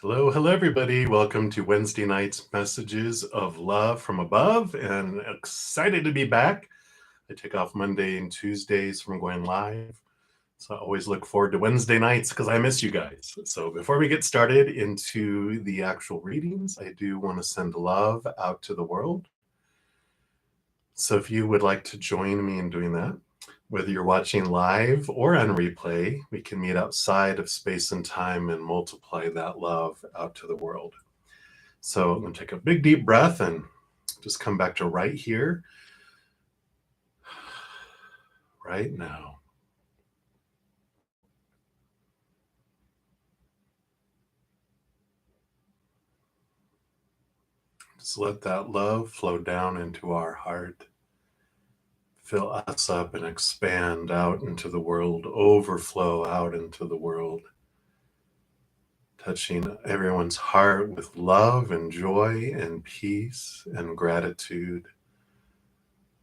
Hello, hello, everybody. Welcome to Wednesday night's Messages of Love from Above, and excited to be back. I take off Monday and Tuesdays from going live, so I always look forward to Wednesday nights because I miss you guys. So before we get started into the actual readings, I do want to send love out to the world. So if you would like to join me in doing that, whether you're watching live or on replay, we can meet outside of space and time and multiply that love out to the world. So I'm going to take a big deep breath and just come back to right here, right now. Just let that love flow down into our heart. Fill us up and expand out into the world, overflow out into the world, touching everyone's heart with love and joy and peace and gratitude.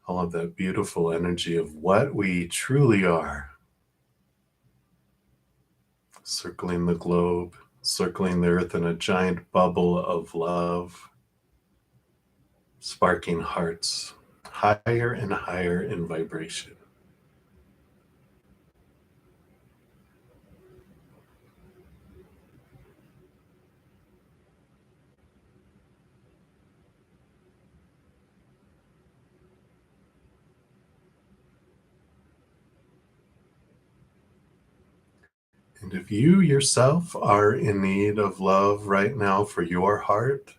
All of that beautiful energy of what we truly are. Circling the globe, circling the earth in a giant bubble of love, sparking hearts higher and higher in vibration. And if you yourself are in need of love right now for your heart,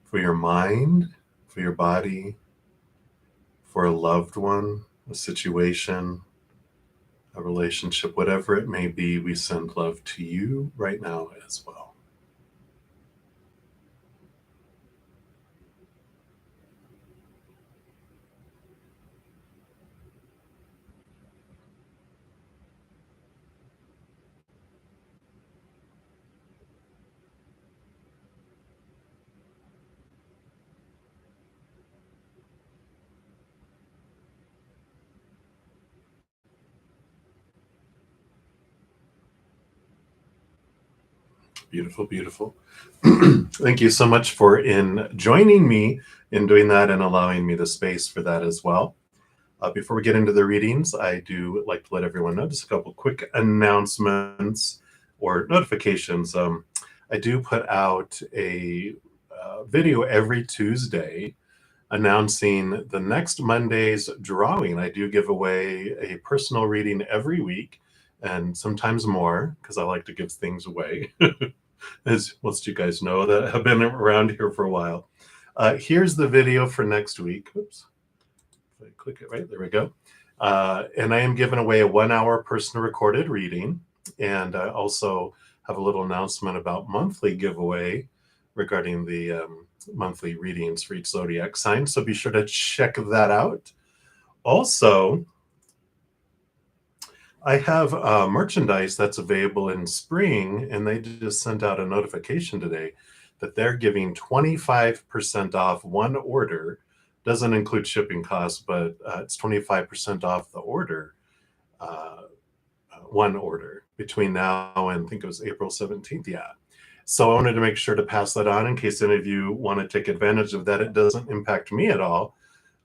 for your mind, for your body, for a loved one, a situation, a relationship, whatever it may be, we send love to you right now as well. Beautiful, beautiful. Thank you so much for joining me in doing that and allowing me the space for that as well. Before we get into the readings, I do like to let everyone know just a couple quick announcements or notifications. I do put out a video every Tuesday announcing the next Monday's drawing. I do give away a personal reading every week and sometimes more because I like to give things away, as most of you guys know that have been around here for a while. Here's the video for next week. Oops. If I click it right, there we go. And I am giving away a 1-hour personal recorded reading. And I also have a little announcement about monthly giveaway regarding the monthly readings for each zodiac sign. So be sure to check that out. Also, I have merchandise that's available in spring, and they just sent out a notification today that they're giving 25% off one order. Doesn't include shipping costs, but it's 25% off the order, one order between now and I think it was April 17th. Yeah. So I wanted to make sure to pass that on in case any of you want to take advantage of that. It doesn't impact me at all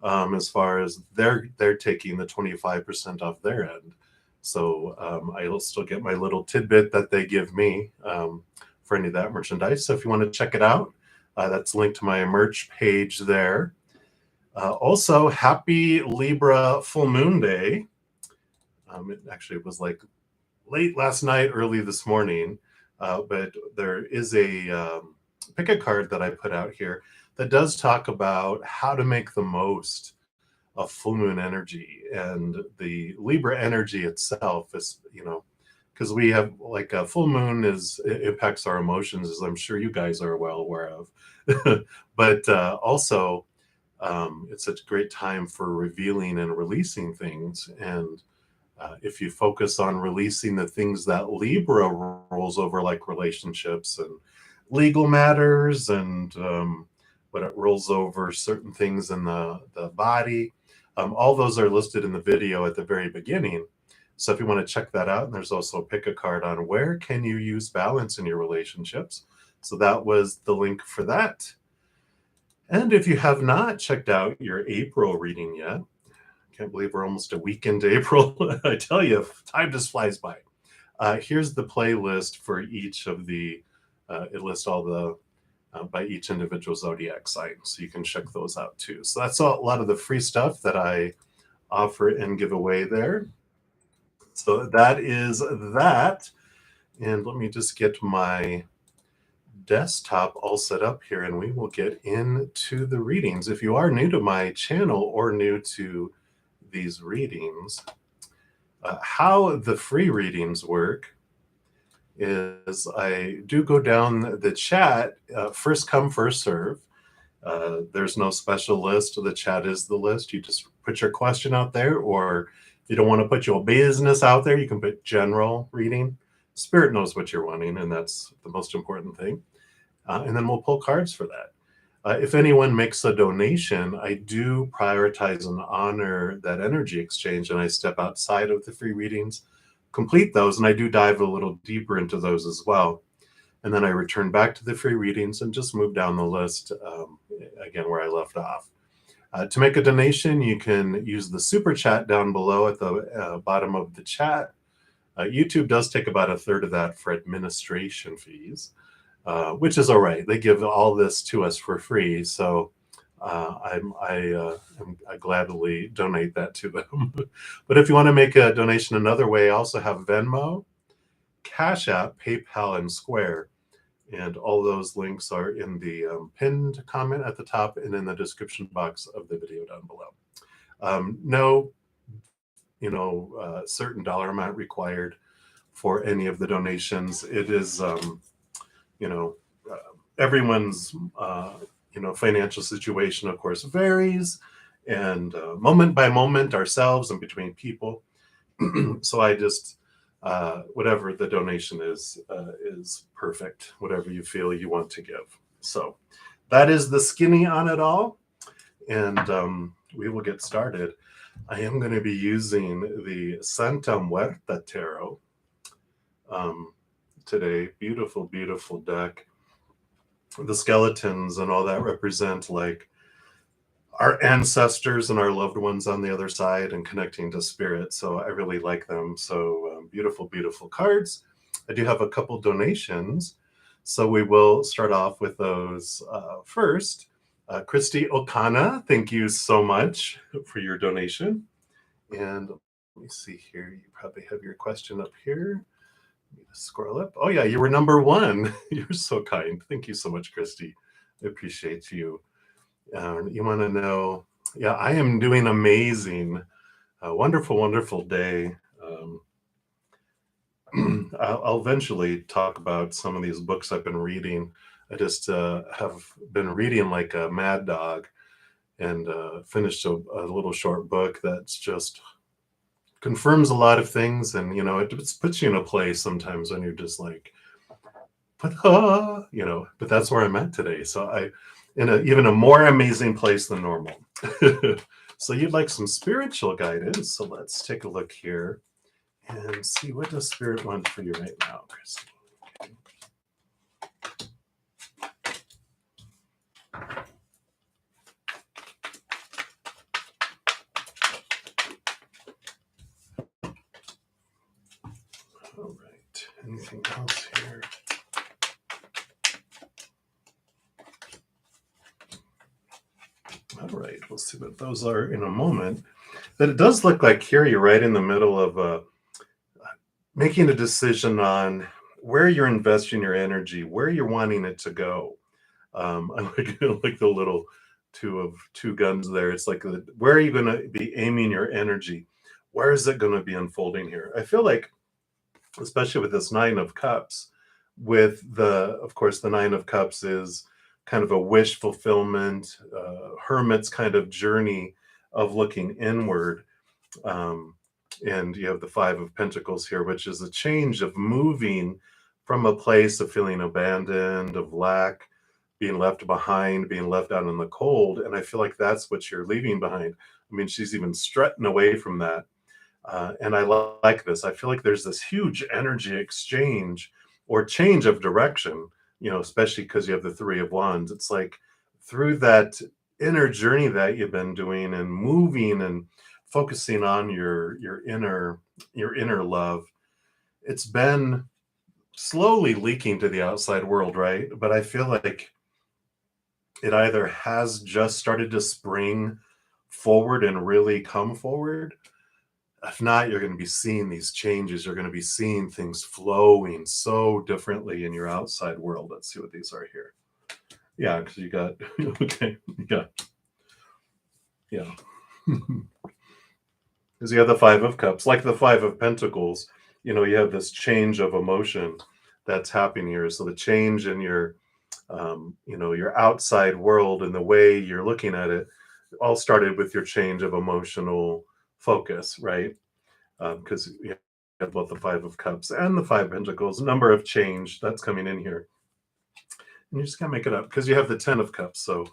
as far as they're taking the 25% off their end. So I'll still get my little tidbit that they give me for any of that merchandise. So if you want to check it out, that's linked to my merch page there. Also, happy Libra full moon day. It actually was like late last night, early this morning, but there is a pick a card that I put out here that does talk about how to make the most of full moon energy. And the Libra energy itself is, because we have like a full moon it impacts our emotions, as I'm sure you guys are well aware of. But also, it's a great time for revealing and releasing things. And if you focus on releasing the things that Libra rolls over, like relationships and legal matters, and when it rolls over certain things in the body, all those are listed in the video at the very beginning. So if you want to check that out, and there's also a pick a card on where can you use balance in your relationships. So that was the link for that. And if you have not checked out your April reading yet, can't believe we're almost a week into April. I tell you, time just flies by. Here's the playlist for each of the, it lists all the, by each individual zodiac sign. So you can check those out too. So that's a lot of the free stuff that I offer and give away there. So that is that. And let me just get my desktop all set up here and we will get into the readings. If you are new to my channel or new to these readings, how the free readings work is I do go down the chat, first come, first serve. There's no special list. The chat is the list. You just put your question out there, or if you don't want to put your business out there, you can put general reading. Spirit knows what you're wanting, and that's the most important thing. And then we'll pull cards for that. If anyone makes a donation, I do prioritize and honor that energy exchange, and I step outside of the free readings, complete those, and I do dive a little deeper into those as well. And then I return back to the free readings and just move down the list again where I left off. To make a donation, you can use the super chat down below at the bottom of the chat. YouTube does take about a third of that for administration fees, which is all right. They give all this to us for free, so I gladly donate that to them. But if you want to make a donation another way, I also have Venmo, CashApp, PayPal, and Square. And all those links are in the pinned comment at the top and in the description box of the video down below. No, certain dollar amount required for any of the donations. It is, everyone's, financial situation, of course, varies, and moment by moment, ourselves and between people. So I just, whatever the donation is perfect, whatever you feel you want to give. So that is the skinny on it all. And we will get started. I am going to be using the Santa Muerta Tarot today. Beautiful, beautiful deck. The skeletons and all that represent like our ancestors and our loved ones on the other side and connecting to spirit. So I really like them. So beautiful, beautiful cards. I do have a couple donations. So we will start off with those first. Christy Okana, thank you so much for your donation. And let me see here. You probably have your question up here. Let me just scroll up. Oh yeah, you were number one. You're so kind. Thank you so much, Christy. I appreciate you. You want to know, yeah, I am doing amazing. Wonderful, wonderful day. I'll eventually talk about some of these books I've been reading. I just have been reading like a mad dog, and finished a little short book that's just confirms a lot of things. And, it puts you in a place sometimes when you're just like, but that's where I'm at today. So in even a more amazing place than normal. So you'd like some spiritual guidance. So let's take a look here and see, what does spirit want for you right now, Christy? All right, anything else here? All right, we'll see what those are in a moment. But it does look like here you're right in the middle of making a decision on where you're investing your energy, where you're wanting it to go. I like the little two guns there. It's like, where are you going to be aiming your energy? Where is it going to be unfolding here? I feel like, especially with this Nine of Cups, of course, the Nine of Cups is kind of a wish fulfillment, hermit's kind of journey of looking inward. And you have the Five of Pentacles here, which is a change of moving from a place of feeling abandoned, of lack, being left behind, being left out in the cold. And I feel like that's what you're leaving behind. I mean, she's even strutting away from that. And I like this. I feel like there's this huge energy exchange or change of direction especially because you have the Three of Wands. It's like through that inner journey that you've been doing and moving and focusing on your inner love, it's been slowly leaking to the outside world, right? But I feel like it either has just started to spring forward and really come forward. If not, you're going to be seeing these changes. You're going to be seeing things flowing so differently in your outside world. Let's see what these are here. Yeah, because you got, okay, yeah. Because you have the Five of Cups, like the Five of Pentacles, you have this change of emotion that's happening here. So the change in your outside world and the way you're looking at it all started with your change of emotional focus, right? Because you have both the Five of Cups and the Five of Pentacles, number of change that's coming in here. And you just gotta make it up because you have the Ten of Cups. So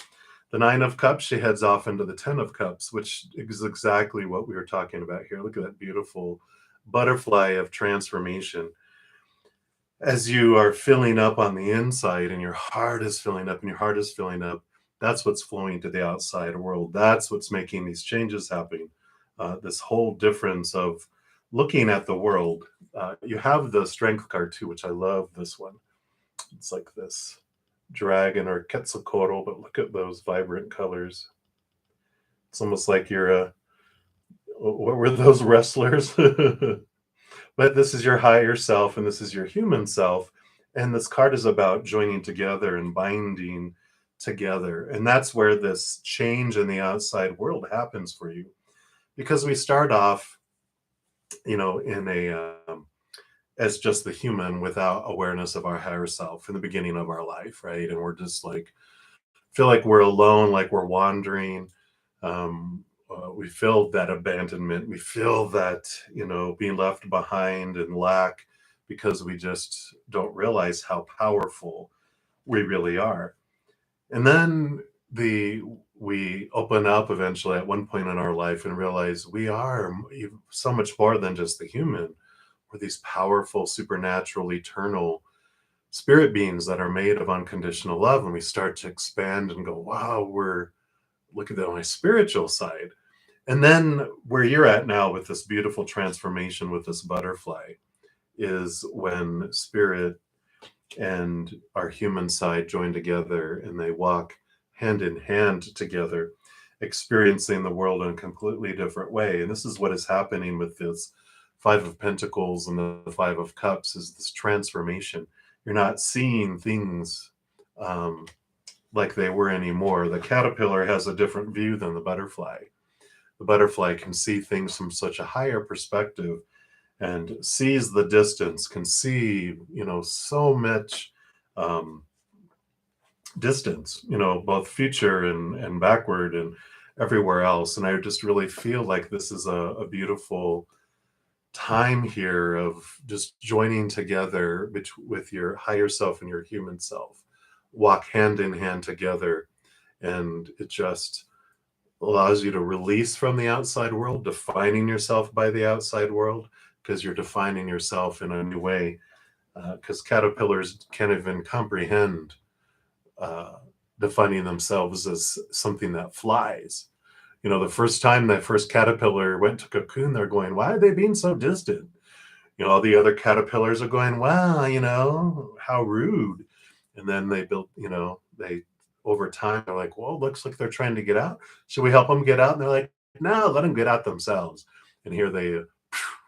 the Nine of Cups, she heads off into the Ten of Cups, which is exactly what we were talking about here. Look at that beautiful butterfly of transformation. As you are filling up on the inside and your heart is filling up and your heart is filling up, that's what's flowing to the outside world. That's what's making these changes happen. This whole difference of looking at the world. You have the Strength card too, which I love this one. It's like this dragon or Quetzalcoatl, but look at those vibrant colors. It's almost like what were those wrestlers? But this is your higher self and this is your human self. And this card is about joining together and binding together. And that's where this change in the outside world happens for you. Because we start off, in as just the human without awareness of our higher self in the beginning of our life, right? And we're just like, feel like we're alone, like we're wandering. We feel that abandonment. We feel that, being left behind and lack because we just don't realize how powerful we really are. And then we open up eventually at one point in our life and realize we are so much more than just the human. We're these powerful, supernatural, eternal spirit beings that are made of unconditional love. And we start to expand and go, wow, look at that on my spiritual side. And then where you're at now with this beautiful transformation with this butterfly is when spirit and our human side join together and they walk hand in hand together, experiencing the world in a completely different way. And this is what is happening with this Five of Pentacles and the Five of Cups, is this transformation. You're not seeing things like they were anymore. The caterpillar has a different view than the butterfly. The butterfly can see things from such a higher perspective and sees the distance, can see, so much distance, both future and backward and everywhere else. And I just really feel like this is a beautiful time here of just joining together with your higher self and your human self. Walk hand in hand together, and it just allows you to release from the outside world, defining yourself by the outside world, because you're defining yourself in a new way. Because caterpillars can't even comprehend uh, defining themselves as something that flies. The first time that first caterpillar went to cocoon, they're going, why are they being so distant? All the other caterpillars are going, wow, how rude. And then they built, they over time, they're like, well, looks like they're trying to get out. Should we help them get out? And they're like, no, let them get out themselves. And here they,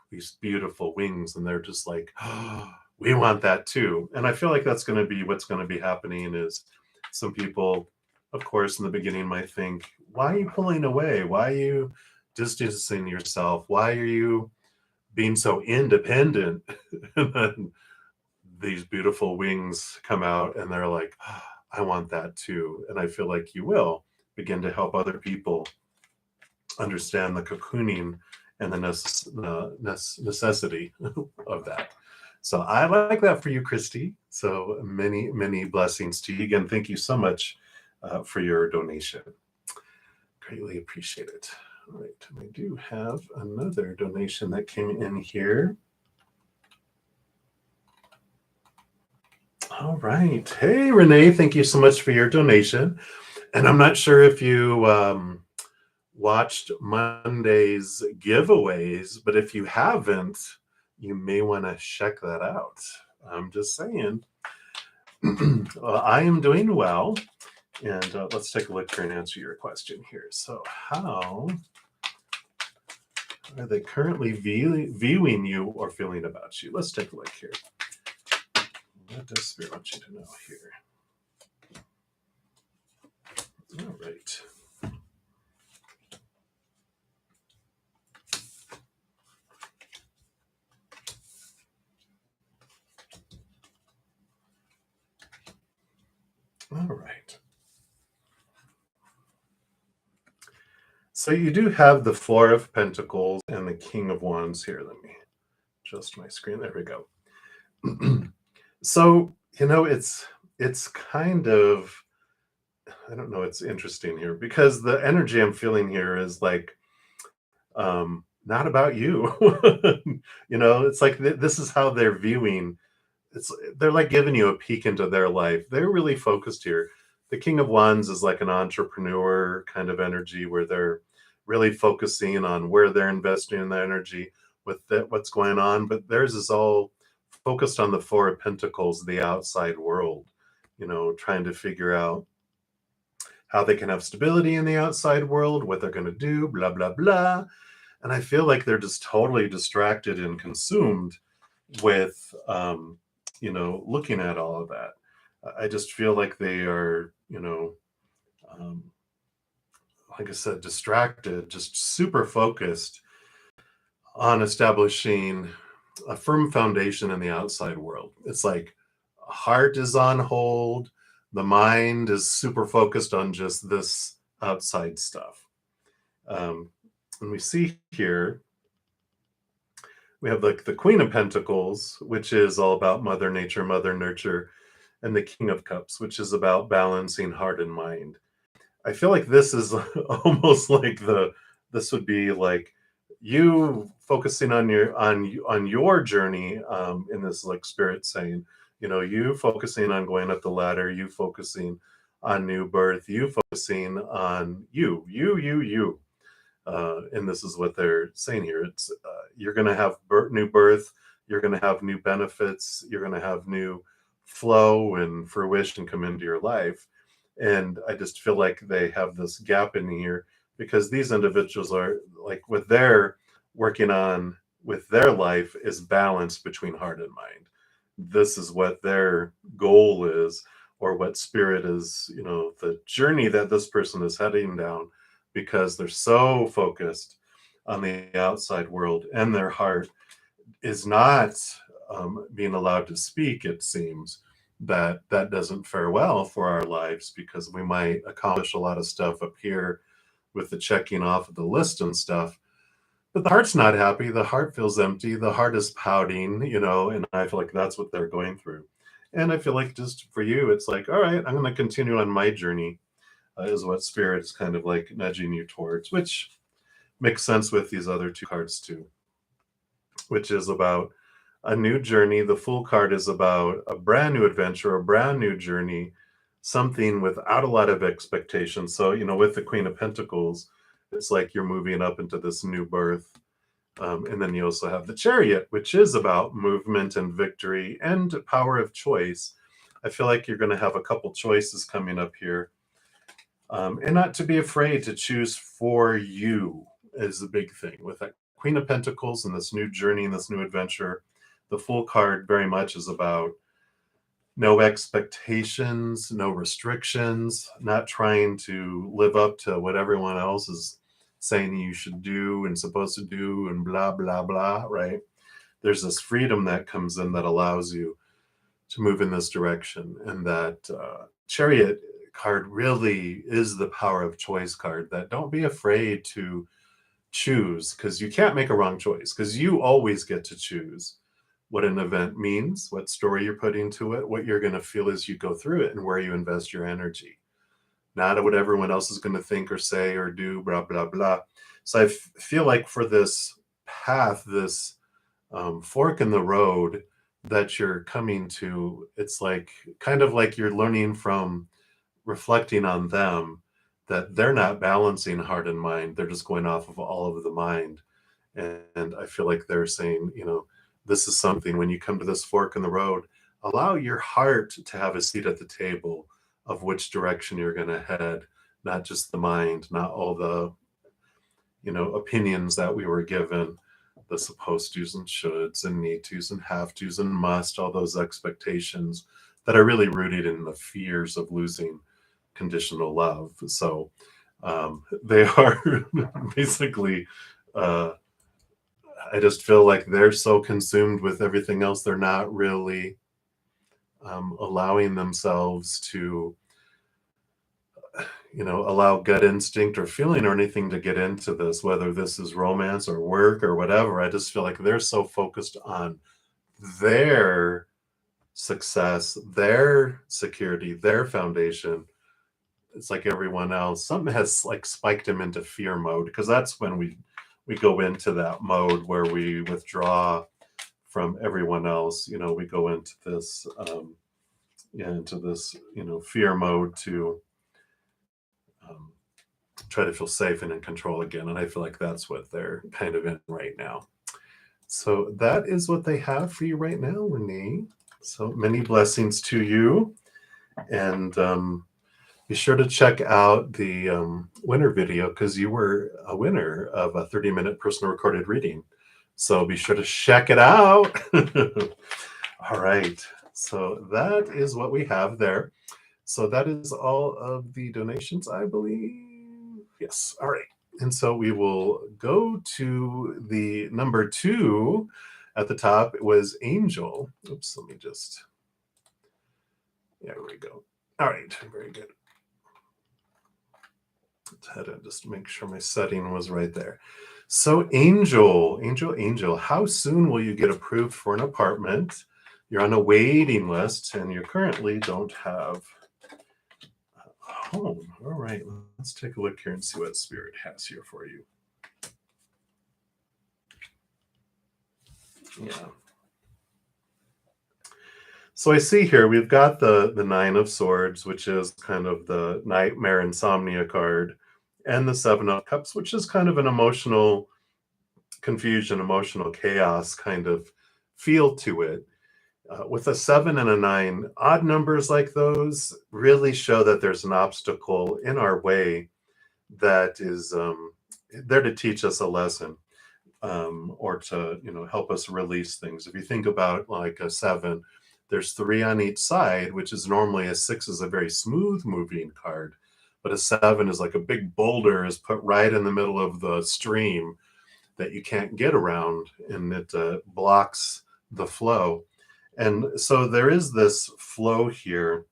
these beautiful wings, and they're just like, oh, we want that too. And I feel like that's going to be what's going to be happening. Is some people, of course, in the beginning might think, why are you pulling away? Why are you distancing yourself? Why are you being so independent? And then these beautiful wings come out and they're like, "Ah, I want that too." And I feel like you will begin to help other people understand the cocooning and the necessity of that. So I like that for you, Christy. So many, many blessings to you. Again, thank you so much for your donation. Greatly appreciate it. All right, and I do have another donation that came in here. All right. Hey, Renee, thank you so much for your donation. And I'm not sure if you watched Monday's giveaways, but if you haven't, you may want to check that out. I'm just saying. Well, I am doing well. And let's take a look here and answer your question here. So, how are they currently viewing you or feeling about you? Let's take a look here. What does Spirit want you to know here? All right. All right. So you do have the Four of Pentacles and the King of Wands here. Let me adjust my screen. There we go. So, it's kind of, I don't know, it's interesting here because the energy I'm feeling here is like not about you. It's like this is how they're viewing. They're like giving you a peek into their life. They're really focused here. The King of Wands is like an entrepreneur kind of energy where they're really focusing on where they're investing their energy with what's going on. But theirs is all focused on the Four of Pentacles, the outside world, trying to figure out how they can have stability in the outside world, what they're going to do, blah, blah, blah. And I feel like they're just totally distracted and consumed with, looking at all of that. I just feel like they are, um, like I said, distracted, just super focused on establishing a firm foundation in the outside world. It's like heart is on hold, the mind is super focused on just this outside stuff. And we see here, we have like the Queen of Pentacles, which is all about Mother Nature, Mother Nurture, and the King of Cups, which is about balancing heart and mind. I feel like this is almost like this would be like you focusing on your journey in this, like Spirit saying, you focusing on going up the ladder, you focusing on new birth, you focusing on you. And this is what they're saying here. It's you're going to have new birth, you're going to have new benefits, you're going to have new flow and fruition come into your life. And I just feel like they have this gap in here because these individuals are like what they're working on with their life is balance between heart and mind. This is what their goal is, or what Spirit is, the journey that this person is heading down, because they're so focused on the outside world and their heart is not being allowed to speak. It seems that doesn't fare well for our lives because we might accomplish a lot of stuff up here with the checking off of the list and stuff, but the heart's not happy. The heart feels empty. The heart is pouting, and I feel like that's what they're going through. And I feel like just for you, it's like, all right, I'm going to continue on my journey, is what Spirit is kind of like nudging you towards, which makes sense with these other two cards too, which is about a new journey. The Fool card is about a brand new adventure, a brand new journey, something without a lot of expectations. So, with the Queen of Pentacles, it's like you're moving up into this new birth. And then you also have the Chariot, which is about movement and victory and power of choice. I feel like you're going to have a couple choices coming up here. And not to be afraid to choose for you is the big thing with that Queen of Pentacles and this new journey and this new adventure. The Fool card very much is about no expectations, no restrictions, not trying to live up to what everyone else is saying you should do and supposed to do and blah, blah, blah, right? There's this freedom that comes in that allows you to move in this direction. And that Chariot card really is the power of choice card, that don't be afraid to choose, because you can't make a wrong choice, because you always get to choose what an event means, what story you're putting to it, what you're going to feel as you go through it, and where you invest your energy, not what everyone else is going to think or say or do, blah, blah, blah. So I feel like for this path, this fork in the road, that you're coming to, it's like kind of like you're learning from reflecting on them, that they're not balancing heart and mind. They're just going off of all of the mind. And I feel like they're saying, this is something when you come to this fork in the road, allow your heart to have a seat at the table of which direction you're going to head, not just the mind, not all the, opinions that we were given, the supposed tos and shoulds and need tos and have tos and must, all those expectations that are really rooted in the fears of losing conditional love. So they are basically, I just feel like they're so consumed with everything else, they're not really allowing themselves to, allow gut instinct or feeling or anything to get into this, whether this is romance or work or whatever. I just feel like they're so focused on their success, their security, their foundation. It's like everyone else, something has like spiked them into fear mode, because that's when we go into that mode where we withdraw from everyone else. We go into this fear mode to try to feel safe and in control again. And I feel like that's what they're kind of in right now. So that is what they have for you right now, Renee. So many blessings to you. And be sure to check out the winner video, because you were a winner of a 30-minute personal recorded reading. So be sure to check it out. All right. So that is what we have there. So that is all of the donations, I believe. Yes. All right. And so we will go to the number 2 at the top. It was Angel. Oops, let me just, there we go. All right, very good. I had to just make sure my setting was right there. So Angel, how soon will you get approved for an apartment? You're on a waiting list and you currently don't have a home. All right, let's take a look here and see what Spirit has here for you. Yeah. So I see here we've got the 9 of Swords, which is kind of the nightmare insomnia card, and the 7 of Cups, which is kind of an emotional confusion, emotional chaos kind of feel to it. With a 7 and a 9, odd numbers like those really show that there's an obstacle in our way that is there to teach us a lesson, or to help us release things. If you think about like a 7, there's 3 on each side, which is normally, a 6 is a very smooth moving card, but a 7 is like a big boulder is put right in the middle of the stream that you can't get around, and it blocks the flow. And so there is this flow here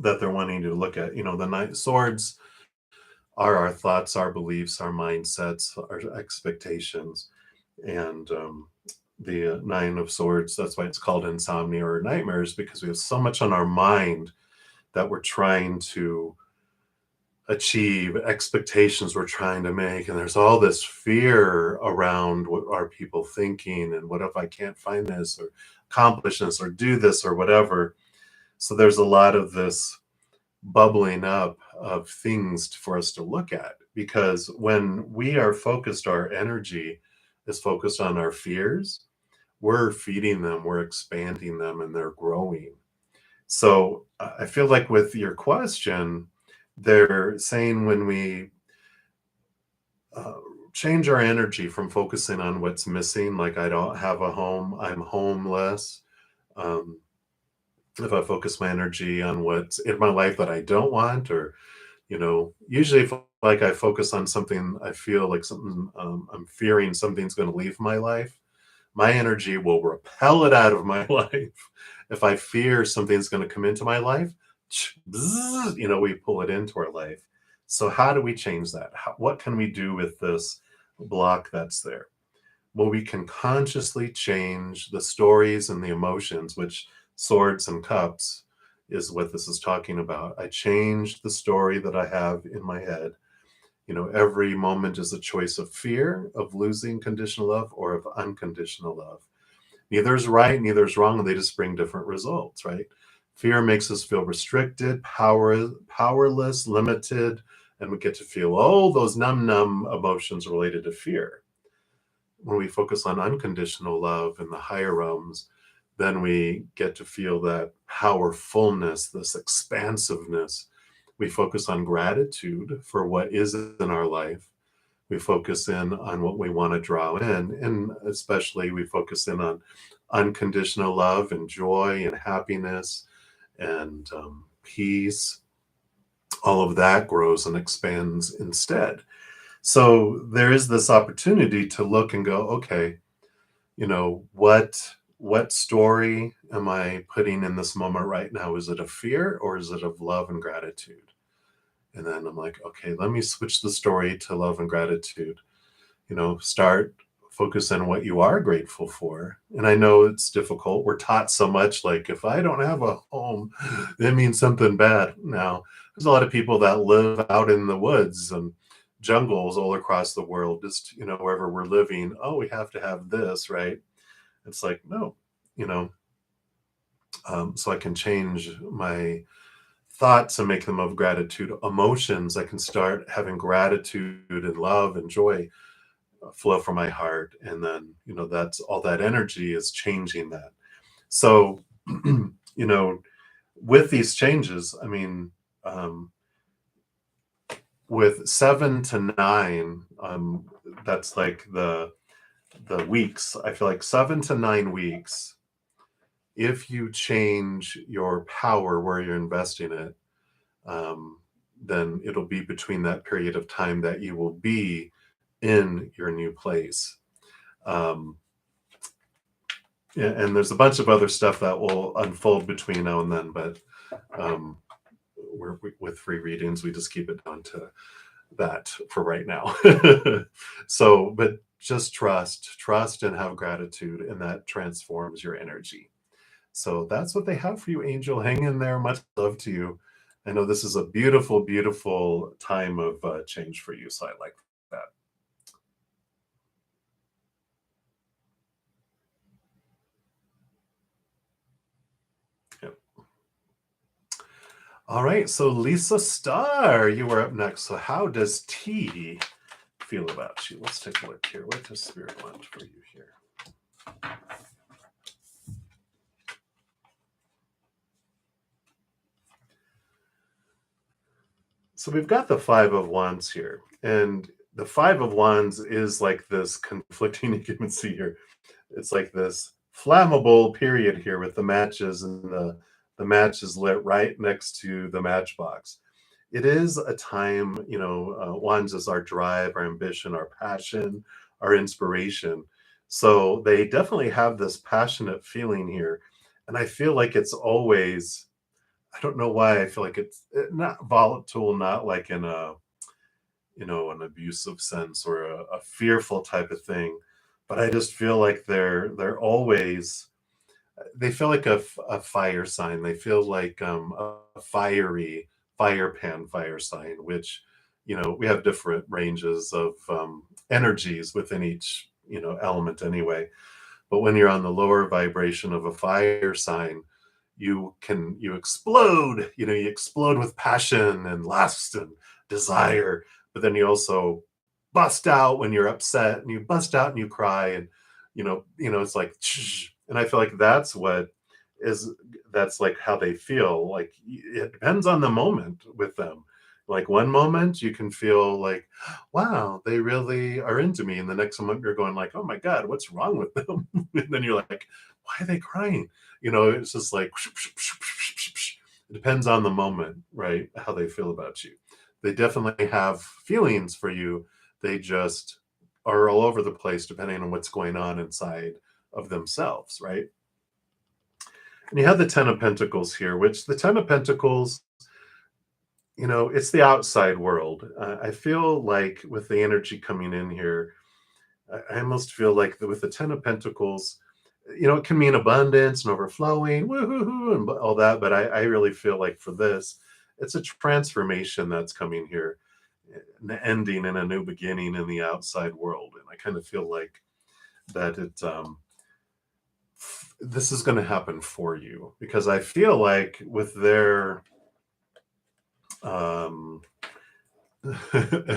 that they're wanting you to look at. The 9 swords are our thoughts, our beliefs, our mindsets, our expectations. And the 9 of Swords, that's why it's called insomnia or nightmares, because we have so much on our mind that we're trying to achieve, expectations we're trying to make, and there's all this fear around what are people thinking, and what if I can't find this or accomplish this or do this or whatever. So there's a lot of this bubbling up of things for us to look at, because when we are focused, our energy is focused on our fears, we're feeding them, we're expanding them, and they're growing. So I feel like with your question, they're saying when we change our energy from focusing on what's missing, like I don't have a home, I'm homeless. If I focus my energy on what's in my life that I don't want, or, usually if like I focus on something, I feel like something, I'm fearing something's going to leave my life, my energy will repel it out of my life. If I fear something's going to come into my life, we pull it into our life. So how do we change that? What can we do with this block that's there? Well, we can consciously change the stories and the emotions, which Swords and Cups is what this is talking about. I change the story that I have in my head. Every moment is a choice of fear of losing conditional love or of unconditional love. Neither is right, neither is wrong. They just bring different results, right? Fear makes us feel restricted, powerless, limited, and we get to feel all those numb emotions related to fear. When we focus on unconditional love in the higher realms, then we get to feel that powerfulness, this expansiveness. We focus on gratitude for what is in our life. We focus in on what we want to draw in, and especially we focus in on unconditional love and joy and happiness and peace. All of that grows and expands instead. So there is this opportunity to look and go, okay, what story am I putting in this moment right now? Is it of fear or is it of love and gratitude? And then I'm like, okay, let me switch the story to love and gratitude. Start focus on what you are grateful for. And I know it's difficult. We're taught so much like, if I don't have a home, it means something bad. Now, there's a lot of people that live out in the woods and jungles all across the world, just, wherever we're living. Oh, we have to have this, right? It's like, no, you know, so I can change my thoughts and make them of gratitude. Emotions, I can start having gratitude and love and joy flow from my heart. And then, that's all that energy is changing that. So, you know, with these changes, I mean, with 7 to 9, that's like the weeks. I feel like 7 to 9 weeks, if you change your power where you're investing it, then it'll be between that period of time that you will be in your new place. Um, and there's a bunch of other stuff that will unfold between now and then, but um, with free readings, we just keep it down to that for right now. So, but just trust and have gratitude, and that transforms your energy. So that's what they have for you, Angel. Hang in there. Much love to you. I know this is a beautiful, beautiful time of change for you. So I like that. Yep. All right. So Lisa Starr, you are up next. So how does T feel about you? Let's take a look here. What does Spirit want for you here? So we've got the Five of Wands here, and the Five of Wands is like this conflicting. You can see here, it's like this flammable period here with the matches, and the match is lit right next to the matchbox. It is a time, Wands is our drive, our ambition, our passion, our inspiration. So they definitely have this passionate feeling here, and I feel like it's always, I don't know why I feel like it's not volatile, not like in a, an abusive sense or a fearful type of thing, but I just feel like they're always, they feel like a fire sign. They feel like a fiery fire pan fire sign, which, we have different ranges of energies within each, element anyway. But when you're on the lower vibration of a fire sign, you explode, you explode with passion and lust and desire, but then you also bust out when you're upset, and you bust out and you cry, and it's like and I feel like is that's like how they feel. Like, it depends on the moment with them. Like, one moment you can feel like, wow, they really are into me, and the next moment you're going like, oh my god, what's wrong with them? And then you're like, why are they crying? It's just like, it depends on the moment, right? How they feel about you. They definitely have feelings for you. They just are all over the place depending on what's going on inside of themselves, right? And you have the Ten of Pentacles here, which the Ten of Pentacles, it's the outside world. I feel like with the energy coming in here, I almost feel like with the Ten of Pentacles, it can mean abundance and overflowing, woohoo, and all that. But I really feel like for this, it's a transformation that's coming here, an ending and a new beginning in the outside world. And I kind of feel like that this is going to happen for you, because I feel like with their um,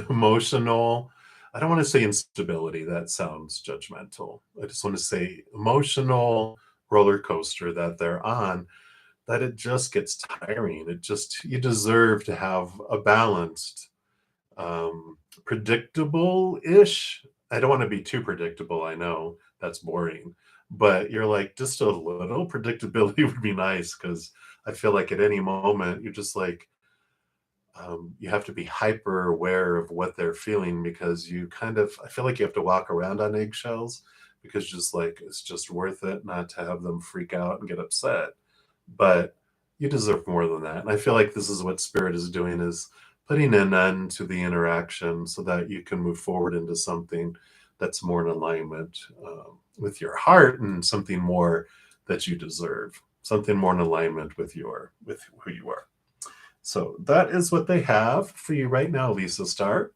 emotional, I don't want to say instability, that sounds judgmental. I just want to say emotional roller coaster that they're on, that it just gets tiring. It just, you deserve to have a balanced, predictable-ish. I don't want to be too predictable. I know that's boring, but you're like, just a little predictability would be nice, because I feel like at any moment you're just like, you have to be hyper aware of what they're feeling, because you kind of, I feel like you have to walk around on eggshells, because just like, it's just worth it not to have them freak out and get upset. But you deserve more than that. And I feel like this is what Spirit is doing, is putting an end to the interaction so that you can move forward into something that's more in alignment, with your heart, and something more that you deserve, something more in alignment with who you are. So that is what they have for you right now, Lisa Star.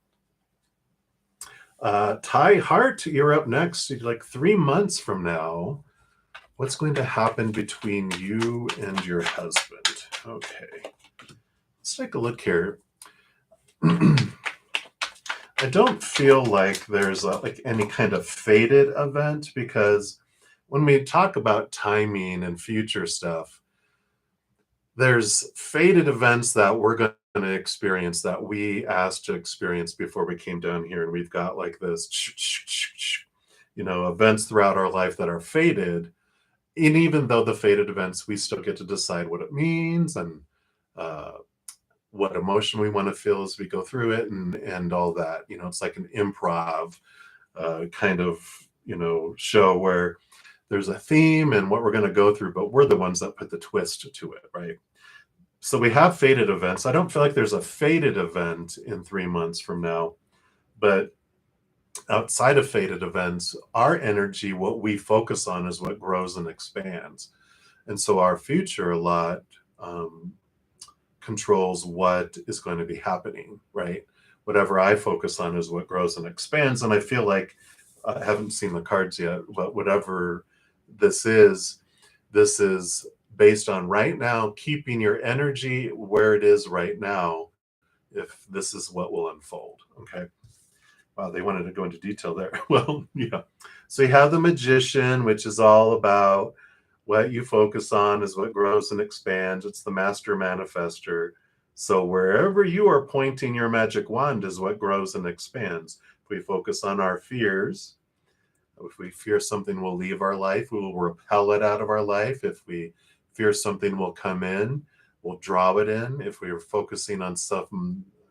Ty Hart, you're up next. Like 3 months from now, what's going to happen between you and your husband? Okay, let's take a look here. I don't feel like there's like any kind of fated event, because when we talk about timing and future stuff, there's fated events that we're going to experience, that we asked to experience before we came down here. And we've got like this, events throughout our life that are fated. And even though the fated events, we still get to decide what it means, and uh, what emotion we want to feel as we go through it, and all that. It's like an improv kind of show, where there's a theme and what we're going to go through, but we're the ones that put the twist to it, right? So we have fated events. I don't feel like there's a fated event in 3 months from now, but outside of fated events, our energy, what we focus on, is what grows and expands. And so our future a lot controls what is going to be happening, right? Whatever I focus on is what grows and expands. And I feel like, I haven't seen the cards yet, but whatever this is based on right now, keeping your energy where it is right now, if this is what will unfold. Okay. Wow, they wanted to go into detail there. Well, yeah. So you have the Magician, which is all about what you focus on is what grows and expands. It's the master manifester. So wherever you are pointing your magic wand is what grows and expands. If we focus on our fears, if we fear something will leave our life, we will repel it out of our life. If we fear something will come in, we'll draw it in. If we are focusing on stuff,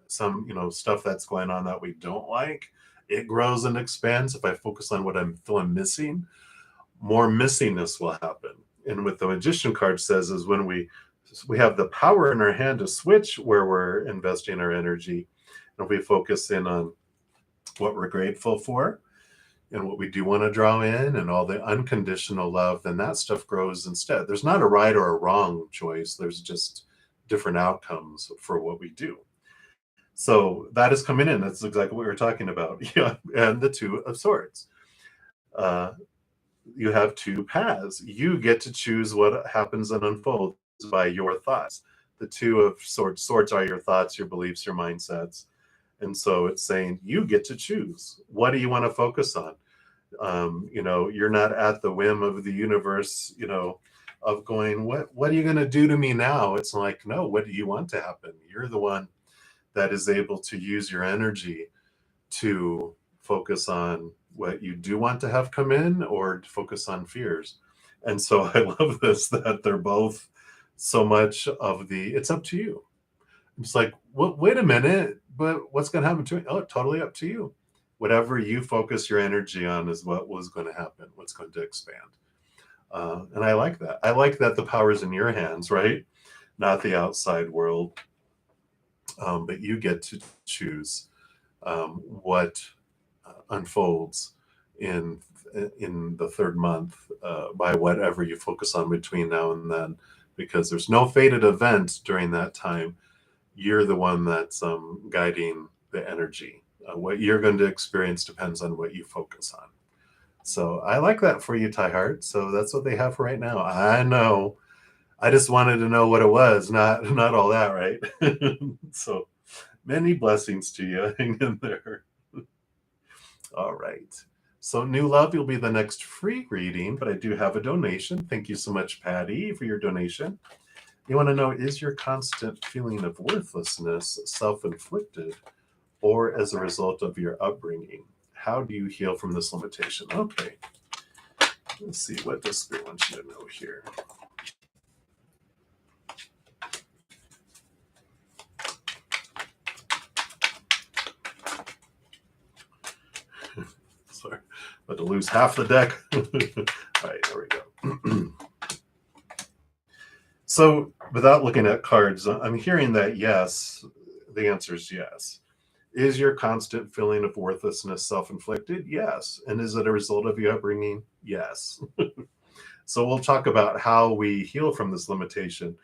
stuff that's going on that we don't like, it grows and expands. If I focus on what I'm feeling missing, more missingness will happen. And what the Magician card says is, when we have the power in our hand to switch where we're investing our energy, and if we focus in on what we're grateful for and what we do want to draw in, and all the unconditional love, then that stuff grows instead. There's not a right or a wrong choice. There's just different outcomes for what we do. So that is coming in. That's exactly what we were talking about. Yeah. And the Two of Swords. You have two paths. You get to choose what happens and unfolds by your thoughts. The Two of Swords. Swords are your thoughts, your beliefs, your mindsets. And so it's saying you get to choose. What do you want to focus on? You're not at the whim of the universe, of going, what are you going to do to me now? It's like, no, what do you want to happen? You're the one that is able to use your energy to focus on what you do want to have come in, or to focus on fears. And so I love this, that they're both so much of it's up to you. It's like, well, wait a minute, but what's going to happen to me? Oh, totally up to you. Whatever you focus your energy on is what was going to happen, what's going to expand. And I like that. I like that the power is in your hands, right? Not the outside world. But you get to choose what unfolds in the third month, by whatever you focus on between now and then, because there's no fated event during that time. You're the one that's guiding the energy. What you're going to experience depends on what you focus on. So I like that for you, Ty Hart. So that's what they have for right now. I know. I just wanted to know what it was, not all that, right? So many blessings to you. Hang in there. All right. So New Love, you'll be the next free reading, but I do have a donation. Thank you so much, Patty, for your donation. You want to know, is your constant feeling of worthlessness self-inflicted or as a result of your upbringing? How do you heal from this limitation? Okay. Let's see, what does Spirit want you to know here? Sorry, about to lose half the deck. All right, there we go. So without looking at cards, I'm hearing that yes, the answer is yes. Is your constant feeling of worthlessness self-inflicted? Yes. And is it a result of your upbringing? Yes. So we'll talk about how we heal from this limitation.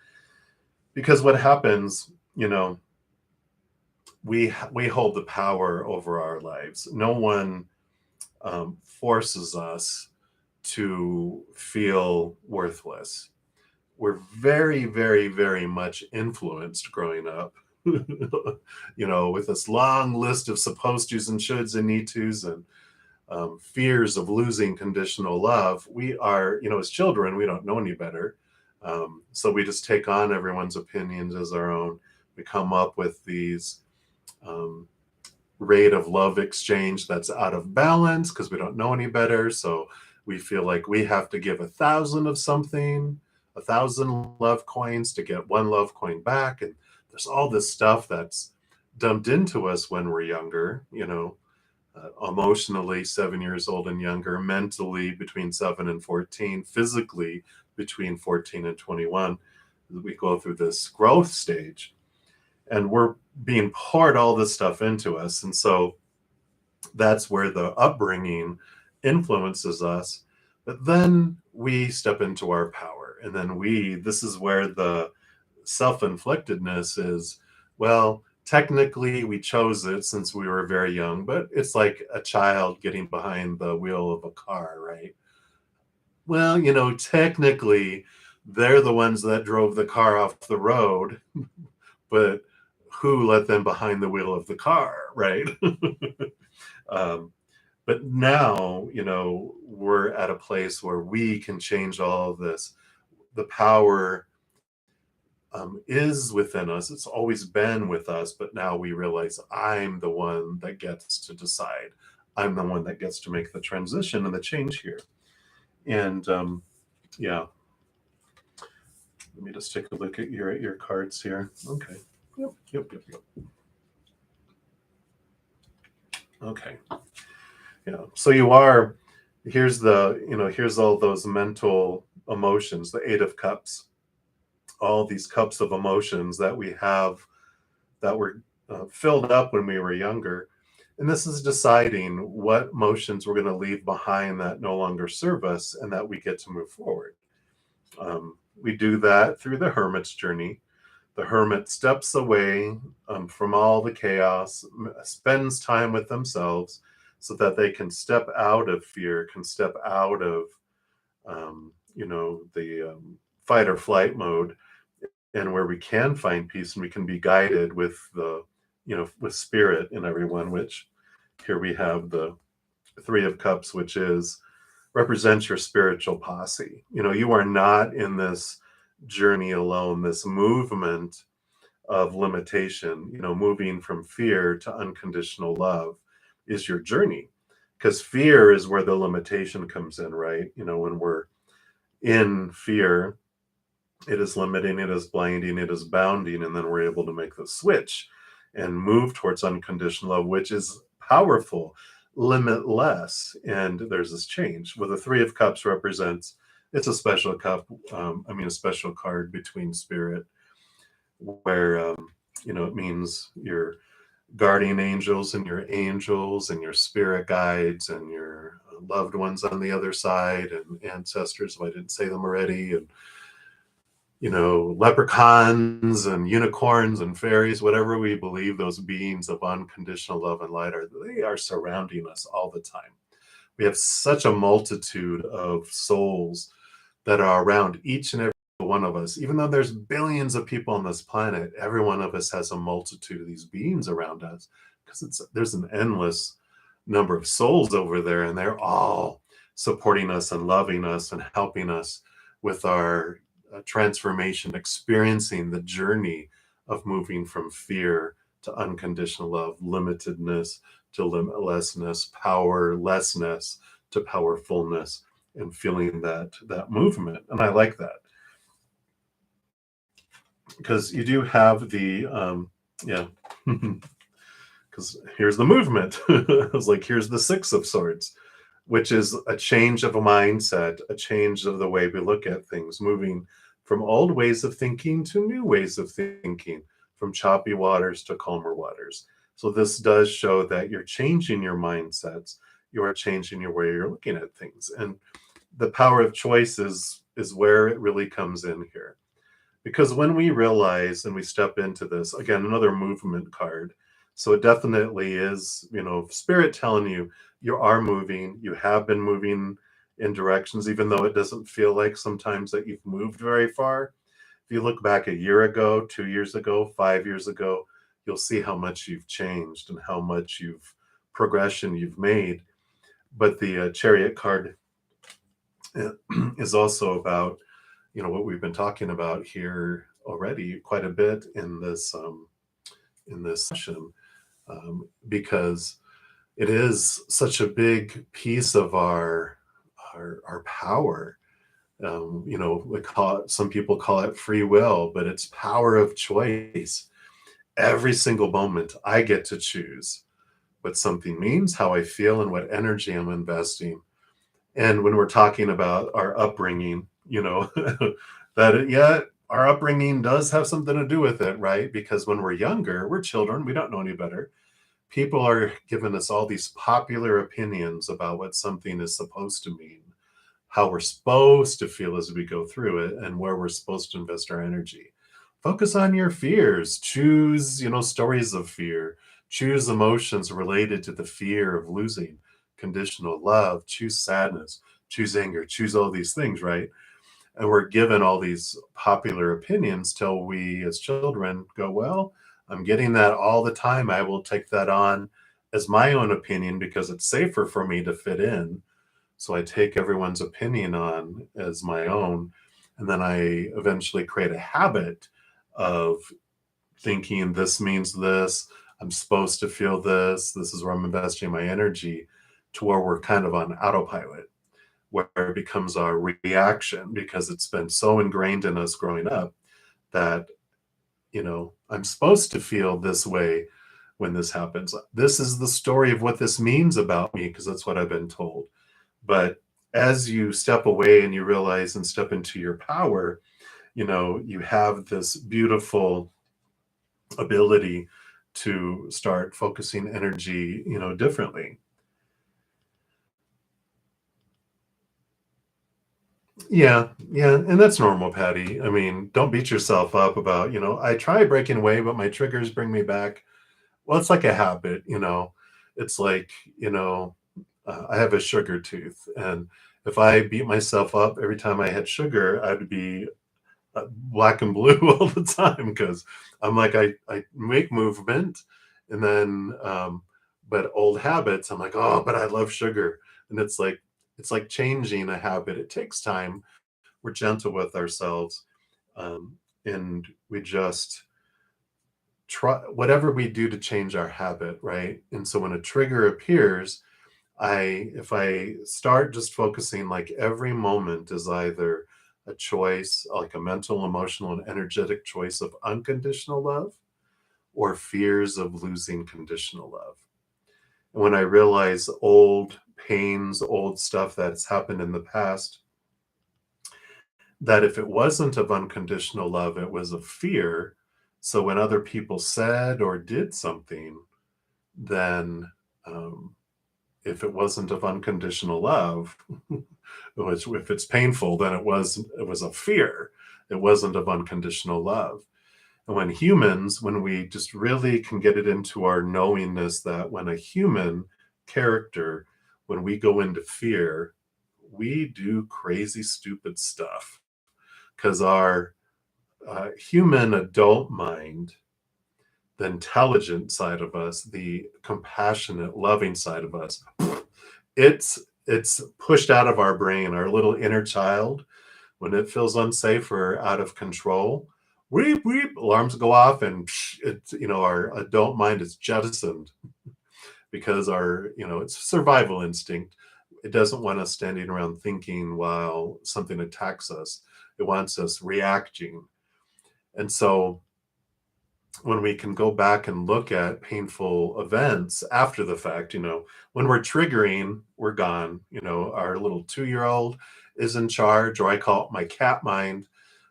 Because what happens, we hold the power over our lives. No one forces us to feel worthless. We're very, very, very much influenced growing up, with this long list of supposed tos and shoulds and need tos and fears of losing conditional love. We are, as children, we don't know any better. So we just take on everyone's opinions as our own. We come up with these rate of love exchange that's out of balance because we don't know any better. So we feel like we have to give 1,000 of something, 1,000 love coins to get one love coin back. And there's all this stuff that's dumped into us when we're younger, emotionally 7 years old and younger, mentally between 7 and 14, physically between 14 and 21. We go through this growth stage and we're being poured all this stuff into us. And so that's where the upbringing influences us. But then we step into our power. And then this is where the self-inflictedness is, well, technically we chose it since we were very young, but it's like a child getting behind the wheel of a car, right? Well, technically they're the ones that drove the car off the road, but who let them behind the wheel of the car, right? But now, we're at a place where we can change all of this. The power is within us. It's always been with us, but now we realize I'm the one that gets to decide. I'm the one that gets to make the transition and the change here. And yeah, let me just take a look at your cards here. Okay. Yep. Okay. Yeah. So here's all those mental emotions, the 8 of Cups, all these cups of emotions that we have that were filled up when we were younger. And this is deciding what emotions we're going to leave behind that no longer serve us and that we get to move forward. We do that through the hermit's journey. The hermit steps away from all the chaos, spends time with themselves so that they can step out of fear, can step out of, the fight or flight mode, and where we can find peace and we can be guided with with spirit in everyone, which here we have the 3 of Cups, which represents your spiritual posse. You are not in this journey alone, this movement of limitation, moving from fear to unconditional love is your journey, because fear is where the limitation comes in, right? When we're in fear, it is limiting, it is blinding, it is bounding, and then we're able to make the switch and move towards unconditional love, which is powerful, limitless, and there's this change. Well, the 3 of Cups represents, it's a special cup, a special card between spirit, where it means your guardian angels and your spirit guides and your loved ones on the other side and ancestors, if I didn't say them already, and leprechauns and unicorns and fairies, whatever we believe those beings of unconditional love and light are, they are surrounding us all the time. We have such a multitude of souls that are around each and every one of us. Even though there's billions of people on this planet, every one of us has a multitude of these beings around us, because there's an endless number of souls over there, and they're all supporting us and loving us and helping us with our transformation, experiencing the journey of moving from fear to unconditional love, limitedness to limitlessness, powerlessness to powerfulness, and feeling that movement. And I like that, because you do have the yeah. Because here's the movement. I was like, here's the Six of Swords, which is a change of a mindset, a change of the way we look at things, moving from old ways of thinking to new ways of thinking, from choppy waters to calmer waters. So this does show that you're changing your mindsets, you are changing your way you're looking at things. And the power of choice is where it really comes in here. Because when we realize and we step into this, again, another movement card. So it definitely is, spirit telling you you are moving, you have been moving in directions, even though it doesn't feel like sometimes that you've moved very far. If you look back a year ago, 2 years ago, 5 years ago, you'll see how much you've changed and how much progression you've made. But the chariot card is also about, what we've been talking about here already quite a bit in this session, because it is such a big piece of our power. Some people call it free will, but it's power of choice. Every single moment I get to choose what something means, how I feel, and what energy I'm investing. And when we're talking about our upbringing, our upbringing does have something to do with it, right? Because when we're younger, we're children, we don't know any better. People are giving us all these popular opinions about what something is supposed to mean, how we're supposed to feel as we go through it, and where we're supposed to invest our energy. Focus on your fears. Choose, stories of fear. Choose emotions related to the fear of losing conditional love. Choose sadness. Choose anger. Choose all these things, right? And we're given all these popular opinions till we as children go, well, I'm getting that all the time. I will take that on as my own opinion because it's safer for me to fit in. So I take everyone's opinion on as my own. And then I eventually create a habit of thinking this means this, I'm supposed to feel this is where I'm investing my energy, to where we're kind of on autopilot, where it becomes our reaction because it's been so ingrained in us growing up that, I'm supposed to feel this way when this happens. This is the story of what this means about me because that's what I've been told. But as you step away and you realize and step into your power, you have this beautiful ability to start focusing energy, differently. Yeah, yeah, and that's normal, Patty. I mean, don't beat yourself up about, I try breaking away, but my triggers bring me back. Well, it's like a habit, It's like, I have a sugar tooth, and if I beat myself up every time I had sugar, I'd be black and blue all the time because I'm like, I make movement, and then, but old habits, I'm like, oh, but I love sugar. And it's like changing a habit. It takes time. We're gentle with ourselves, and we just try whatever we do to change our habit, right? And so when a trigger appears, if I start just focusing, like every moment is either a choice, like a mental, emotional, and energetic choice of unconditional love or fears of losing conditional love. And when I realize old pains, old stuff that's happened in the past, that if it wasn't of unconditional love, it was of fear. So when other people said or did something, then if it wasn't of unconditional love, which if it's painful, then it was a fear. It wasn't of unconditional love. And when we just really can get it into our knowingness that when a human character when we go into fear, we do crazy, stupid stuff because our human adult mind, the intelligent side of us, the compassionate, loving side of us, it's pushed out of our brain. Our little inner child, when it feels unsafe or out of control, weep weep, alarms go off, and it's, our adult mind is jettisoned because our, it's survival instinct. It doesn't want us standing around thinking while something attacks us. It wants us reacting. And so when we can go back and look at painful events after the fact, when we're triggering, we're gone. Our little 2-year-old is in charge, or I call it my cat mind.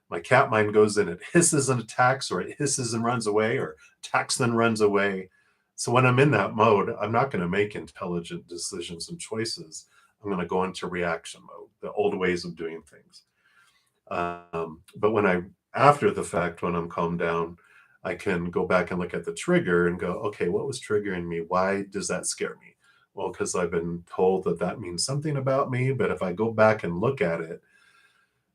My cat mind goes in, it hisses and attacks, or it hisses and runs away, or attacks then runs away. So when I'm in that mode, I'm not going to make intelligent decisions and choices. I'm going to go into reaction mode, the old ways of doing things. But after the fact, when I'm calmed down, I can go back and look at the trigger and go, okay, what was triggering me? Why does that scare me? Well, because I've been told that means something about me. But if I go back and look at it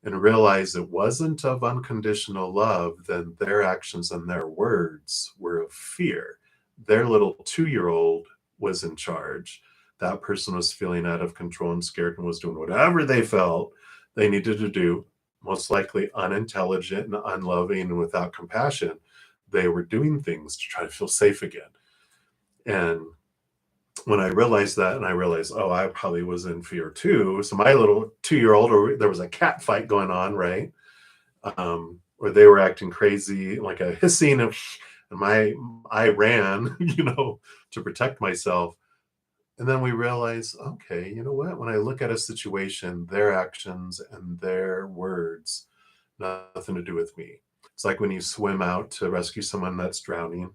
and realize it wasn't of unconditional love, then their actions and their words were of fear. Their little 2-year-old was in charge. That person was feeling out of control and scared and was doing whatever they felt they needed to do, most likely unintelligent and unloving and without compassion. They were doing things to try to feel safe again. And when I realized that, and I realized, oh, I probably was in fear too. So my little 2-year-old, or there was a cat fight going on, right? Or they were acting crazy, like a hissing, and I ran, to protect myself. And then we realize, okay, you know what? When I look at a situation, their actions and their words, nothing to do with me. It's like when you swim out to rescue someone that's drowning.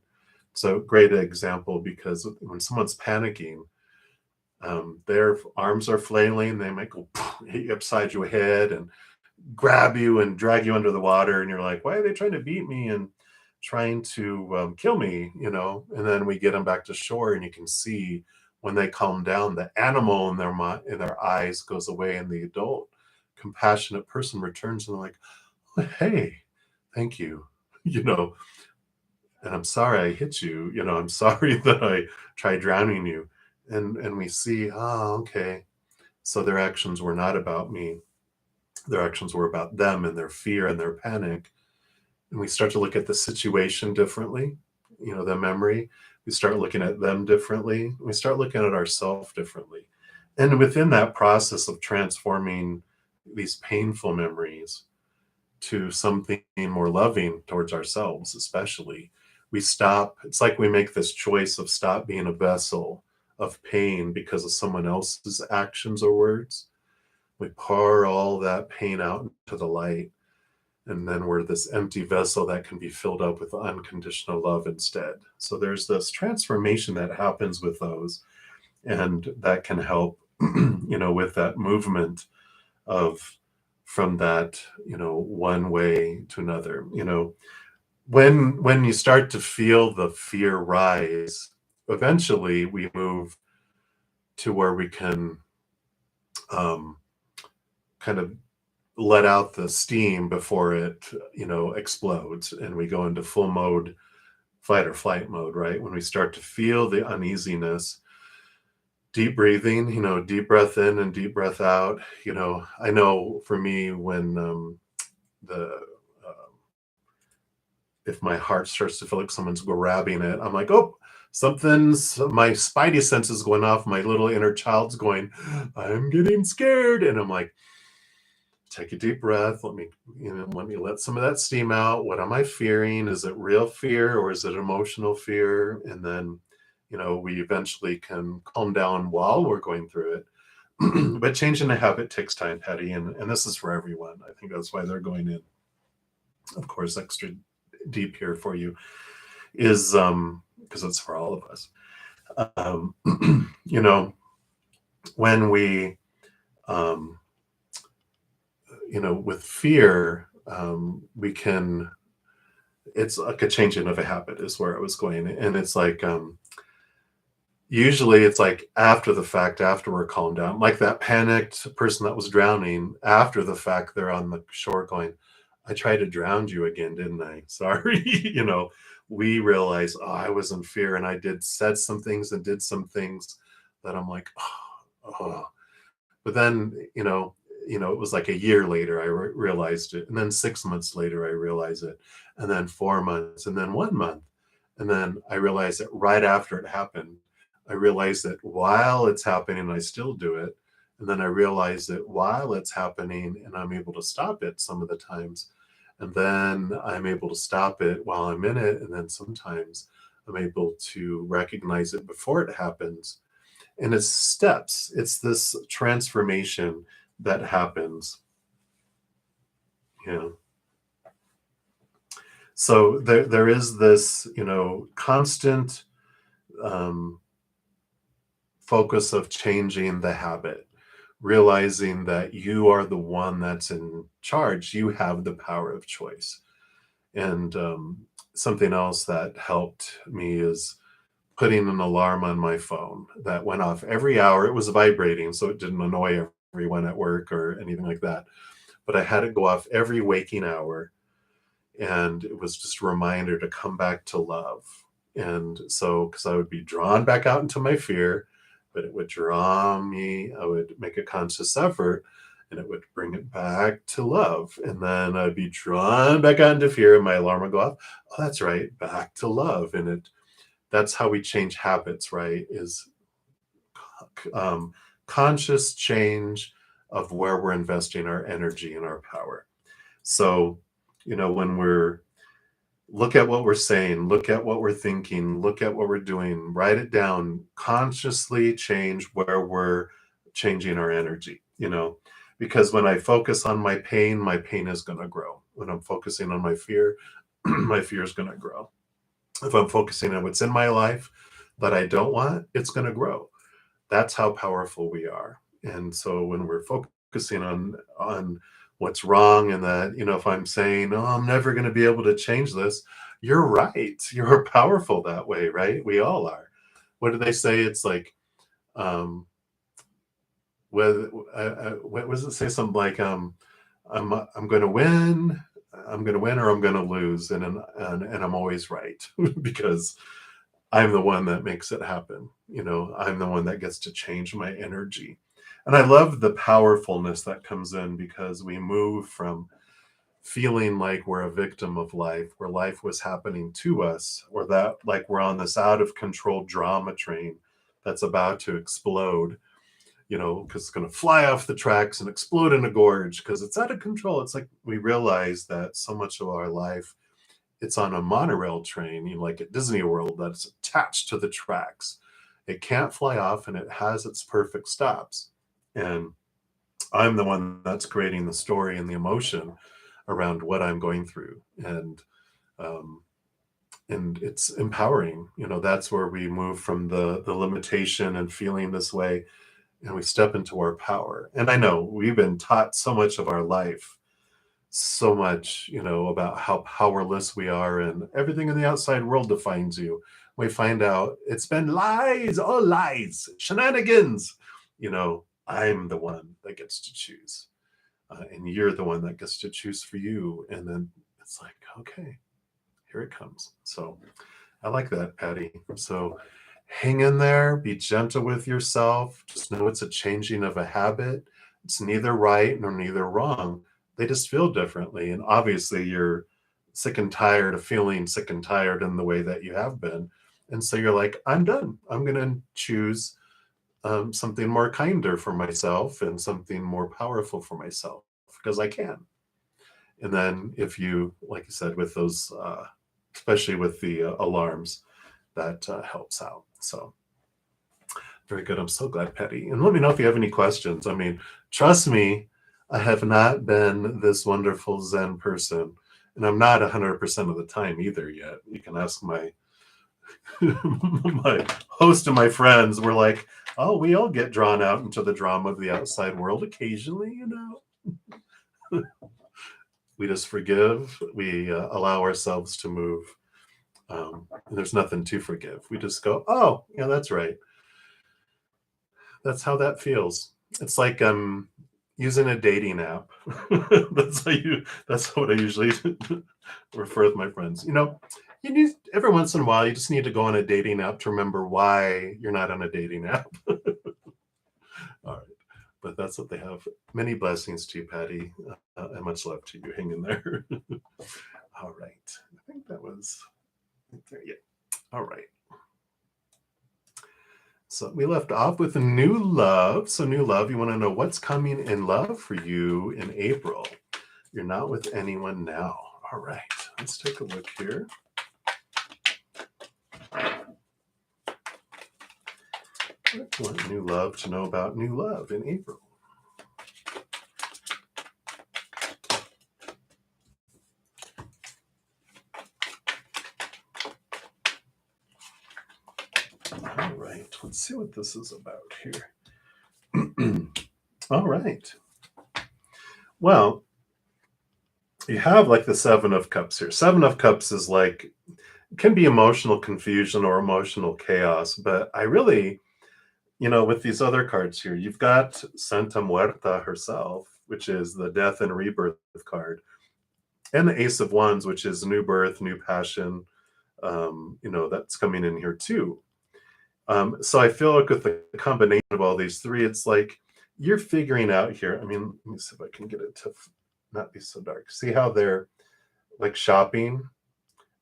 It's a great example because when someone's panicking, their arms are flailing. They might go hit you upside your head and grab you and drag you under the water. And you're like, why are they trying to beat me and trying to kill me? And then we get them back to shore, and you can see when they calm down, the animal in their eyes goes away, and the adult, compassionate person returns, and they're like, oh, hey, thank you, and I'm sorry I hit you, I'm sorry that I tried drowning you. And we see, oh, okay. So their actions were not about me. Their actions were about them and their fear and their panic. And we start to look at the situation differently, the memory. We start looking at them differently. We start looking at ourselves differently. And within that process of transforming these painful memories to something more loving towards ourselves, especially, it's like we make this choice of stop being a vessel of pain because of someone else's actions or words. We pour all that pain out into the light, and then we're this empty vessel that can be filled up with unconditional love instead. So there's this transformation that happens with those, and that can help, with that movement of from that, one way to another. When you start to feel the fear rise, eventually we move to where we can kind of let out the steam before it, explodes, and we go into full mode, fight or flight mode, right? When we start to feel the uneasiness, deep breathing, deep breath in and deep breath out. I know for me, when the if my heart starts to feel like someone's grabbing it, I'm like, oh, my spidey sense is going off. My little inner child's going, I'm getting scared. And I'm like, take a deep breath. Let me let some of that steam out. What am I fearing? Is it real fear or is it emotional fear? And then, we eventually can calm down while we're going through it. But changing a habit takes time, Patty. And this is for everyone. I think that's why they're going in, of course, extra deep here for you, is because it's for all of us. When we with fear, we can, it's like a changing of a habit is where I was going. And it's like, Usually it's like after the fact, after we're calmed down, like that panicked person that was drowning. After the fact, they're on the shore going, I tried to drown you again, didn't I? Sorry. We realize, oh, I was in fear and I said some things and did some things that I'm like, oh. But then, it was like a year later, I realized it. And then 6 months later, I realized it. And then 4 months, and then 1 month. And then I realized it right after it happened. I realized that while it's happening, I still do it. And then I realized that while it's happening, and I'm able to stop it some of the times. And then I'm able to stop it while I'm in it. And then sometimes I'm able to recognize it before it happens, and it's steps. It's this transformation that happens. Yeah. So there is this, constant um, focus of changing the habit, realizing that you are the one that's in charge. You have the power of choice. And something else that helped me is putting an alarm on my phone that went off every hour. It was vibrating, so it didn't annoy everyone at work or anything like that. But I had it go off every waking hour. And it was just a reminder to come back to love. And so, because I would be drawn back out into my fear, but it would draw me, I would make a conscious effort and it would bring it back to love. And then I'd be drawn back out into fear and my alarm would go off. Oh, that's right, back to love. And that's how we change habits, right? Is um, conscious change of where we're investing our energy and our power. So, when we're look at what we're saying, look at what we're thinking, look at what we're doing, write it down, consciously change where we're changing our energy, because when I focus on my pain is going to grow. When I'm focusing on my fear, my fear is going to grow. If I'm focusing on what's in my life that I don't want, it's going to grow. That's how powerful we are. And so when we're focusing on what's wrong, and that, if I'm saying, oh, I'm never going to be able to change this, you're right. You're powerful that way, right? We all are. What do they say? It's like, whether what does it say? Something like, I'm going to win. I'm going to win, or I'm going to lose, and I'm always right because I'm the one that makes it happen. I'm the one that gets to change my energy. And I love the powerfulness that comes in because we move from feeling like we're a victim of life, where life was happening to us, or that like we're on this out of control drama train that's about to explode, because it's going to fly off the tracks and explode in a gorge because it's out of control. It's like we realize that so much of our life, it's on a monorail train, like at Disney World, that's attached to the tracks. It can't fly off and it has its perfect stops. And I'm the one that's creating the story and the emotion around what I'm going through. Um, and it's empowering. That's where we move from the limitation and feeling this way, and we step into our power. And I know we've been taught so much of our life, so much, about how powerless we are, and everything in the outside world defines you. We find out it's been lies, all lies, shenanigans. I'm the one that gets to choose, and you're the one that gets to choose for you. And then it's like, okay, here it comes. So I like that, Patty. So hang in there, be gentle with yourself. Just know it's a changing of a habit. It's neither right nor neither wrong. They just feel differently. And obviously, you're sick and tired of feeling sick and tired in the way that you have been. And so you're like, I'm done. I'm going to choose something more kinder for myself and something more powerful for myself because I can. And then if you, like you said, with those, especially with the alarms, that helps out. So very good. I'm so glad, Patty. And let me know if you have any questions. I mean, trust me, I have not been this wonderful Zen person, and I'm not 100% of the time either yet. You can ask my my host and my friends. We're like, oh, we all get drawn out into the drama of the outside world occasionally, We just forgive. We allow ourselves to move. And there's nothing to forgive. We just go, oh, yeah, that's right. That's how that feels. It's like using a dating app. That's what I usually refer with my friends. You need every once in a while you just need to go on a dating app to remember why you're not on a dating app. All right. But that's what they have. Many blessings to you, Patty, and much love to you. Hang in there. All right. I think that was there. Yeah. All right. So we left off with new love. So new love, you want to know what's coming in love for you in April. You're not with anyone now. All right. Let's take a look here. What do you want new love to know about new love in April? All right. Let's see what this is about here. All right. Well, you have like the Seven of Cups here. Seven of Cups is like, can be emotional confusion or emotional chaos, but I really, with these other cards here, you've got Santa Muerta herself, which is the death and rebirth card, and the Ace of Wands, which is new birth, new passion. That's coming in here too. So I feel like with the combination of all these three, it's like you're figuring out here. I mean, let me see if I can get it to not be so dark. See how they're like shopping?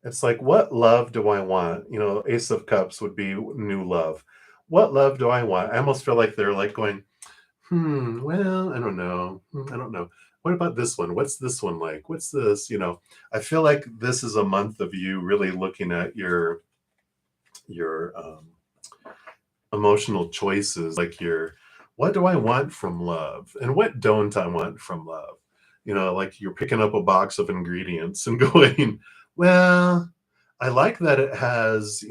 It's like, what love do I want? Ace of Cups would be new love. What love do I want? I almost feel like they're like going, well, I don't know. I don't know. What about this one? What's this one like? What's this? I feel like this is a month of you really looking at your emotional choices, like what do I want from love and what don't I want from love? Like you're picking up a box of ingredients and going, well, I like that it has,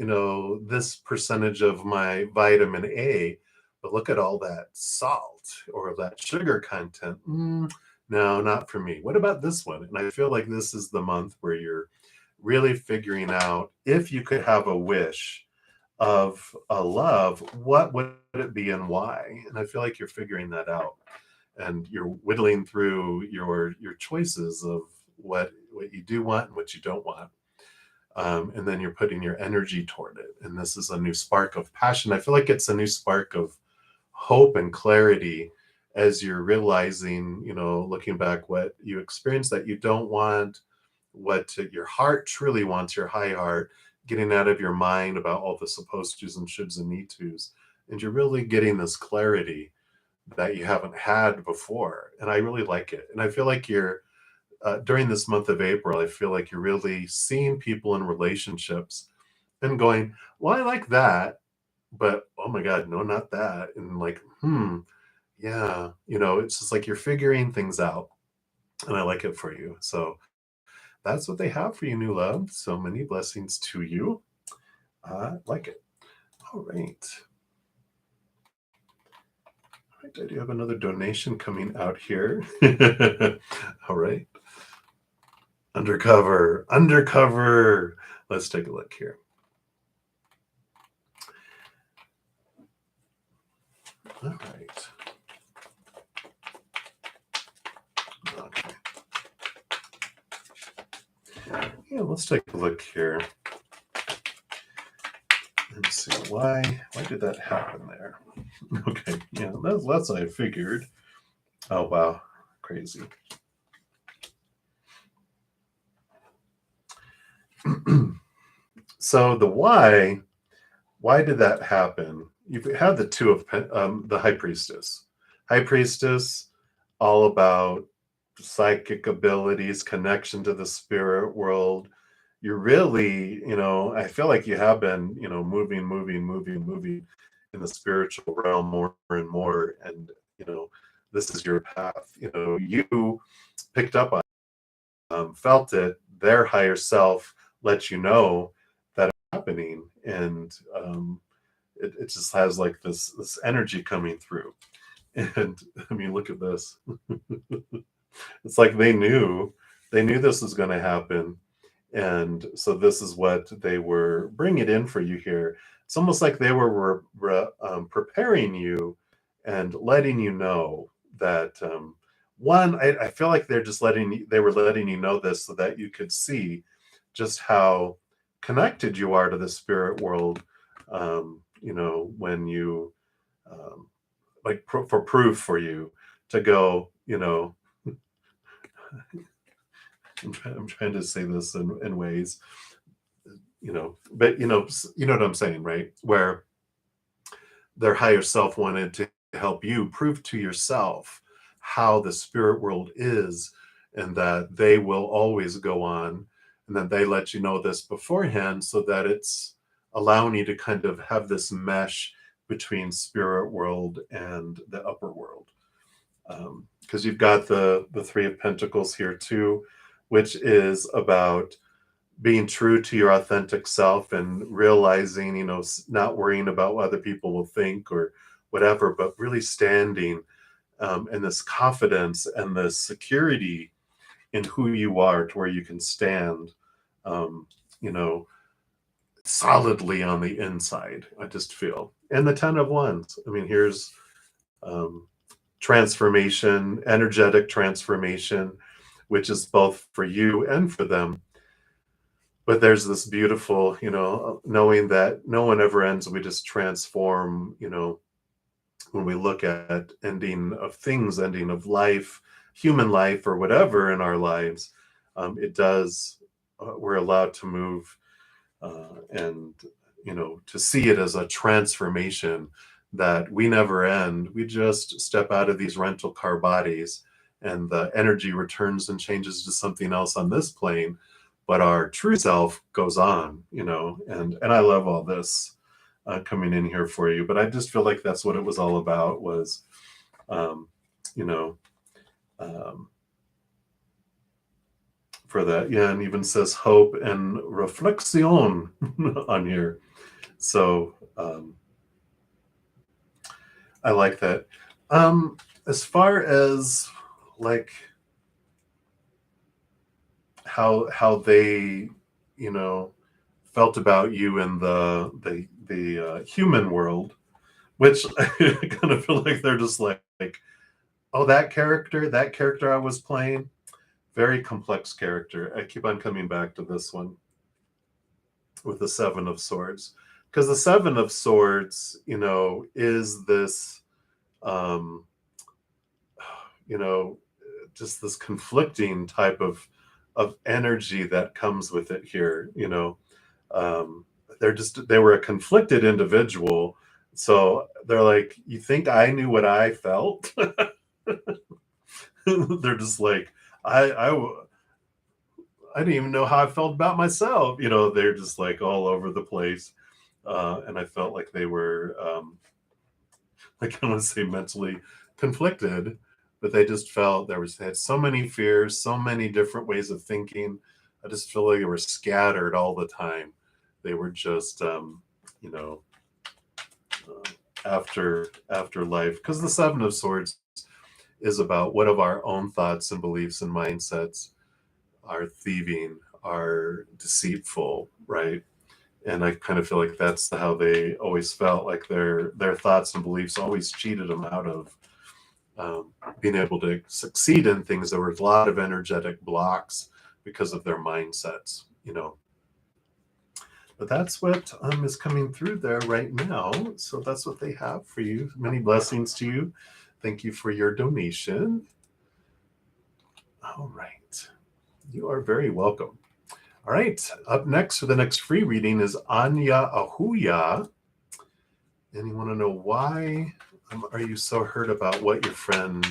this percentage of my vitamin A, but look at all that salt or that sugar content. No, not for me. What about this one? And I feel like this is the month where you're really figuring out if you could have a wish of a love, what would it be and why? And I feel like you're figuring that out and you're whittling through your choices of what you do want and what you don't want. And then you're putting your energy toward it. And this is a new spark of passion. I feel like it's a new spark of hope and clarity as you're realizing, looking back what you experienced that you don't want, what your heart truly wants, your high heart, getting out of your mind about all the supposed to's and shoulds and need to's. And you're really getting this clarity that you haven't had before. And I really like it. And I feel like you're, during this month of April, I feel like you're really seeing people in relationships and going, well, I like that, but oh my God, no, not that. And like, yeah, it's just like you're figuring things out. And I like it for you. So that's what they have for you, new love. So many blessings to you. I like it. All right. All right. I do have another donation coming out here. All right. Undercover. Let's take a look here. All right. Okay. Yeah, let's take a look here. Let's see why did that happen there? Okay, yeah, that's what I figured. Oh wow, crazy. So the why did that happen? You've had the two of the High Priestess. High Priestess, all about psychic abilities, connection to the spirit world. You're really, I feel like you have been, moving in the spiritual realm more and more. And, this is your path. You picked up on, felt it, their higher self let you know that it's happening. And it just has like this energy coming through. And I mean, look at this. It's like they knew this was going to happen. And so this is what they were bringing in for you here. It's almost like they were preparing you and letting you know that one, I feel like they were letting you know this so that you could see just how connected you are to the spirit world. When you like for proof for you to go, I'm trying to say this in ways, but you know what I'm saying, right? Where their higher self wanted to help you prove to yourself how the spirit world is, and that they will always go on, and then they let you know this beforehand so that it's allowing you to kind of have this mesh between spirit world and the upper world. Because you've got the Three of Pentacles here too, which is about being true to your authentic self and realizing, not worrying about what other people will think or whatever, but really standing in this confidence and this security in who you are, to where you can stand, um, you know, solidly on the inside, I just feel. And the Ten of Wands. I mean, here's um, transformation, energetic transformation, which is both for you and for them. But there's this beautiful, knowing that no one ever ends. We just transform, when we look at ending of things, ending of life, human life, or whatever in our lives, it does, we're allowed to move and, to see it as a transformation, that we never end. We just step out of these rental car bodies and the energy returns and changes to something else on this plane, but our true self goes on, and I love all this coming in here for you. But I just feel like that's what it was all about, was, you know, um, for that. Yeah, and even says hope and reflexion on here. So I like that. As far as like how they, felt about you in the human world, which I kind of feel like they're just like, oh, that character I was playing, very complex character. I keep on coming back to this one with the Seven of Swords, because the Seven of Swords, is this, um, you know, just this conflicting type of energy that comes with it here. Um, they were a conflicted individual, so they're like, you think I knew what I felt? They're just like, I didn't even know how I felt about myself. They're just like all over the place. And I felt like they were, I don't want to say mentally conflicted, but they just felt they had so many fears, so many different ways of thinking. I just feel like they were scattered all the time. They were just, you know, after life. Because the Seven of Swords is about what of our own thoughts and beliefs and mindsets are thieving, are deceitful, right? And I kind of feel like that's how they always felt, like their thoughts and beliefs always cheated them out of being able to succeed in things. There were a lot of energetic blocks because of their mindsets, But that's what is coming through there right now. So that's what they have for you. Many blessings to you. Thank you for your donation. All right. You are very welcome. All right. Up next for the next free reading is Anya Ahuya. And you want to know why are you so hurt about what your friend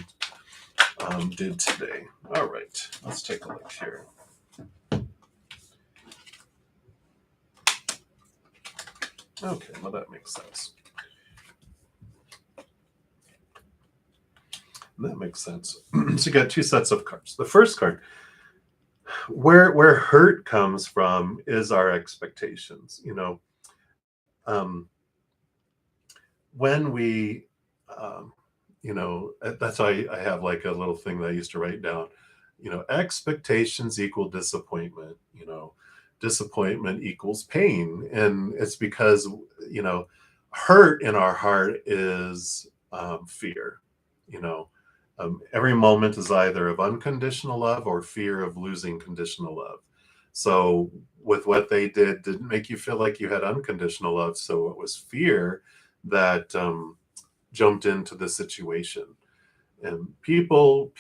did today? All right. Let's take a look here. Okay, well, that makes sense. That makes sense. So you got two sets of cards. The first card, where hurt comes from, is our expectations. When we, that's why I have like a little thing that I used to write down. Expectations equal disappointment. Disappointment equals pain, and it's because hurt in our heart is fear. You know, every moment is either of unconditional love or fear of losing conditional love. So with what they didn't make you feel like you had unconditional love. So it was fear that jumped into the situation. And people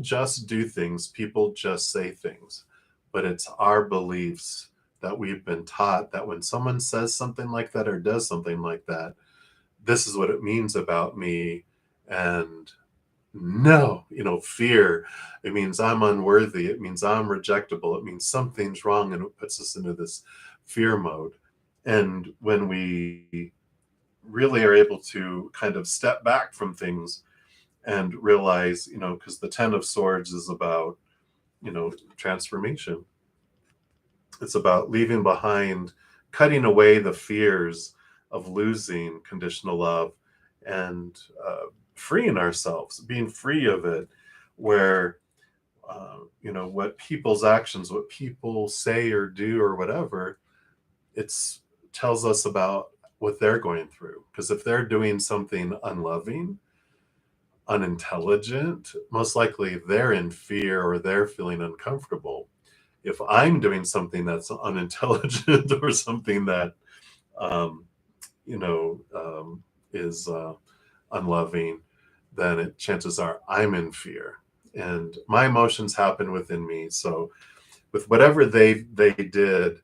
just do things, people just say things, but it's our beliefs that we've been taught that when someone says something like that or does something like that, this is what it means about me. And no, fear, it means I'm unworthy, it means I'm rejectable, it means something's wrong, and it puts us into this fear mode. And when we really are able to kind of step back from things and realize, because the Ten of Swords is about, transformation. It's about leaving behind, cutting away the fears of losing conditional love, and freeing ourselves, being free of it, where, what people's actions, what people say or do or whatever, it's tells us about what they're going through. Because if they're doing something unloving, unintelligent, most likely they're in fear or they're feeling uncomfortable. If I'm doing something that's unintelligent or something that um, is unloving, then chances are I'm in fear, and my emotions happen within me. So with whatever they did,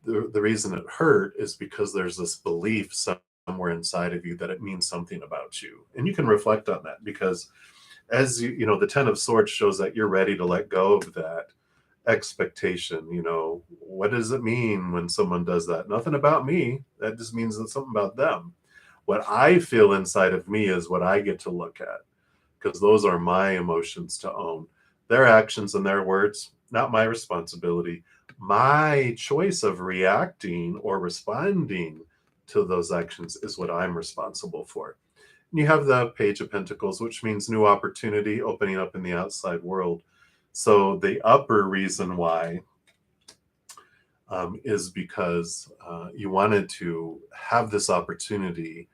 the reason it hurt is because there's this belief somewhere inside of you that it means something about you, and you can reflect on that, because as the Ten of Swords shows that you're ready to let go of that expectation. What does it mean when someone does that? Nothing about me. That just means that something about them. What I feel inside of me is what I get to look at, because those are my emotions to own. Their actions and their words, not my responsibility. My choice of reacting or responding to those actions is what I'm responsible for. And you have the Page of Pentacles, which means new opportunity opening up in the outside world. So the upper reason why is because you wanted to have this opportunity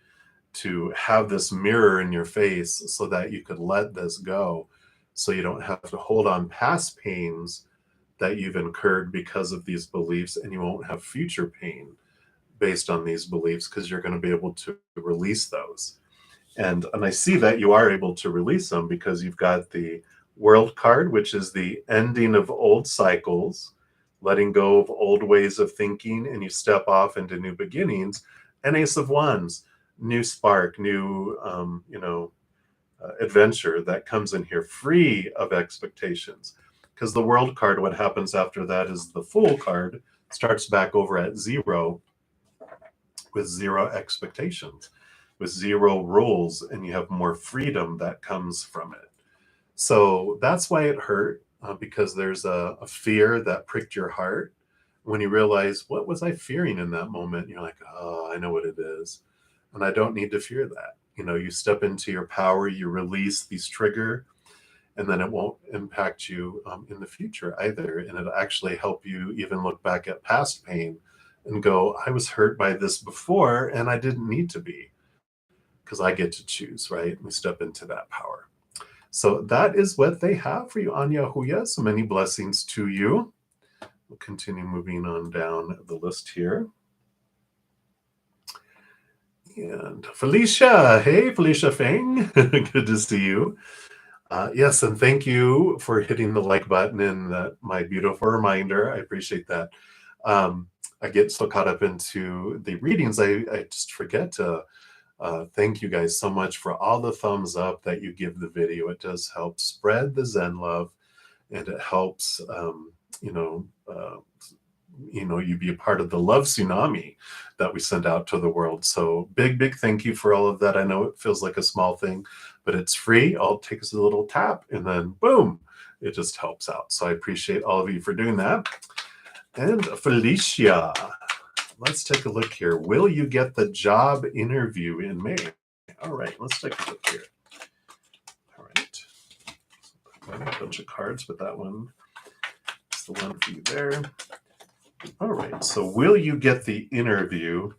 to have this mirror in your face so that you could let this go, so you don't have to hold on past pains that you've incurred because of these beliefs, and you won't have future pain based on these beliefs, because you're going to be able to release those. And I see that you are able to release them, because you've got the World card, which is the ending of old cycles, letting go of old ways of thinking, and you step off into new beginnings. And Ace of Wands, new spark, new adventure that comes in here, free of expectations. Because the World card, what happens after that is the Fool card starts back over at zero, with zero expectations, with zero rules, and you have more freedom that comes from it. So that's why it hurt, because there's a fear that pricked your heart. When you realize, what was I fearing in that moment? You're like, oh, I know what it is. And I don't need to fear that. You step into your power, you release these trigger, and then it won't impact you in the future either. And it'll actually help you even look back at past pain and go, I was hurt by this before, and I didn't need to be, because I get to choose, right? We step into that power. So that is what they have for you, Anya Huya. So many blessings to you. We'll continue moving on down the list here. And Felicia, hey, Felicia Feng, good to see you. Yes, and thank you for hitting the like button and my beautiful reminder. I appreciate that. I get so caught up into the readings, I just forget to thank you guys so much for all the thumbs up that you give the video. It does help spread the Zen love, and it helps, you be a part of the love tsunami that we send out to the world. So big thank you for all of that. I know it feels like a small thing, but it's free. All it takes is a little tap, and then boom, it just helps out. So I appreciate all of you for doing that. And Felicia, let's take a look here. Will you get the job interview in May? All right, let's take a look here. All right, a bunch of cards, but that one is the one for you there. All right, so will you get the interview?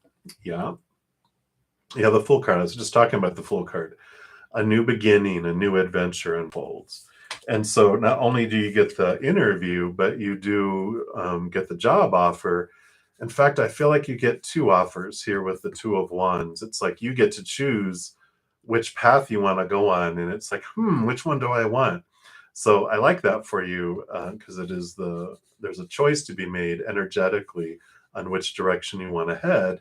Yeah, the Fool card. I was just talking about the Fool card. a new beginning, a new adventure unfolds. And so not only do you get the interview, but you do get the job offer. In fact, I feel like you get two offers here with the Two of Wands. It's like you get to choose which path you want to go on. And it's like, which one do I want? So I like that for you because there's a choice to be made energetically on which direction you want to head.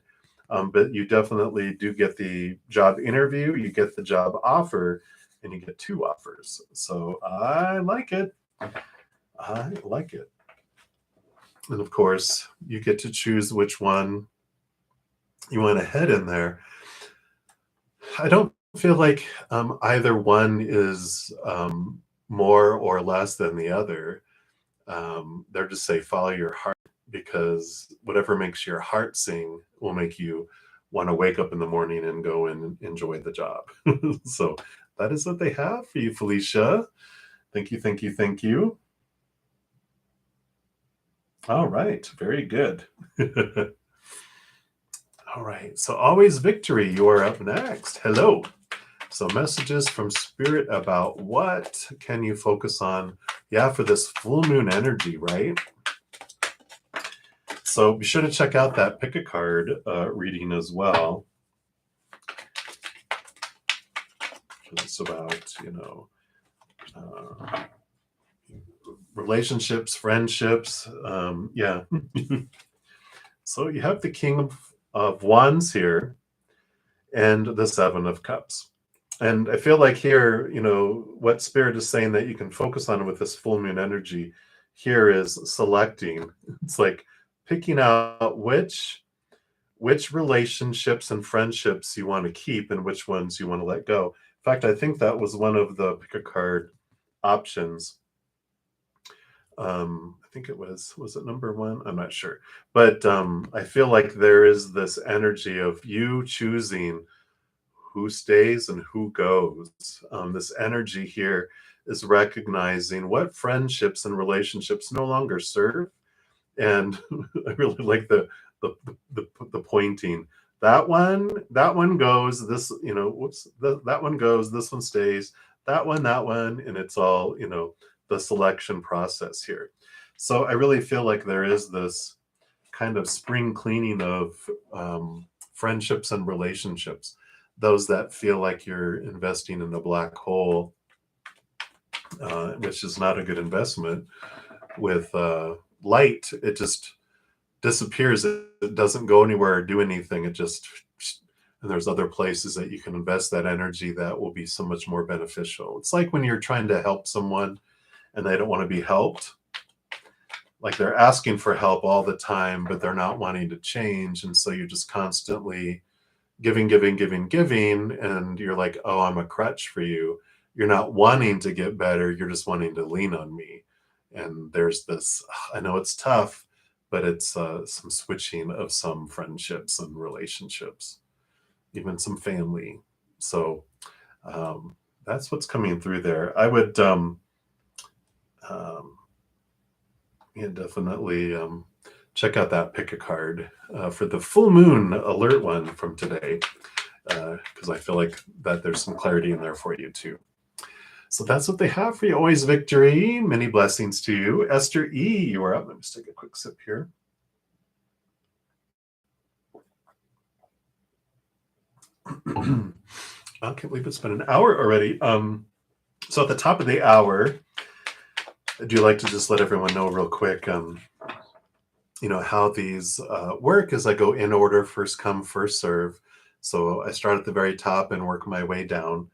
But you definitely do get the job interview, you get the job offer, and you get two offers. So I like it. I like it. And of course, you get to choose which one you want to head in there. I don't feel like either one is more or less than the other. They're just say follow your heart because whatever makes your heart sing will make you want to wake up in the morning and go and enjoy the job. So that is what they have for you, Felicia. Thank you, thank you, thank you. All right, very good. All right, so always victory. You are up next. Hello. So messages from Spirit about what can you focus on? Yeah, for this full moon energy, right? So be sure to check out that pick a card reading as well. It's about, relationships, friendships. Yeah. So you have the King of Wands here and the Seven of Cups. And I feel like here, what Spirit is saying that you can focus on with this full moon energy here is selecting. It's like picking out which relationships and friendships you want to keep and which ones you want to let go. In fact, I think that was one of the pick a card options. I think it was it number one? I'm not sure. But I feel like there is this energy of you choosing who stays and who goes. This energy here is recognizing what friendships and relationships no longer serve. And I really like the pointing. That one goes. This, that one goes. This one stays. That one, and it's all the selection process here. So I really feel like there is this kind of spring cleaning of friendships and relationships. Those that feel like you're investing in a black hole, which is not a good investment. With light, it just disappears. It doesn't go anywhere or do anything. And there's other places that you can invest that energy that will be so much more beneficial. It's like when you're trying to help someone and they don't want to be helped. Like they're asking for help all the time, but they're not wanting to change. And so you're just constantly giving, and you're like, oh, I'm a crutch for you. You're not wanting to get better. You're just wanting to lean on me. And there's this, I know it's tough, but it's some switching of some friendships and relationships, even some family. So that's what's coming through there. I would definitely check out that pick a card for the full moon alert one from today, because I feel like that there's some clarity in there for you too. So that's what they have for you. Always victory. Many blessings to you. Esther E., you are up. Let me just take a quick sip here. I can't believe it's been an hour already. So at the top of the hour, I do like to just let everyone know real quick, how these work as I go in order, first come, first serve. So I start at the very top and work my way down.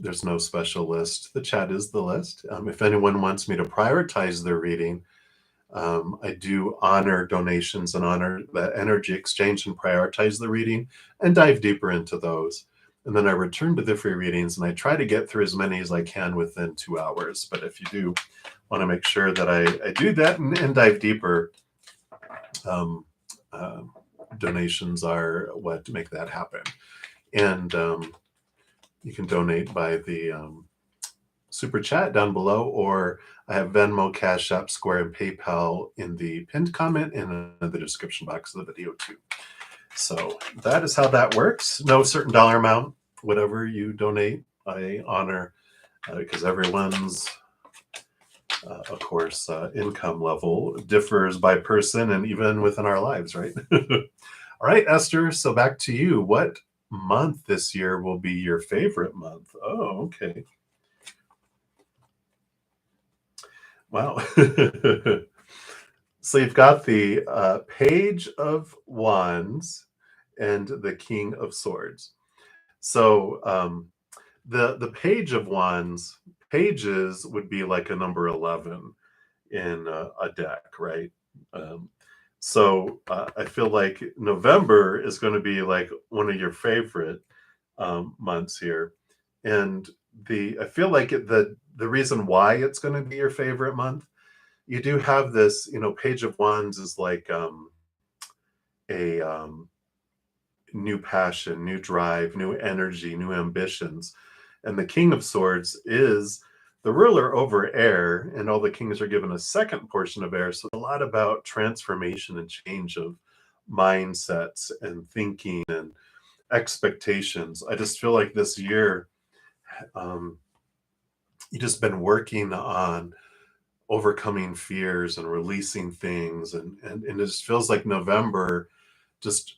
There's no special list. The chat is the list. If anyone wants me to prioritize their reading, I do honor donations and honor that energy exchange and prioritize the reading and dive deeper into those. And then I return to the free readings and I try to get through as many as I can within 2 hours. But if you do want to make sure that I do that and dive deeper, donations are what make that happen. And you can donate by the super chat down below, or I have Venmo, CashApp, Square, and PayPal in the pinned comment and in the description box of the video too. So that is how that works. No certain dollar amount. Whatever you donate, I honor, because everyone's, of course, income level differs by person and even within our lives, right? All right, Esther. So back to you. What month this year will be your favorite month? Oh, okay. Wow. So you've got the Page of Wands and the King of Swords. So the Page of Wands, pages would be like a number 11 in a deck, right? Um, so I feel like November is going to be like one of your favorite months here, and I feel like the reason why it's going to be your favorite month, you do have this, Page of Wands is like a new passion, new drive, new energy, new ambitions. And the King of Swords is the ruler over air, and all the kings are given a second portion of air. So a lot about transformation and change of mindsets and thinking and expectations. I just feel like this year, um, you just been working on overcoming fears and releasing things, and it just feels like November just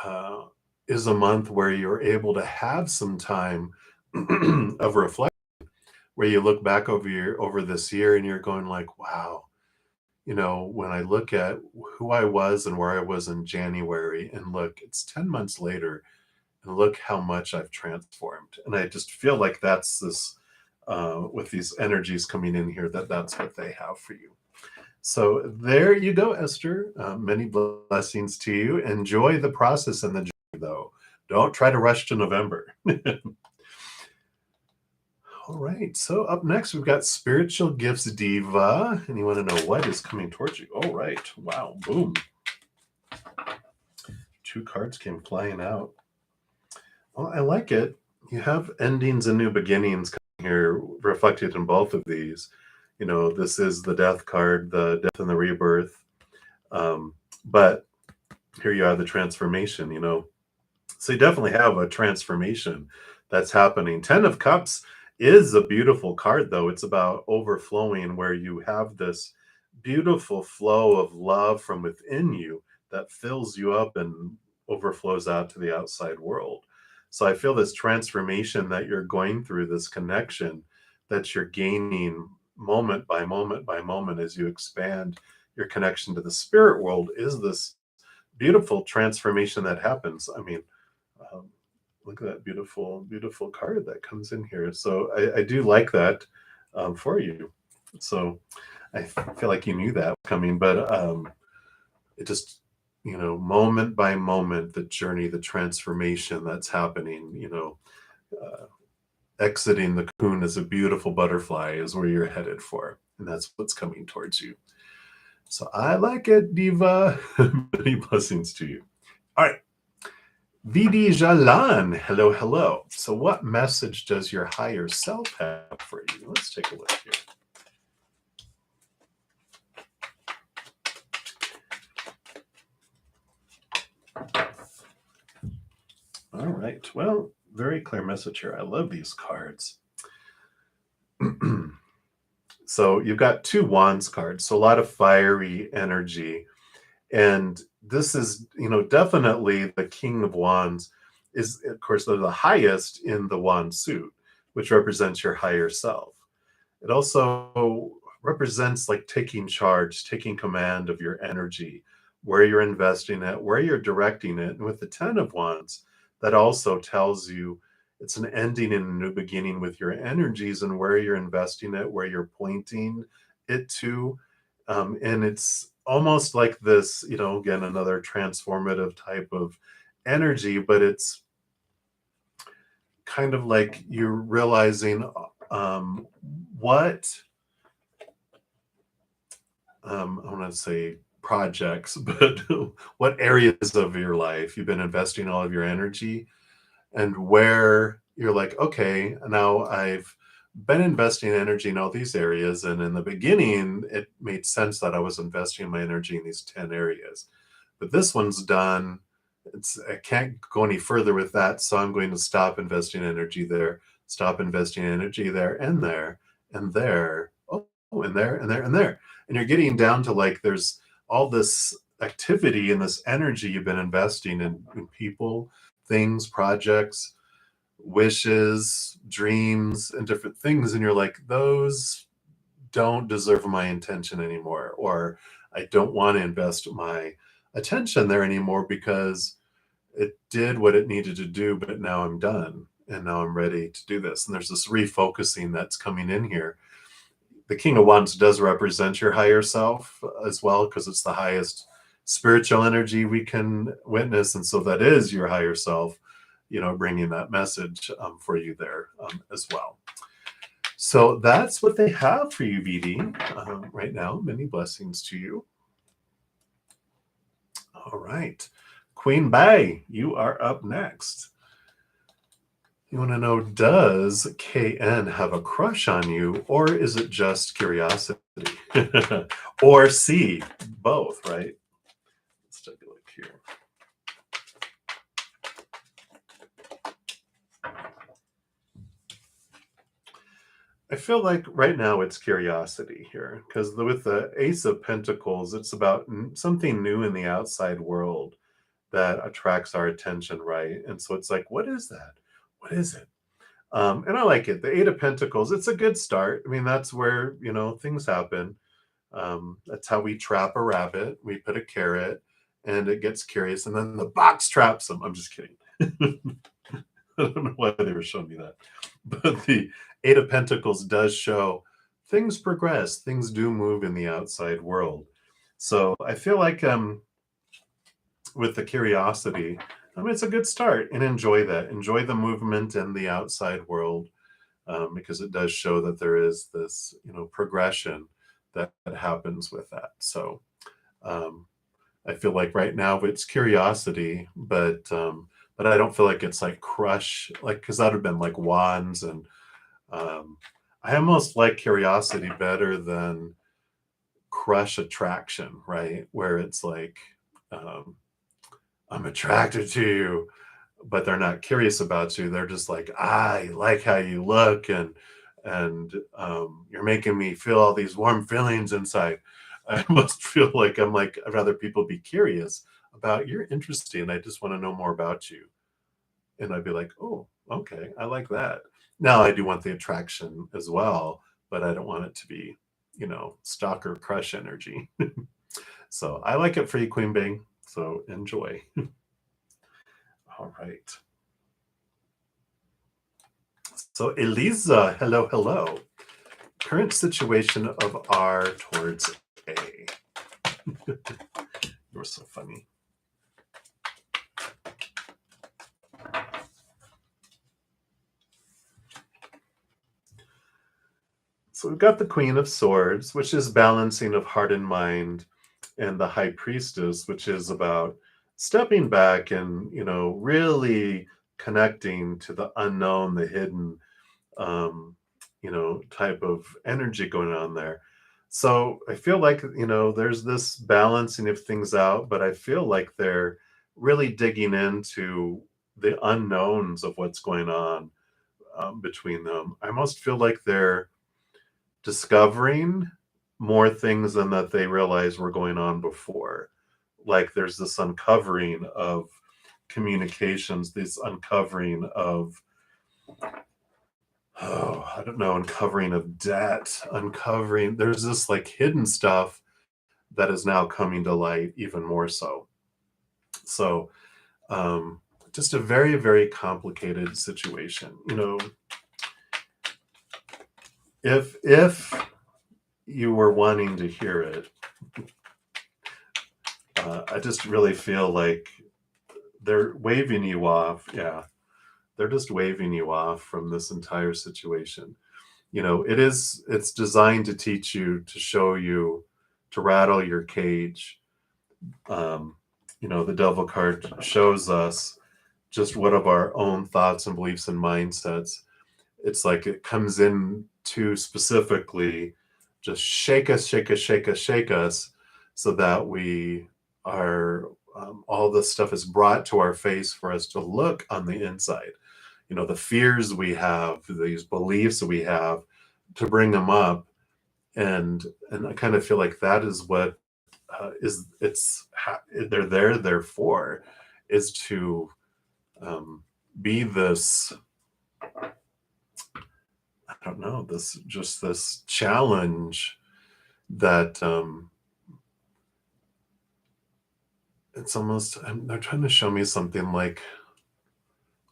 uh, is a month where you're able to have some time of reflection, where you look back over this year and you're going like, wow, when I look at who I was and where I was in January, and look, it's 10 months later, and look how much I've transformed. And I just feel like that's this, with these energies coming in here, that's what they have for you. So there you go, Esther. Many blessings to you. Enjoy the process and the journey, though. Don't try to rush to November. All right. So up next, we've got Spiritual Gifts Diva. And you want to know what is coming towards you. All right. Wow. Boom. 2 cards came flying out. Well, I like it. You have endings and new beginnings coming here reflected in both of these. This is the Death card, the death and the rebirth. But here you are, the transformation, So you definitely have a transformation that's happening. 10 of Cups is a beautiful card, though. It's about overflowing, where you have this beautiful flow of love from within you that fills you up and overflows out to the outside world. So I feel this transformation that you're going through, this connection that you're gaining moment by moment by moment as you expand your connection to the spirit world, is this beautiful transformation that happens. I mean, um, look at that beautiful, beautiful card that comes in here. So I do like that for you. So I feel like you knew that coming, but it just, moment by moment, the journey, the transformation that's happening, exiting the cocoon as a beautiful butterfly is where you're headed for. And that's what's coming towards you. So I like it, Diva. Many blessings to you. All right. Vidi Jalan, hello, hello. So what message does your higher self have for you? Let's take a look here. All right. Well, very clear message here. I love these cards. So you've got 2 Wands cards, so a lot of fiery energy. And this is, definitely the King of Wands is, of course, the highest in the wand suit, which represents your higher self. It also represents like taking charge, taking command of your energy, where you're investing it, where you're directing it. And with the 10 of Wands, that also tells you it's an ending and a new beginning with your energies and where you're investing it, where you're pointing it to. And it's almost like this, again, another transformative type of energy, but it's kind of like you're realizing what I want to say projects, but what areas of your life you've been investing all of your energy, and where you're like, okay, now I've been investing energy in all these areas. And in the beginning, it made sense that I was investing my energy in these 10 areas. But this one's done. I can't go any further with that, so I'm going to stop investing energy there, stop investing energy there, and there, and there, oh, and there, and there, and there. And you're getting down to like there's all this activity and this energy you've been investing in people, things, projects, wishes, dreams, and different things. And you're like, those don't deserve my attention anymore, or I don't want to invest my attention there anymore because it did what it needed to do, but now I'm done and now I'm ready to do this. And there's this refocusing that's coming in here. The King of Wands does represent your higher self as well, because it's the highest spiritual energy we can witness. And so that is your higher self, bringing that message for you there as well. So that's what they have for you, VD, right now. Many blessings to you. All right. Queen Bay, you are up next. You want to know, does KN have a crush on you, or is it just curiosity? Or C, both, right? Let's take a look here. I feel like right now it's curiosity here, because with the Ace of Pentacles, it's about something new in the outside world that attracts our attention, right? And so it's like, what is that? What is it? And I like it. The Eight of Pentacles, it's a good start. I mean, that's where, things happen. That's how we trap a rabbit. We put a carrot and it gets curious, and then the box traps them. I'm just kidding. I don't know why they were showing me that. But the Eight of Pentacles does show things progress. Things do move in the outside world. So I feel like with the curiosity, it's a good start, and enjoy that. Enjoy the movement in the outside world, because it does show that there is this, progression that happens with that. So I feel like right now it's curiosity, but I don't feel like it's like crush, like, because that would have been like wands, and I almost like curiosity better than crush attraction, right? Where it's like, I'm attracted to you, but they're not curious about you. They're just like, I like how you look, and you're making me feel all these warm feelings inside. I must feel like I'd rather people be curious about, you're interesting, I just want to know more about you. And I'd be like, oh, okay, I like that. Now I do want the attraction as well, but I don't want it to be, stalker crush energy. So I like it for you, Queen Bing. So enjoy. All right. So Eliza, hello, hello. Current situation of R towards A. You're so funny. So we've got the Queen of Swords, which is balancing of heart and mind, and the High Priestess, which is about stepping back and, really connecting to the unknown, the hidden, type of energy going on there. So I feel like, there's this balancing of things out, but I feel like they're really digging into the unknowns of what's going on between them. I almost feel like they're discovering more things than that they realized were going on before. Like there's this uncovering of communications, this uncovering of, I don't know, uncovering of debt, there's this like hidden stuff that is now coming to light even more so. So, just a very, very complicated situation. If you were wanting to hear it, I just really feel like they're waving you off. Yeah, they're just waving you off from this entire situation. It's designed to teach you, to show you, to rattle your cage. The devil card shows us just what of our own thoughts and beliefs and mindsets. It's like it comes in to specifically just shake us, shake us, shake us, shake us, so that we are all this stuff is brought to our face for us to look on the inside. You know, the fears we have, these beliefs we have, to bring them up. And I kind of feel like that is what they're there for, is to be this, I don't know, this challenge that it's almost, they're trying to show me something like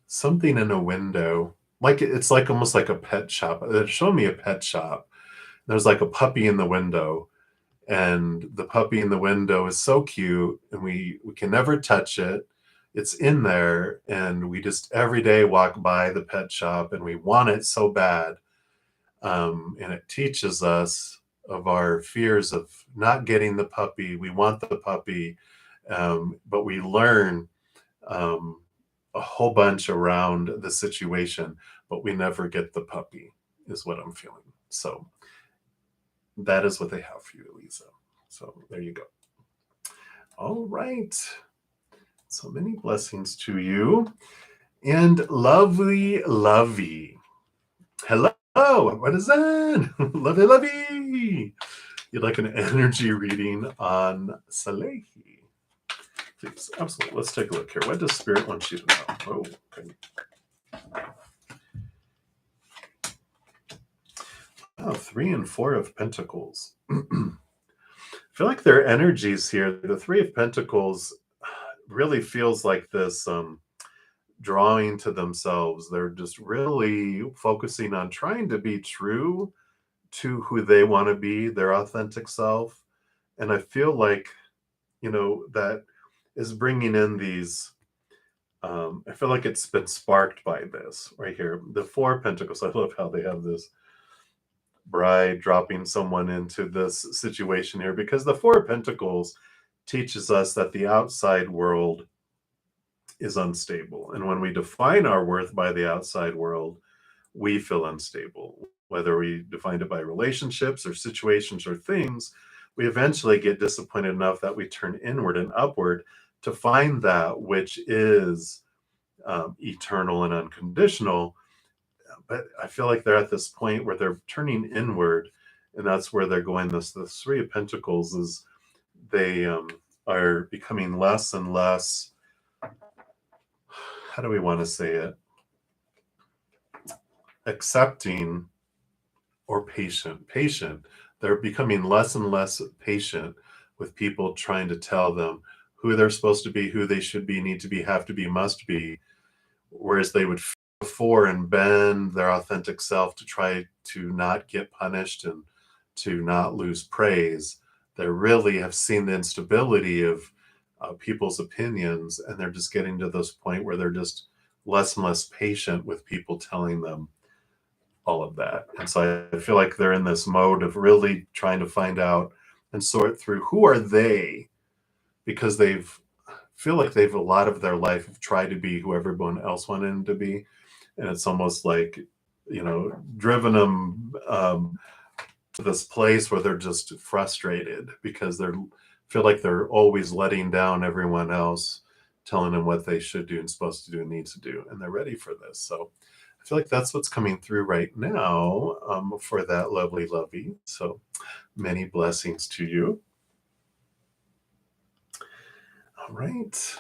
something in a window, like it's like almost like a pet shop. They're showing me a pet shop. There's like a puppy in the window, and the puppy in the window is so cute, and we can never touch it. It's in there, and we just every day walk by the pet shop, and we want it so bad. And it teaches us of our fears of not getting the puppy. We want the puppy, but we learn a whole bunch around the situation, but we never get the puppy, is what I'm feeling. So that is what they have for you, Lisa. So there you go. All right. So many blessings to you. And lovely, lovey. Hello. What is that? Lovey, lovey. You'd like an energy reading on Salehi? Please, absolutely. Let's take a look here. What does Spirit want you to know? Oh, okay. Oh, 3 and 4 of Pentacles. I feel like their energies here, the 3 of Pentacles really feels like this drawing to themselves. They're just really focusing on trying to be true to who they want to be, their authentic self. And I feel like, that is bringing in these, I feel like it's been sparked by this right here. The 4 of Pentacles, I love how they have this bride dropping someone into this situation here, because the 4 of Pentacles teaches us that the outside world is unstable. And when we define our worth by the outside world, we feel unstable. Whether we define it by relationships or situations or things, we eventually get disappointed enough that we turn inward and upward to find that which is eternal and unconditional. But I feel like they're at this point where they're turning inward, and that's where they're going. The 3 of Pentacles is they are becoming less and less, how do we want to say it, accepting or patient. They're becoming less and less patient with people trying to tell them who they're supposed to be, who they should be, need to be, have to be, must be, whereas they would before and bend their authentic self to try to not get punished and to not lose praise. They really have seen the instability of people's opinions, and they're just getting to this point where they're just less and less patient with people telling them all of that. And so I feel like they're in this mode of really trying to find out and sort through who are they, because feel like they've a lot of their life have tried to be who everyone else wanted them to be. And it's almost like, driven them to this place where they're just frustrated because they feel like they're always letting down everyone else, telling them what they should do and supposed to do and need to do. And they're ready for this. So I feel like that's what's coming through right now for that lovely lovey. So many blessings to you. All right.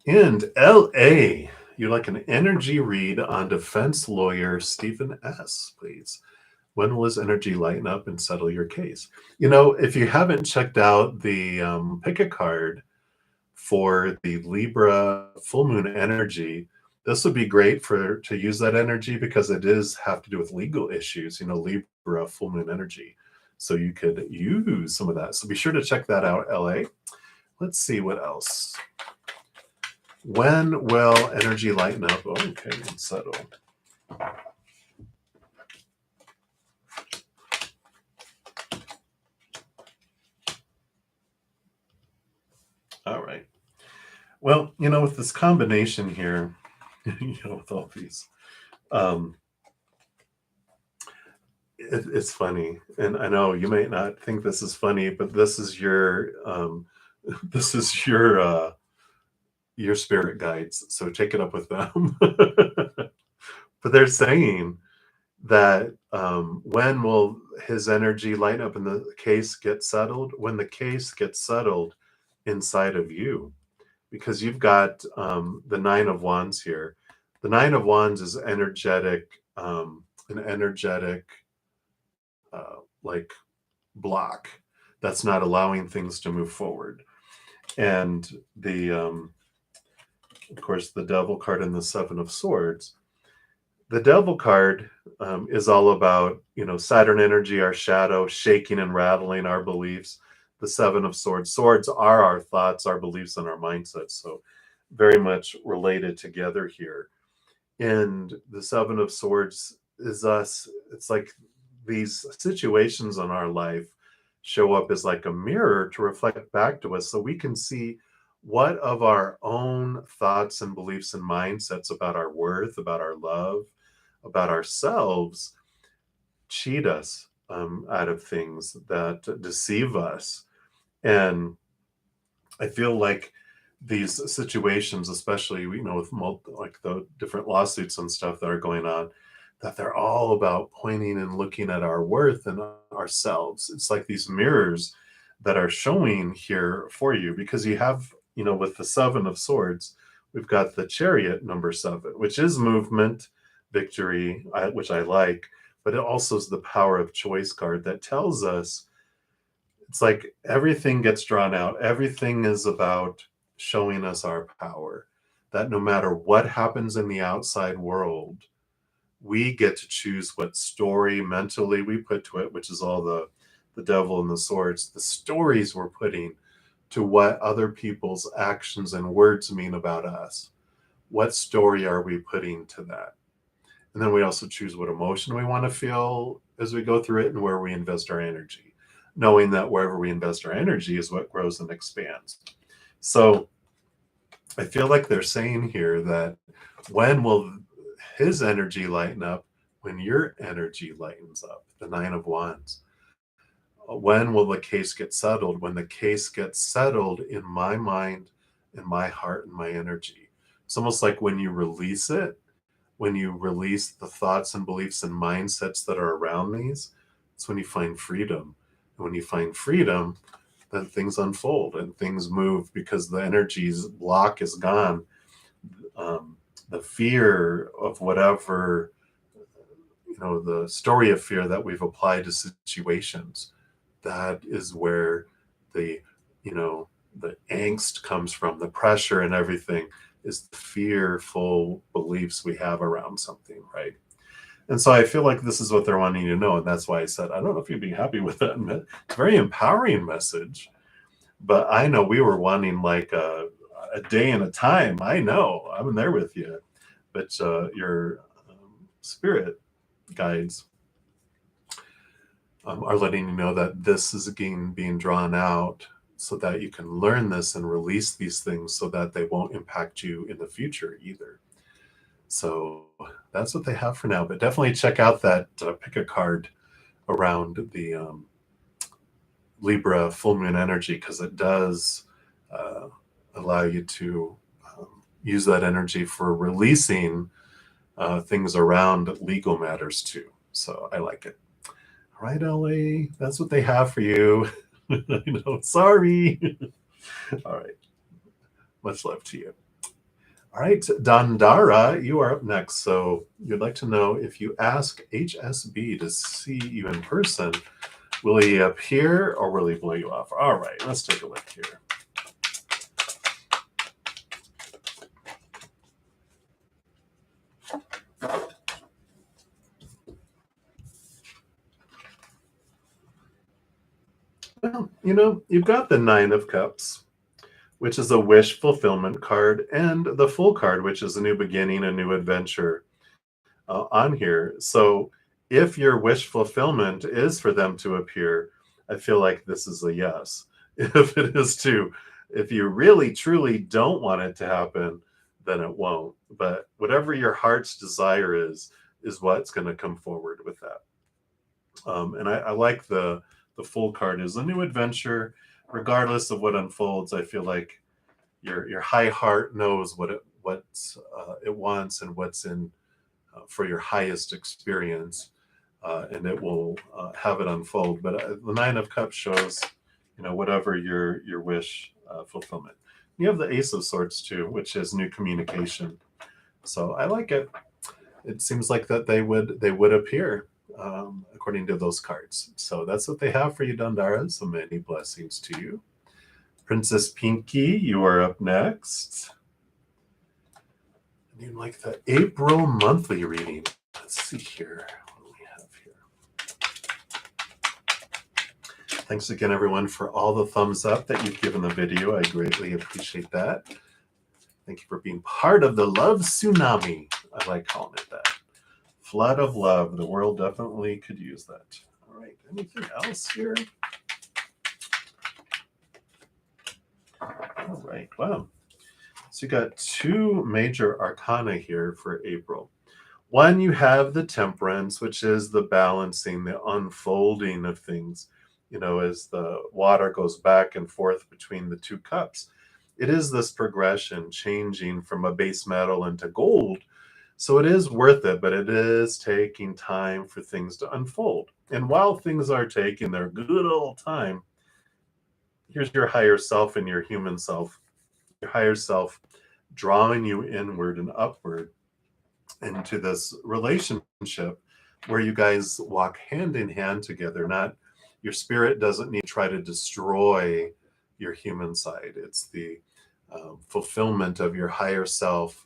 And LA, you'd like an energy read on defense lawyer Stephen S., please. When will his energy lighten up and settle your case? If you haven't checked out the pick a card for the Libra full moon energy, this would be great to use that energy, because it is have to do with legal issues, Libra full moon energy. So you could use some of that. So be sure to check that out, LA. Let's see what else. When will energy lighten up? Okay, and settle. All right. Well, with this combination here, with all these, it's funny. And I know you might not think this is funny, but this is your this is your spirit guides, so take it up with them. But they're saying that when will his energy light up and the case get settled? When the case gets settled inside of you, because you've got the Nine of Wands here. The Nine of Wands is energetic, an energetic like block that's not allowing things to move forward. And the of course, the Devil card and the Seven of Swords. The Devil card is all about, Saturn energy, our shadow, shaking and rattling our beliefs. The Seven of Swords. Swords are our thoughts, our beliefs, and our mindsets. So very much related together here. And the Seven of Swords is us. It's like these situations in our life show up as like a mirror to reflect back to us so we can see what of our own thoughts and beliefs and mindsets about our worth, about our love, about ourselves cheat us out of things that deceive us. And I feel like these situations, especially, with like the different lawsuits and stuff that are going on, that they're all about pointing and looking at our worth and ourselves. It's like these mirrors that are showing here for you, because you have, with the Seven of Swords, we've got the Chariot, number 7, which is movement, victory, which I like, but it also is the Power of Choice card that tells us it's like everything gets drawn out. Everything is about showing us our power, that no matter what happens in the outside world, we get to choose what story mentally we put to it, which is all the Devil and the Swords, the stories we're putting to what other people's actions and words mean about us. What story are we putting to that? And then we also choose what emotion we want to feel as we go through it and where we invest our energy, knowing that wherever we invest our energy is what grows and expands. So I feel like they're saying here that when will his energy lighten up? When your energy lightens up, the Nine of Wands. When will the case get settled? When the case gets settled in my mind, in my heart, and my energy. It's almost like when you release it, when you release the thoughts and beliefs and mindsets that are around these, it's when you find freedom. And when you find freedom, then things unfold and things move because the energy's block is gone. The fear of whatever, the story of fear that we've applied to situations, that is where the, the angst comes from, the pressure and everything is the fearful beliefs we have around something, right? And so I feel like this is what they're wanting you to know. And that's why I said, I don't know if you'd be happy with that. It's a very empowering message. But I know we were wanting like a day and a time. I know, I'm there with you. But your spirit guides are letting you know that this is being drawn out so that you can learn this and release these things so that they won't impact you in the future either. So that's what they have for now. But definitely check out that pick a card around the Libra full moon energy, because it does allow you to use that energy for releasing things around legal matters too. So I like it. All right, LA, that's what they have for you. Sorry. All right. Much love to you. All right, Dandara, you are up next. So you'd like to know, if you ask HSB to see you in person, will he appear or will he blow you off? All right, let's take a look here. Well, you've got the Nine of Cups, which is a wish fulfillment card, and the Fool card, which is a new beginning, a new adventure on here. So if your wish fulfillment is for them to appear, I feel like this is a yes. If it is too, if you really truly don't want it to happen, then it won't. But whatever your heart's desire is what's going to come forward with that. And I like the Fool card is a new adventure, regardless of what unfolds, I feel like your high heart knows what it wants and what's in for your highest experience, and it will have it unfold. But the Nine of Cups shows, whatever your wish fulfillment. You have the Ace of Swords too, which is new communication. So I like it. It seems like that they would appear according to those cards. So that's what they have for you, Dandara. So many blessings to you. Princess Pinky, you are up next. And you like the April monthly reading. Let's see here. What do we have here? Thanks again, everyone, for all the thumbs up that you've given the video. I greatly appreciate that. Thank you for being part of the love tsunami. I like calling it that. Flood of love. The world definitely could use that. All right. Anything else here? All right. Wow. So you got two major arcana here for April. One, you have the Temperance, which is the balancing, the unfolding of things, as the water goes back and forth between the two cups. It is this progression, changing from a base metal into gold. So it is worth it, but it is taking time for things to unfold. And while things are taking their good old time, here's your higher self and your human self. Your higher self drawing you inward and upward into this relationship where you guys walk hand in hand together. Not your spirit doesn't need to try to destroy your human side. It's the fulfillment of your higher self,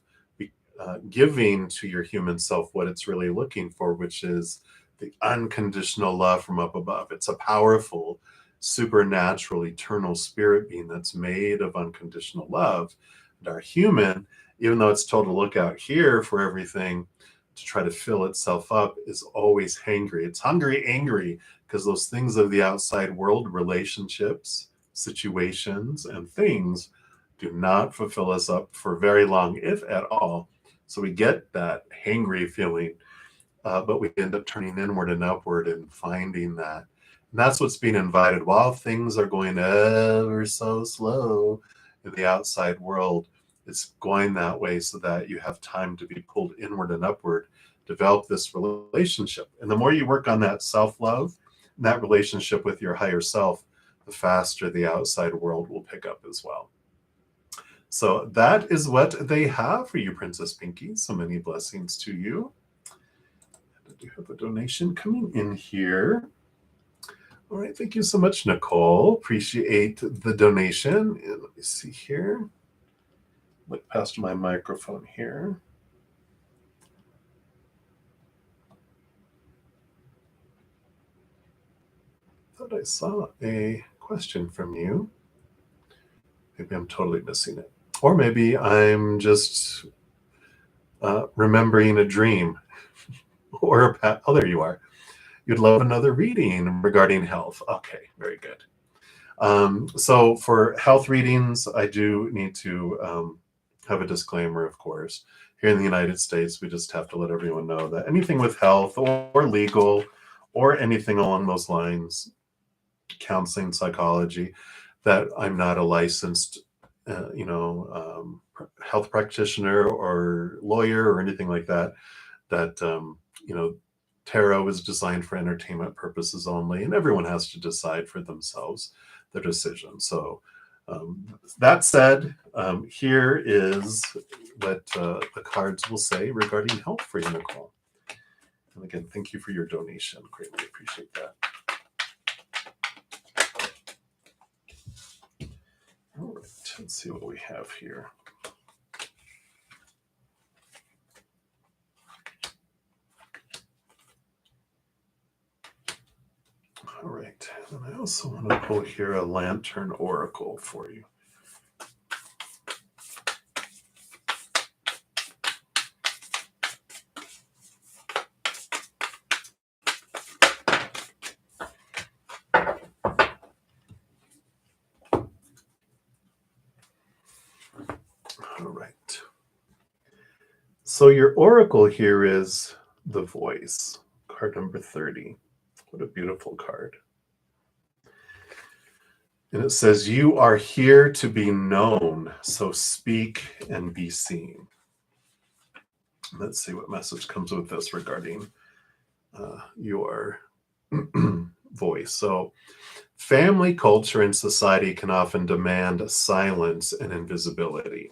giving to your human self what it's really looking for, which is the unconditional love from up above. It's a powerful, supernatural, eternal spirit being that's made of unconditional love. And our human, even though it's told to look out here for everything to try to fill itself up, is always hangry. It's hungry, angry, because those things of the outside world, relationships, situations, and things do not fulfill us up for very long, if at all. So we get that hangry feeling, but we end up turning inward and upward and finding that. And that's what's being invited. While things are going ever so slow in the outside world, it's going that way so that you have time to be pulled inward and upward, develop this relationship. And the more you work on that self-love, that relationship with your higher self, the faster the outside world will pick up as well. So that is what they have for you, Princess Pinky. So many blessings to you. I do have a donation coming in here. All right, thank you so much, Nicole. Appreciate the donation. And let me see here. Look past my microphone here. Thought I saw a question from you. Maybe I'm totally missing it. Or maybe I'm just remembering a dream. Or oh, there you are. You'd love another reading regarding health. Okay, very good. So for health readings, I do need to have a disclaimer, of course. Here in the United States, we just have to let everyone know that anything with health or legal or anything along those lines, counseling, psychology, that I'm not a licensed, health practitioner or lawyer or anything like that. That tarot is designed for entertainment purposes only, and everyone has to decide for themselves their decision. So that said, here is what the cards will say regarding health for you, Nicole. And again, thank you for your donation. Greatly appreciate that. All right, let's see what we have here. All right, and I also want to pull here a Lantern Oracle for you. All right. So your oracle here is the Voice, card number 30. What a beautiful card. And it says, you are here to be known, so speak and be seen. Let's see what message comes with this regarding your voice. So, family, culture, and society can often demand silence and invisibility.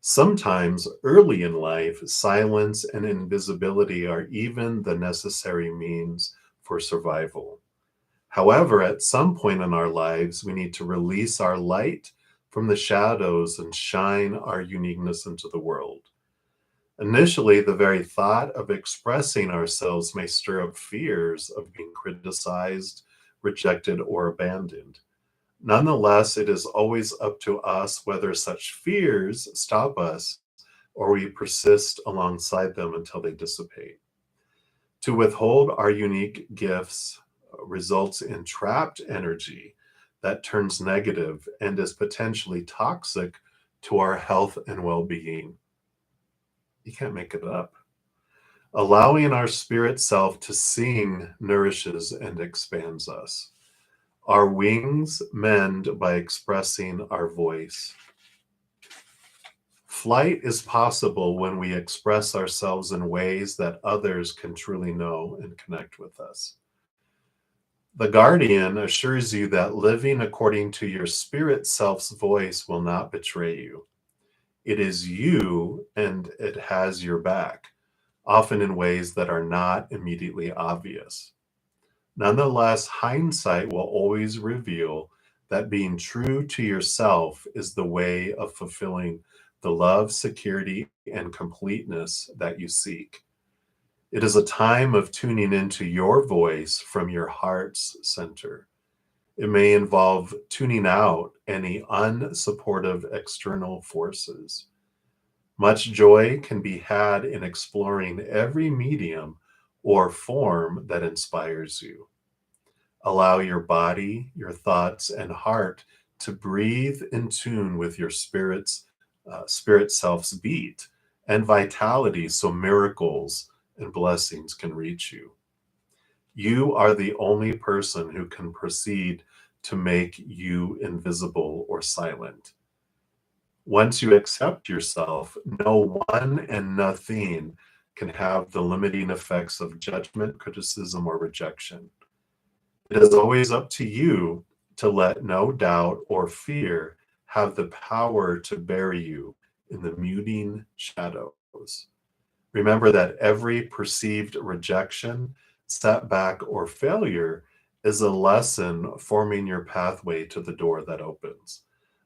Sometimes early in life, silence and invisibility are even the necessary means for survival. However, at some point in our lives, we need to release our light from the shadows and shine our uniqueness into the world. Initially, the very thought of expressing ourselves may stir up fears of being criticized, rejected, or abandoned. Nonetheless, it is always up to us whether such fears stop us or we persist alongside them until they dissipate. To withhold our unique gifts results in trapped energy that turns negative and is potentially toxic to our health and well being. You can't make it up. Allowing our spirit self to sing nourishes and expands us. Our wings mend by expressing our voice. Flight is possible when we express ourselves in ways that others can truly know and connect with us. The guardian assures you that living according to your spirit self's voice will not betray you. It is you and it has your back, often in ways that are not immediately obvious. Nonetheless, hindsight will always reveal that being true to yourself is the way of fulfilling the love, security, and completeness that you seek. It is a time of tuning into your voice from your heart's center. It may involve tuning out any unsupportive external forces. Much joy can be had in exploring every medium or form that inspires you. Allow your body, your thoughts, and heart to breathe in tune with your spirit self's beat and vitality so miracles and blessings can reach you. You are the only person who can proceed to make you invisible or silent. Once you accept yourself, no one and nothing can have the limiting effects of judgment, criticism, or rejection. It is always up to you to let no doubt or fear have the power to bury you in the muting shadows. Remember that every perceived rejection, setback, or failure is a lesson forming your pathway to the door that opens.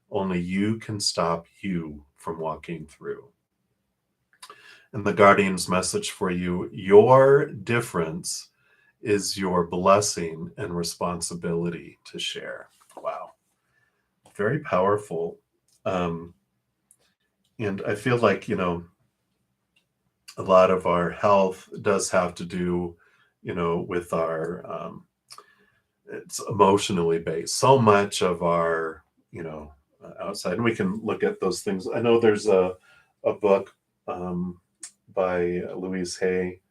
Only you can stop you from walking through. And the guardian's message for you, your difference is your blessing and responsibility to share. Wow. Very powerful. Um, and I feel like, a lot of our health does have to do, with our, it's emotionally based. So much of our, outside, and we can look at those things. I know there's a book by Louise Hay.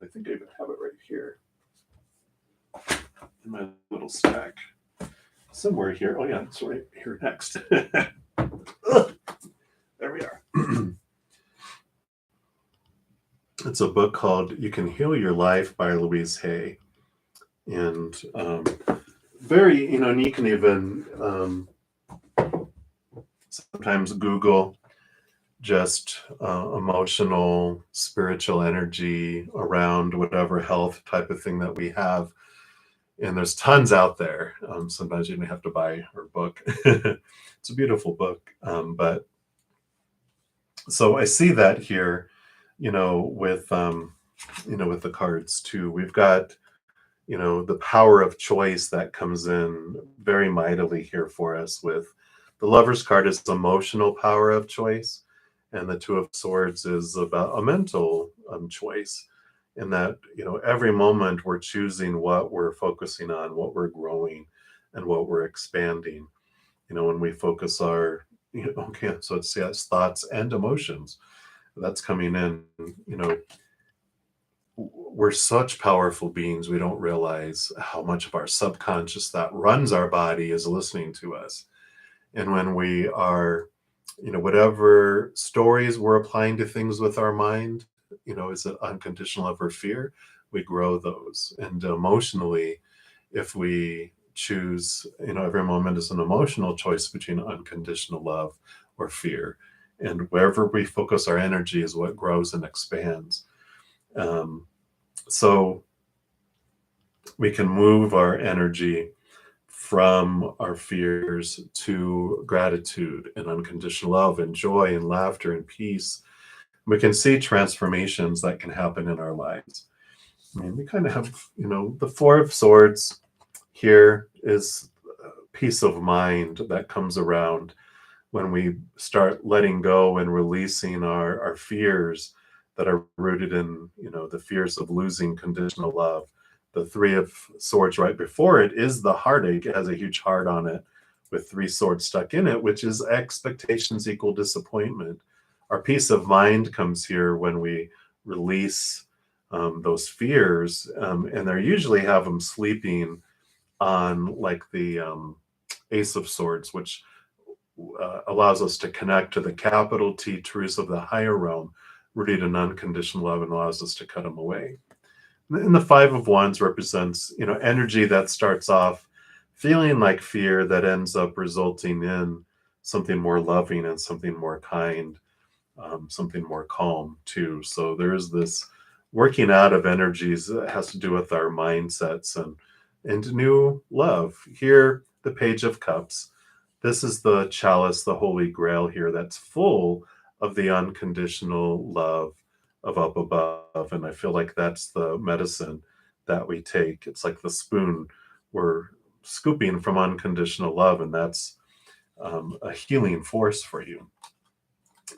I think I even have it right here in my little stack. Somewhere here. Oh, yeah, it's right here next. There we are. It's a book called You Can Heal Your Life by Louise Hay. And very, and you can even sometimes Google just emotional, spiritual energy around whatever health type of thing that we have. And there's tons out there. Sometimes you may have to buy her book. It's a beautiful book. But so I see that here, with with the cards too. We've got, the power of choice that comes in very mightily here for us. With the Lover's card is emotional power of choice, and the Two of Swords is about a mental choice. In that, every moment we're choosing what we're focusing on, what we're growing, and what we're expanding. When we focus our, okay, so it's, yes, thoughts and emotions that's coming in, we're such powerful beings, we don't realize how much of our subconscious that runs our body is listening to us. And when we are, whatever stories we're applying to things with our mind, is it unconditional love or fear? We grow those. And emotionally, if we choose, every moment is an emotional choice between unconditional love or fear. And wherever we focus our energy is what grows and expands. So we can move our energy from our fears to gratitude and unconditional love and joy and laughter and peace. We can see transformations that can happen in our lives. I mean, we kind of have, the Four of Swords here is peace of mind that comes around when we start letting go and releasing our fears that are rooted in, the fears of losing conditional love. The Three of Swords right before it is the heartache. It has a huge heart on it with three swords stuck in it, which is expectations equal disappointment. Our peace of mind comes here when we release those fears, and they usually have them sleeping on like the Ace of Swords, which allows us to connect to the capital T truths of the higher realm, rooted in unconditional love, and allows us to cut them away. And the Five of Wands represents, energy that starts off feeling like fear that ends up resulting in something more loving and something more kind, something more calm too. So there's this working out of energies that has to do with our mindsets and new love. Here, the Page of Cups. This is the chalice, the Holy Grail here that's full of the unconditional love of up above. And I feel like that's the medicine that we take. It's like the spoon we're scooping from unconditional love, and that's a healing force for you.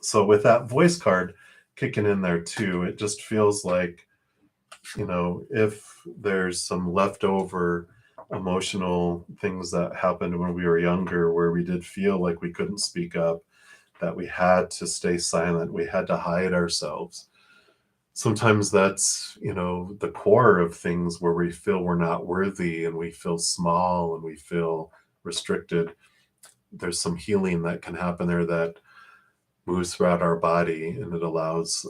So with that voice card kicking in there too, it just feels like, if there's some leftover emotional things that happened when we were younger, where we did feel like we couldn't speak up, that we had to stay silent, we had to hide ourselves. Sometimes that's, the core of things where we feel we're not worthy and we feel small and we feel restricted. There's some healing that can happen there that moves throughout our body, and it allows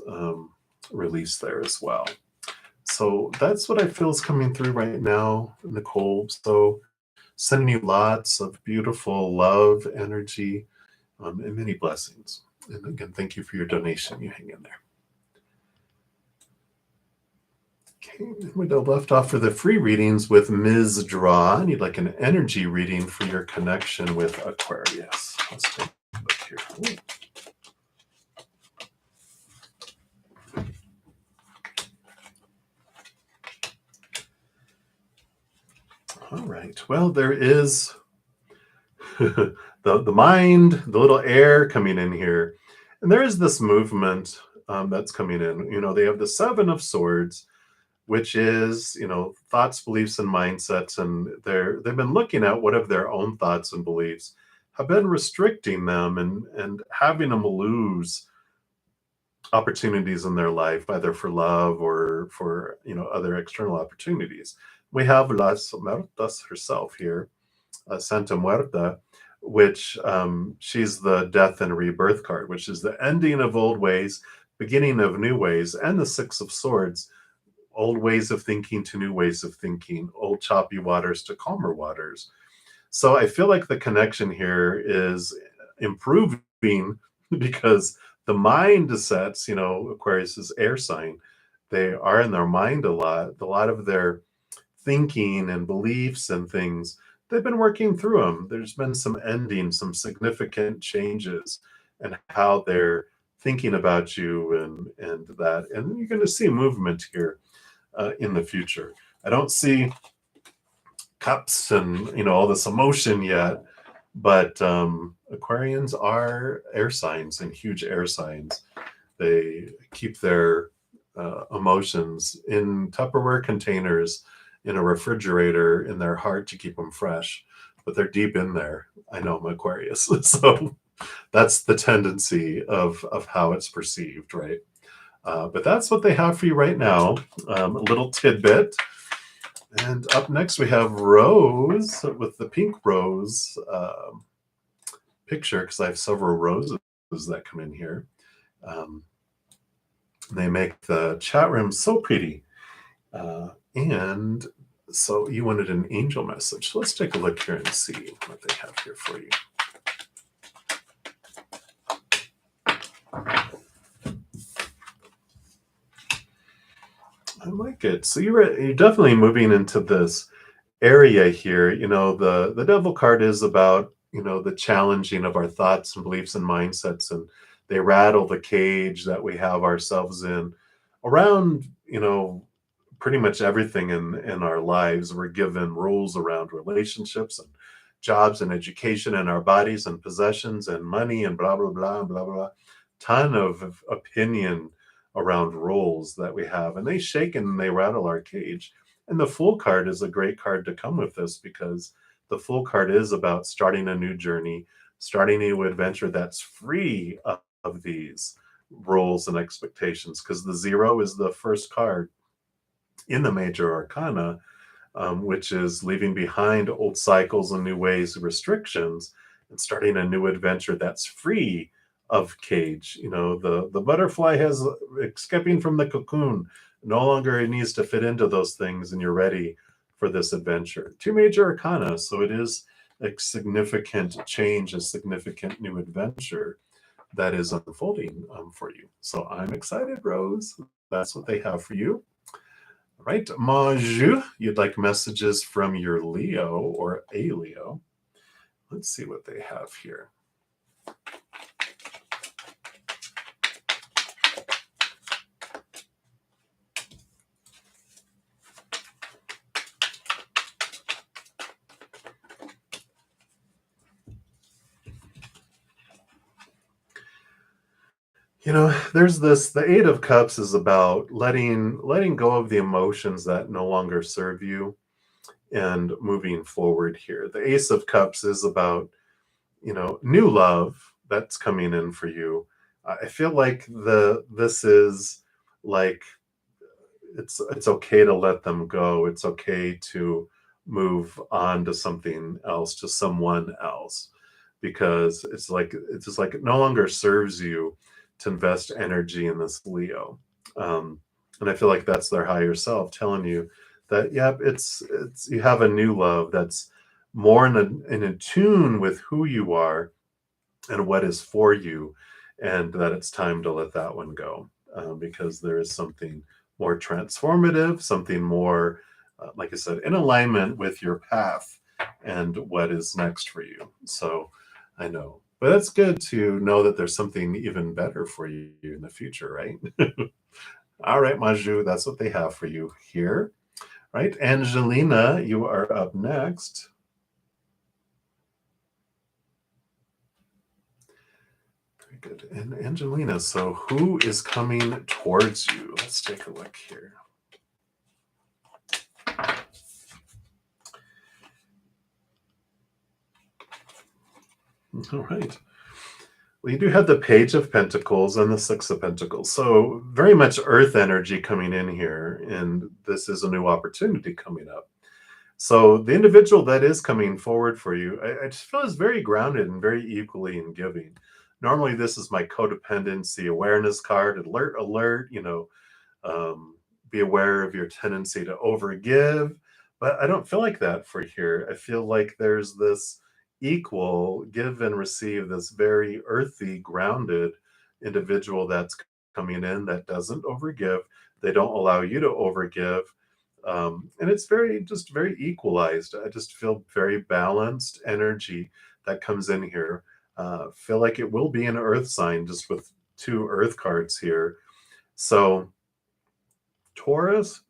release there as well. So that's what I feel is coming through right now, Nicole. So sending you lots of beautiful love, energy, and many blessings. And again, thank you for your donation. You hang in there. Okay, we left off for the free readings with Ms. Draw. I need like an energy reading for your connection with Aquarius. Let's take a look here. Ooh. All right. Well, there is the mind, the little air coming in here. And there is this movement that's coming in. They have the Seven of Swords, which is, thoughts, beliefs, and mindsets. And they've been looking at what of their own thoughts and beliefs have been restricting them and having them lose opportunities in their life, either for love or for, other external opportunities. We have Las Muertas herself here, Santa Muerta, which she's the death and rebirth card, which is the ending of old ways, beginning of new ways, and the Six of Swords, old ways of thinking to new ways of thinking, old choppy waters to calmer waters. So I feel like the connection here is improving because the mind sets, Aquarius is air sign. They are in their mind a lot of their thinking and beliefs and things, they've been working through them. There's been some endings, some significant changes, and how they're thinking about you and that. And you're going to see movement here in the future. I don't see cups and all this emotion yet, but Aquarians are air signs and huge air signs. They keep their emotions in Tupperware containers, in a refrigerator, in their heart to keep them fresh, but they're deep in there. I know I'm Aquarius, so that's the tendency of how it's perceived, right? But that's what they have for you right now. A little tidbit. And up next we have Rose with the pink rose picture, because I have several roses that come in here. Um, they make the chat room so pretty. And so you wanted an angel message. Let's take a look here and see what they have here for you. I like it. So you're definitely moving into this area here. The devil card is about, the challenging of our thoughts and beliefs and mindsets, and they rattle the cage that we have ourselves in around, pretty much everything in our lives. We're given rules around relationships and jobs and education and our bodies and possessions and money and blah blah blah and blah blah blah. Ton of opinion around rules that we have, and they shake and they rattle our cage. And the Fool card is a great card to come with this, because the Fool card is about starting a new journey, starting a new adventure that's free of these rules and expectations, because the Zero is the first card in the major arcana, which is leaving behind old cycles and new ways, restrictions, and starting a new adventure that's free of cage. The butterfly has escaping from the cocoon. No longer it needs to fit into those things, and you're ready for this adventure. Two major arcana, so it is a significant change, a significant new adventure that is unfolding for you. So I'm excited, Rose. That's what they have for you. Right, Maju, you'd like messages from your Leo or a Leo. Let's see what they have here. There's the Eight of Cups is about letting go of the emotions that no longer serve you and moving forward here. The Ace of Cups is about, new love that's coming in for you. I feel like this is like it's okay to let them go. It's okay to move on to something else, to someone else, because it's just like it no longer serves you to invest energy in this Leo. And I feel like that's their higher self telling you that, yep, it's you have a new love that's more in tune with who you are and what is for you, and that it's time to let that one go, because there is something more transformative, something more, like I said, in alignment with your path and what is next for you. So I know, but it's good to know that there's something even better for you in the future, right? All right, Maju, that's what they have for you here. Right, Angelina, you are up next. Very good. And Angelina, so who is coming towards you? Let's take a look here. All right. Well, you do have the Page of Pentacles and the Six of Pentacles. So very much earth energy coming in here. And this is a new opportunity coming up. So the individual that is coming forward for you, I just feel is very grounded and very equally in giving. Normally, this is my codependency awareness card. Alert, alert, be aware of your tendency to overgive. But I don't feel like that for here. I feel like there's this equal give and receive, this very earthy, grounded individual that's coming in that doesn't overgive. They don't allow you to overgive. And it's just very equalized. I just feel very balanced energy that comes in here. Feel like it will be an earth sign, just with two earth cards here. So Taurus,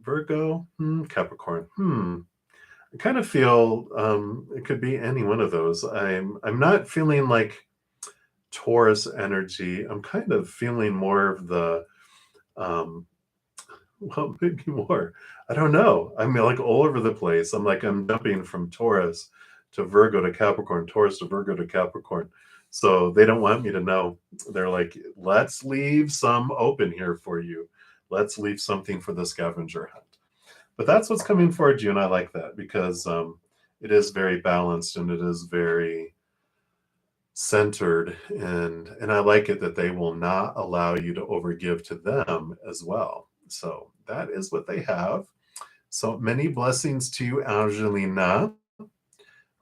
Virgo, Capricorn, I kind of feel it could be any one of those. I'm not feeling like Taurus energy. I'm kind of feeling more of the well, maybe more. I don't know. I'm like all over the place. I'm jumping from Taurus to Virgo to Capricorn, Taurus to Virgo to Capricorn. So they don't want me to know. They're like, let's leave some open here for you. Let's leave something for the scavenger hunt. But that's what's coming for you, and I like that because it is very balanced and it is very centered, and I like it that they will not allow you to overgive to them as well. So that is what they have. So many blessings to you, Angelina.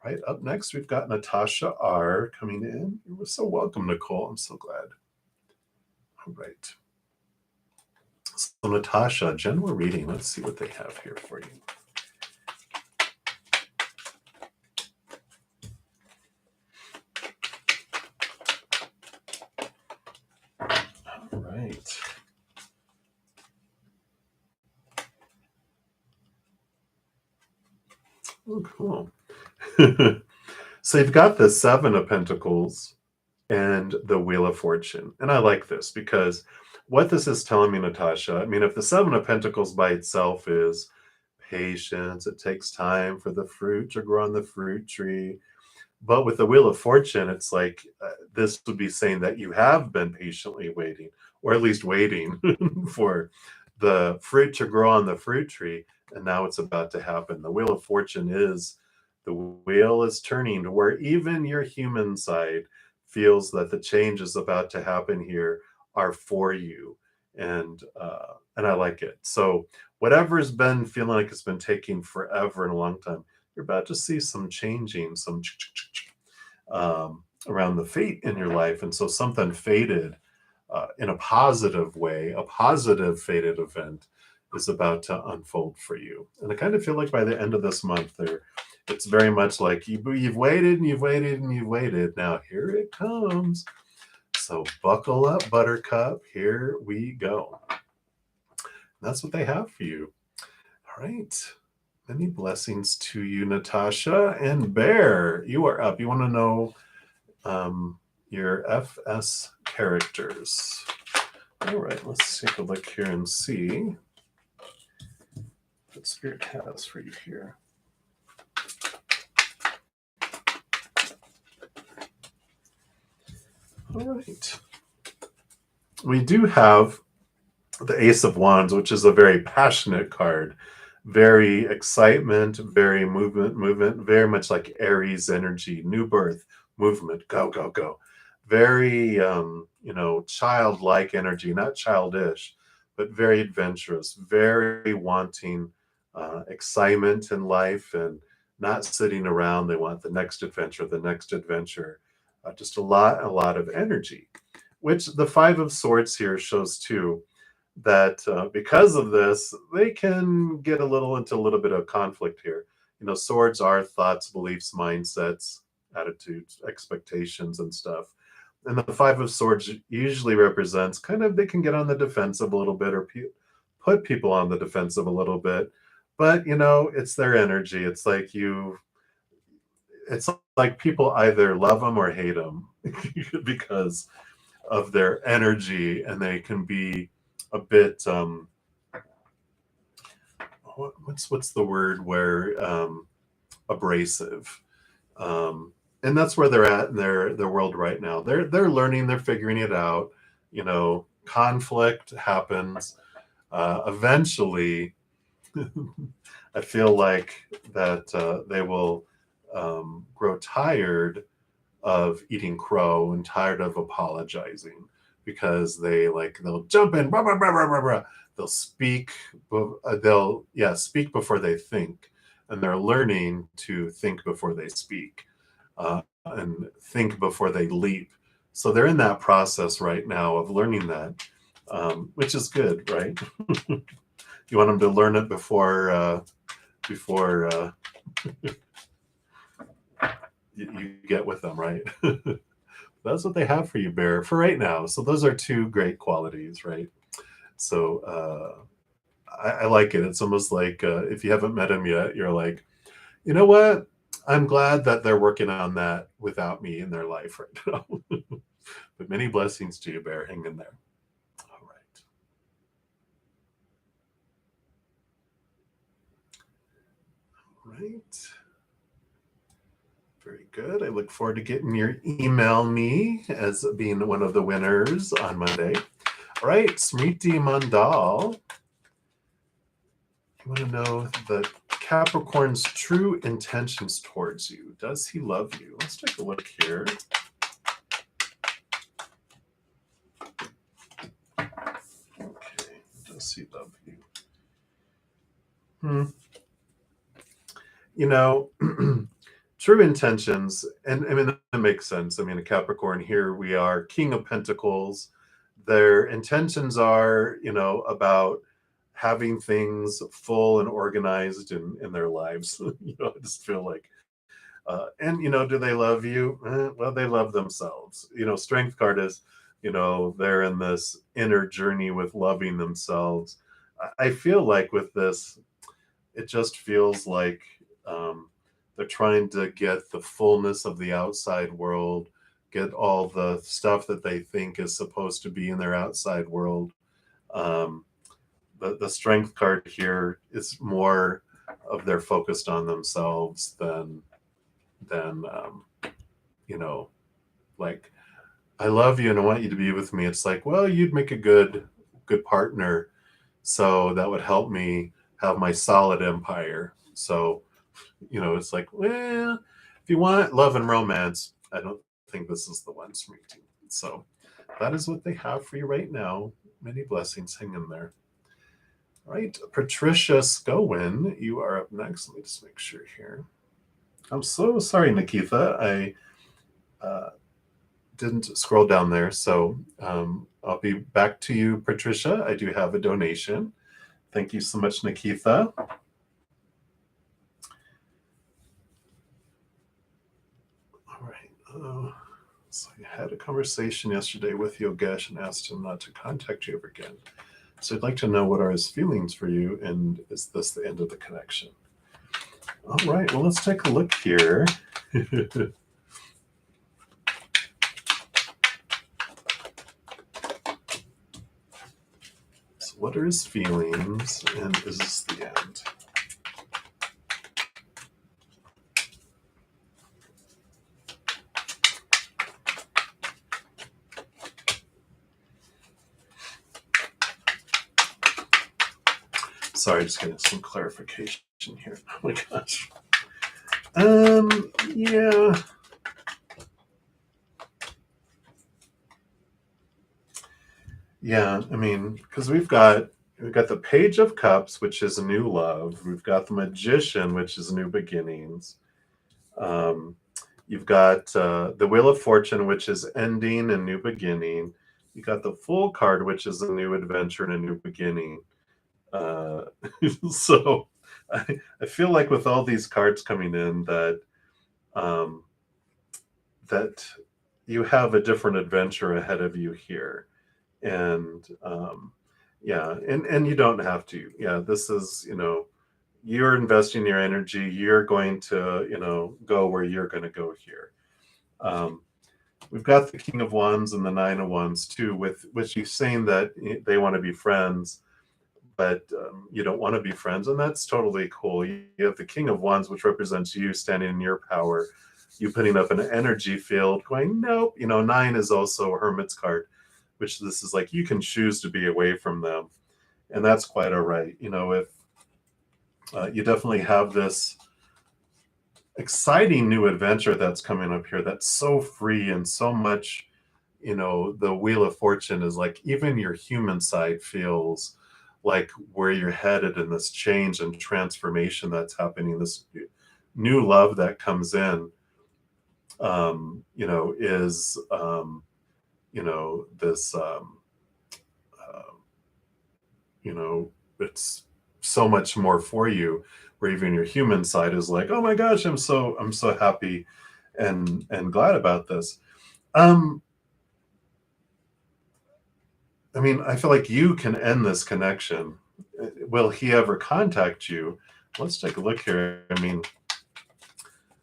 Right up next, we've got Natasha R coming in. You're so welcome, Nicole. I'm so glad. All right. So Natasha, general reading. Let's see what they have here for you. All right. Oh, cool. So you've got the Seven of Pentacles and the Wheel of Fortune. And I like this because what this is telling me, Natasha, I mean, if the Seven of Pentacles by itself is patience, it takes time for the fruit to grow on the fruit tree. But with the Wheel of Fortune, it's like this would be saying that you have been patiently waiting, or at least waiting for the fruit to grow on the fruit tree. And now it's about to happen. The Wheel of Fortune is the wheel is turning to where even your human side feels that the change is about to happen here are for you. And I like it. So whatever's been feeling like it's been taking forever and a long time, you're about to see some changing, some around the fate in your life. And so something faded in a positive way, a positive fated event is about to unfold for you. And I kind of feel like by the end of this month, it's very much like you've waited and you've waited and you've waited. Now here it comes. So buckle up, Buttercup. Here we go. That's what they have for you. All right. Many blessings to you, Natasha. And Bear, you are up. You want to know your FS characters. All right, let's take a look here and see what Spirit has for you here. All right. We do have the Ace of Wands, which is a very passionate card. Very excitement, very movement, very much like Aries energy, new birth, movement, go, go, go. Very, childlike energy, not childish, but very adventurous, very wanting excitement in life and not sitting around. They want the next adventure, the next adventure. Just a lot of energy, which the Five of Swords here shows too that because of this, they can get a little bit of conflict here. Swords are thoughts, beliefs, mindsets, attitudes, expectations, and stuff. And the Five of Swords usually represents kind of they can get on the defensive a little bit or put people on the defensive a little bit. But, it's their energy. It's like people either love them or hate them because of their energy, and they can be a bit what's the word where abrasive, and that's where they're at in their world right now. They're learning, they're figuring it out. Conflict happens eventually. I feel like that they will grow tired of eating crow and tired of apologizing because they'll jump in, blah, blah, blah, blah, blah, blah. They'll speak, speak before they think, and they're learning to think before they speak, and think before they leap. So they're in that process right now of learning that, which is good, right? You want them to learn it before you get with them, right? That's what they have for you, Bear, for right now. So those are two great qualities, right? So I like it. It's almost like if you haven't met him yet, you're like, you know what? I'm glad that they're working on that without me in their life right now. But many blessings to you, Bear. Hang in there. All right. Right. Very good. I look forward to getting your email me as being one of the winners on Monday. All right, Smriti Mandal. You want to know the Capricorn's true intentions towards you. Does he love you? Let's take a look here. Okay, does he love you? You know, true intentions, and I mean, that makes sense. I mean, a Capricorn, here we are, King of Pentacles. Their intentions are, about having things full and organized in their lives. I just feel like, and, do they love you? Well, they love themselves. Strength card is, they're in this inner journey with loving themselves. I feel like with this, it just feels like they're trying to get the fullness of the outside world, get all the stuff that they think is supposed to be in their outside world. The strength card here is more of they're focused on themselves than like, I love you and I want you to be with me. It's like, well, you'd make a good partner, so that would help me have my solid empire. So, it's like, well, if you want love and romance, I don't think this is the one, Smriti. So that is what they have for you right now. Many blessings. Hang in there. All right, Patricia Scowin, you are up next. Let me just make sure here. I'm so sorry, Nikita. I didn't scroll down there. So I'll be back to you, Patricia. I do have a donation. Thank you so much, Nikita. All right. So I had a conversation yesterday with Yogesh and asked him not to contact you ever again. So I'd like to know, what are his feelings for you, and is this the end of the connection? All right. Well, let's take a look here. So what are his feelings, and is this the end? Sorry, just getting some clarification here. Oh my gosh. Yeah. Yeah, I mean, because we've got the Page of Cups, which is a new love. We've got the Magician, which is new beginnings. You've got the Wheel of Fortune, which is ending and new beginning. You got the Fool card, which is a new adventure and a new beginning. So I feel like with all these cards coming in that that you have a different adventure ahead of you here. And yeah, and you don't have to. Yeah, this is, you're investing your energy. You're going to, go where you're going to go here. We've got the King of Wands and the Nine of Wands too, with which he's saying that they want to be friends, but you don't want to be friends, and that's totally cool. You have the King of Wands, which represents you standing in your power, you putting up an energy field, going, nope. Nine is also a Hermit's card, which this is like, you can choose to be away from them, and that's quite all right. If you definitely have this exciting new adventure that's coming up here, that's so free and so much, the Wheel of Fortune is like, even your human side feels like where you're headed in this change and transformation that's happening. This new love that comes in, is, this, it's so much more for you, where even your human side is like, oh my gosh, I'm so happy and glad about this. I mean, I feel like you can end this connection. Will he ever contact you? Let's take a look here. I mean,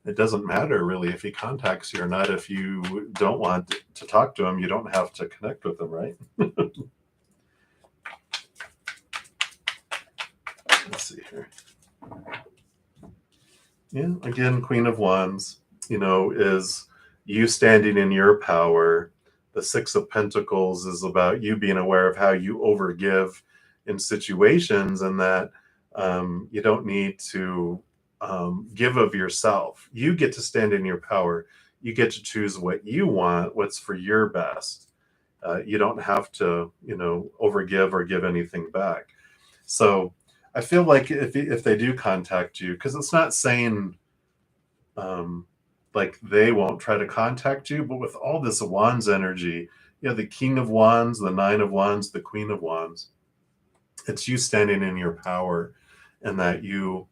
it doesn't matter really if he contacts you or not. If you don't want to talk to him, you don't have to connect with him, right? Let's see here. Yeah, again, Queen of Wands. is you standing in your power. The Six of Pentacles is about you being aware of how you overgive in situations, and that you don't need to give of yourself. You get to stand in your power. You get to choose what you want, what's for your best. You don't have to, overgive or give anything back. So I feel like if they do contact you, because it's not saying like they won't try to contact you, but with all this Wands energy, the King of Wands, the Nine of Wands, the Queen of Wands, it's you standing in your power, and that you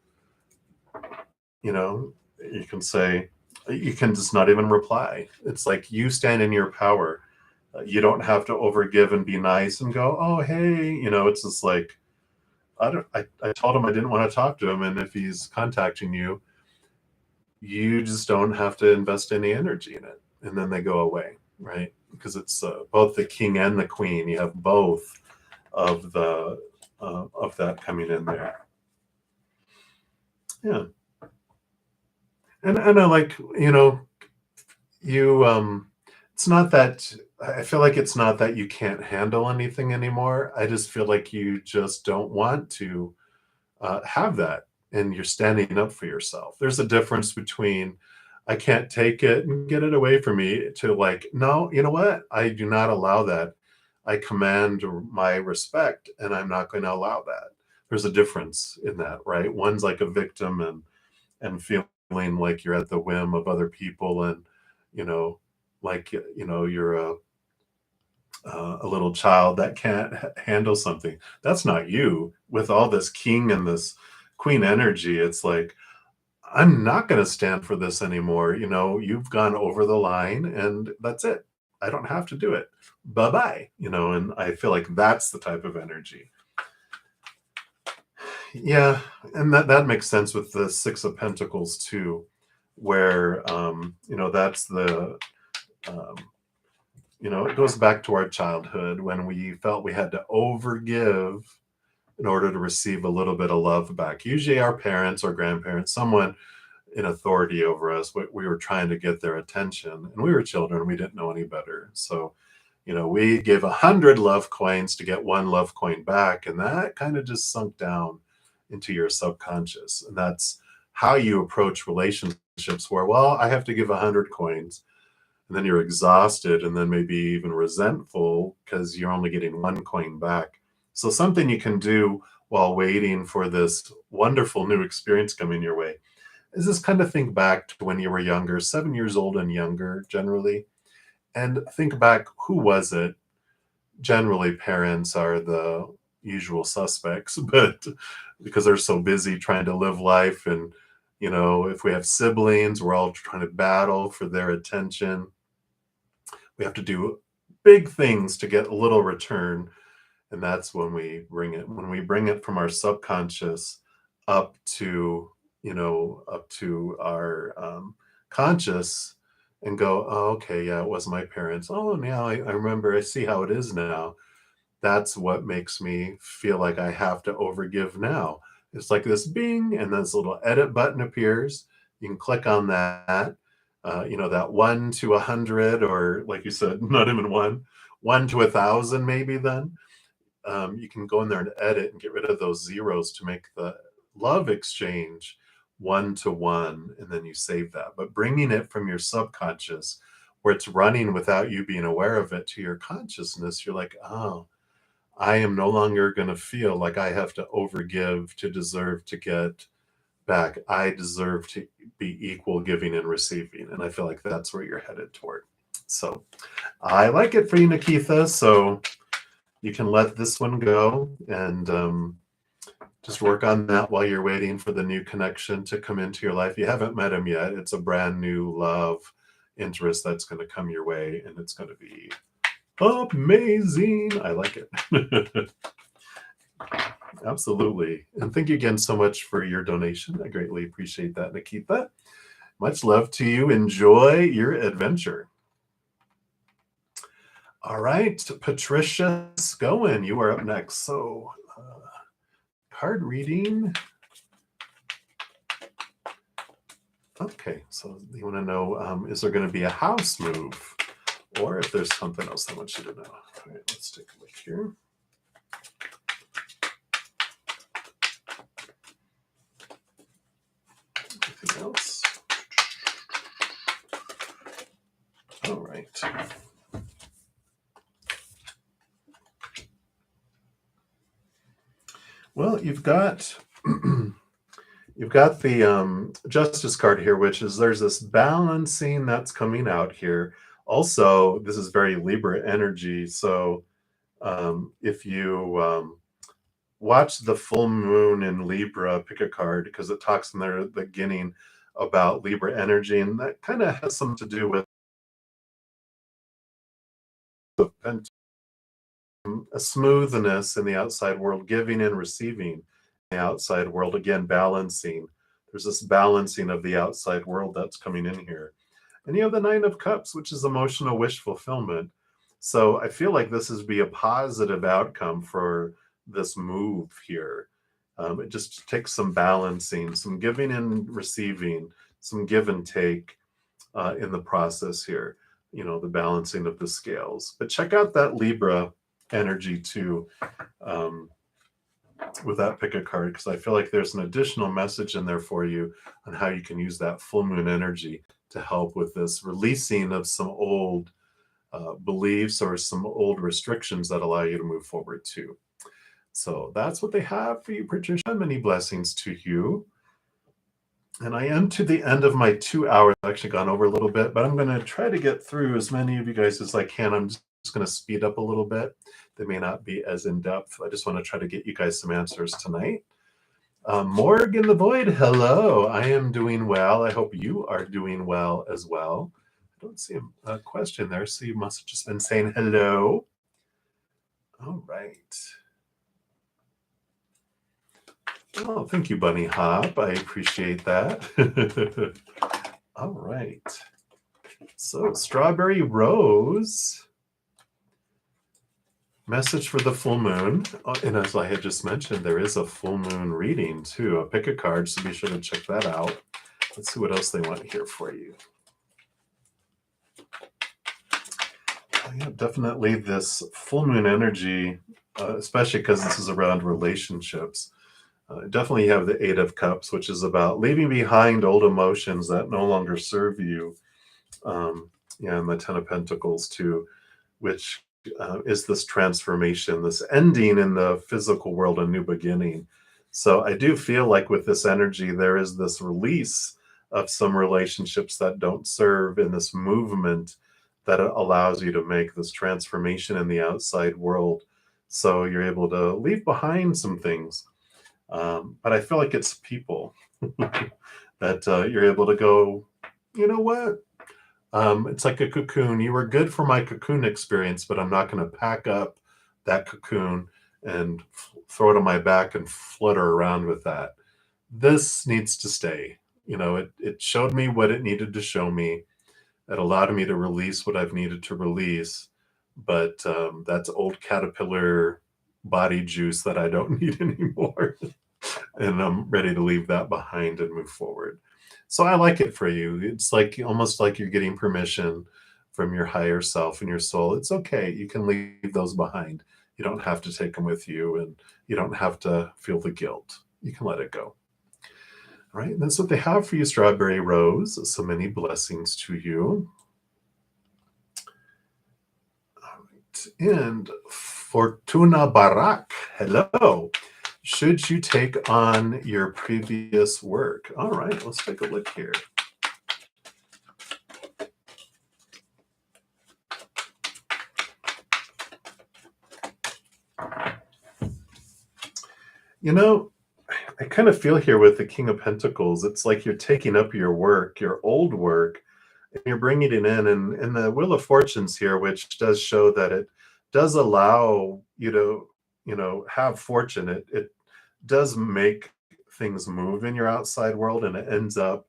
can say, you can just not even reply. It's like you stand in your power. You don't have to overgive and be nice and go, oh, hey, it's just like, I told him I didn't want to talk to him. And if he's contacting you, you just don't have to invest any energy in it. And then they go away, right? Because it's both the King and the Queen. You have both of that coming in there. Yeah. And I like, it's not that, I feel like it's not that you can't handle anything anymore. I just feel like you just don't want to have that, and you're standing up for yourself. There's a difference between I can't take it and get it away from me, to like, no, you know what? I do not allow that. I command my respect, and I'm not going to allow that. There's a difference in that, right? One's like a victim and feeling like you're at the whim of other people, and like you're a little child that can't handle something. That's not you. With all this King and this Queen energy, it's like, I'm not going to stand for this anymore. You've gone over the line, and that's it. I don't have to do it. Bye bye. And I feel like that's the type of energy. Yeah, and that makes sense with the Six of Pentacles too, where that's the it goes back to our childhood, when we felt we had to overgive in order to receive a little bit of love back. Usually our parents or grandparents, someone in authority over us, we were trying to get their attention, and we were children, we didn't know any better. So we give 100 love coins to get 1 love coin back, and that kind of just sunk down into your subconscious. And that's how you approach relationships, where, well, I have to give 100 coins, and then you're exhausted, and then maybe even resentful because you're only getting 1 coin back. So something you can do while waiting for this wonderful new experience coming your way is just kind of think back to when you were younger, 7 years old and younger generally, and think back, who was it? Generally, parents are the usual suspects, but because they're so busy trying to live life, and if we have siblings, we're all trying to battle for their attention. We have to do big things to get a little return, and that's when we bring it from our subconscious up to our conscious, and go, oh, okay, yeah, it was my parents. Oh, now I remember, I see how it is now. That's what makes me feel like I have to overgive now. It's like this bing, and this little edit button appears. You can click on that. That 1 to 100, or like you said, not even 1 to 1,000, maybe. Then you can go in there and edit and get rid of those zeros to make the love exchange 1 to 1, and then you save that. But bringing it from your subconscious, where it's running without you being aware of it, to your consciousness, you're like, oh, I am no longer going to feel like I have to overgive to deserve to get back. I deserve to be equal giving and receiving. And I feel like that's where you're headed toward. So I like it for you, Nikitha. So you can let this one go, and just work on that while you're waiting for the new connection to come into your life. You haven't met him yet. It's a brand new love interest that's going to come your way, and it's going to be amazing. I like it. Absolutely. And thank you again so much for your donation. I greatly appreciate that, Nikita. Much love to you. Enjoy your adventure. All right, Patricia Scowen, you are up next. So card reading. Okay, so you want to know, is there going to be a house move? Or if there's something else I want you to know. All right, let's take a look here. Anything else? All right. Well, you've got the Justice card here, which is there's this balancing that's coming out here. Also, this is very Libra energy. So if you watch the full moon in Libra, pick a card because it talks in there at the beginning about Libra energy, and that kind of has something to do with a smoothness in the outside world, giving and receiving in the outside world, again, balancing. There's this balancing of the outside world that's coming in here. And you have the Nine of Cups, which is emotional wish fulfillment. So I feel like this is be a positive outcome for this move here. It just takes some balancing, some giving and receiving, some give and take in the process here. You know, the balancing of the scales. But check out that Libra energy too with that pick a card, because I feel like there's an additional message in there for you on how you can use that full moon energy to help with this releasing of some old beliefs or some old restrictions that allow you to move forward too. So that's what they have for you, Patricia. Many blessings to you. And I am to the end of my 2 hours. I've actually gone over a little bit, but I'm going to try to get through as many of you guys as I can. I'm just going to speed up a little bit. They may not be as in depth. I just want to try to get you guys some answers tonight. Morgan the Void, hello. I am doing well. I hope you are doing well as well. I don't see a question there, so you must have just been saying hello. All right. Oh, thank you, Bunny Hop. I appreciate that. All right. So, Strawberry Rose. Message for the full moon. Oh, and as I had just mentioned, there is a full moon reading too. I'll pick a card, so be sure to check that out. Let's see what else they want here for you. Oh, yeah, definitely this full moon energy, especially because this is around relationships. Definitely have the Eight of Cups, which is about leaving behind old emotions that no longer serve you. Yeah, and the Ten of Pentacles too, which is this transformation, this ending in the physical world, a new beginning. So I do feel like with this energy, there is this release of some relationships that don't serve in this movement that allows you to make this transformation in the outside world. So you're able to leave behind some things. But I feel like it's people that you're able to go, you know what? It's like a cocoon. You were good for my cocoon experience, but I'm not going to pack up that cocoon and throw it on my back and flutter around with that. This needs to stay. You know, it showed me what it needed to show me. It allowed me to release what I've needed to release. But that's old caterpillar body juice that I don't need anymore. And I'm ready to leave that behind and move forward. So I like it for you. It's like almost like you're getting permission from your higher self and your soul. It's okay. You can leave those behind. You don't have to take them with you, and you don't have to feel the guilt. You can let it go. All right. And that's what they have for you, Strawberry Rose. So many blessings to you. All right. And Fortuna Barak. Hello. Should you take on your previous work? All right, let's take a look here. You know, I kind of feel here with the King of Pentacles, it's like you're taking up your work, your old work, and you're bringing it in. And the Wheel of Fortunes here, which does show that it does allow you to, have fortune. It does make things move in your outside world, and it ends up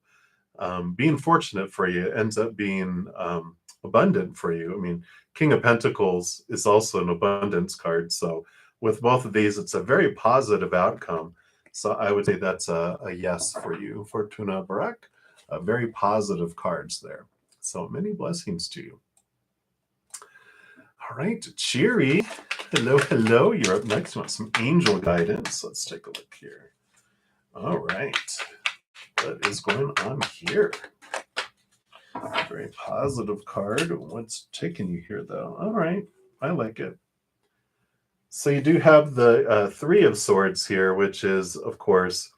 being fortunate for you. It ends up being abundant for you. I mean, King of Pentacles is also an abundance card. So with both of these, it's a very positive outcome. So I would say that's a yes for you, Fortuna Barak. very positive cards there. So many blessings to you. All right, Cheery. Hello, hello. You're up next. You want some angel guidance? Let's take a look here. All right. What is going on here? Very positive card. What's taking you here, though? All right. I like it. So you do have the Three of Swords here, which is, of course,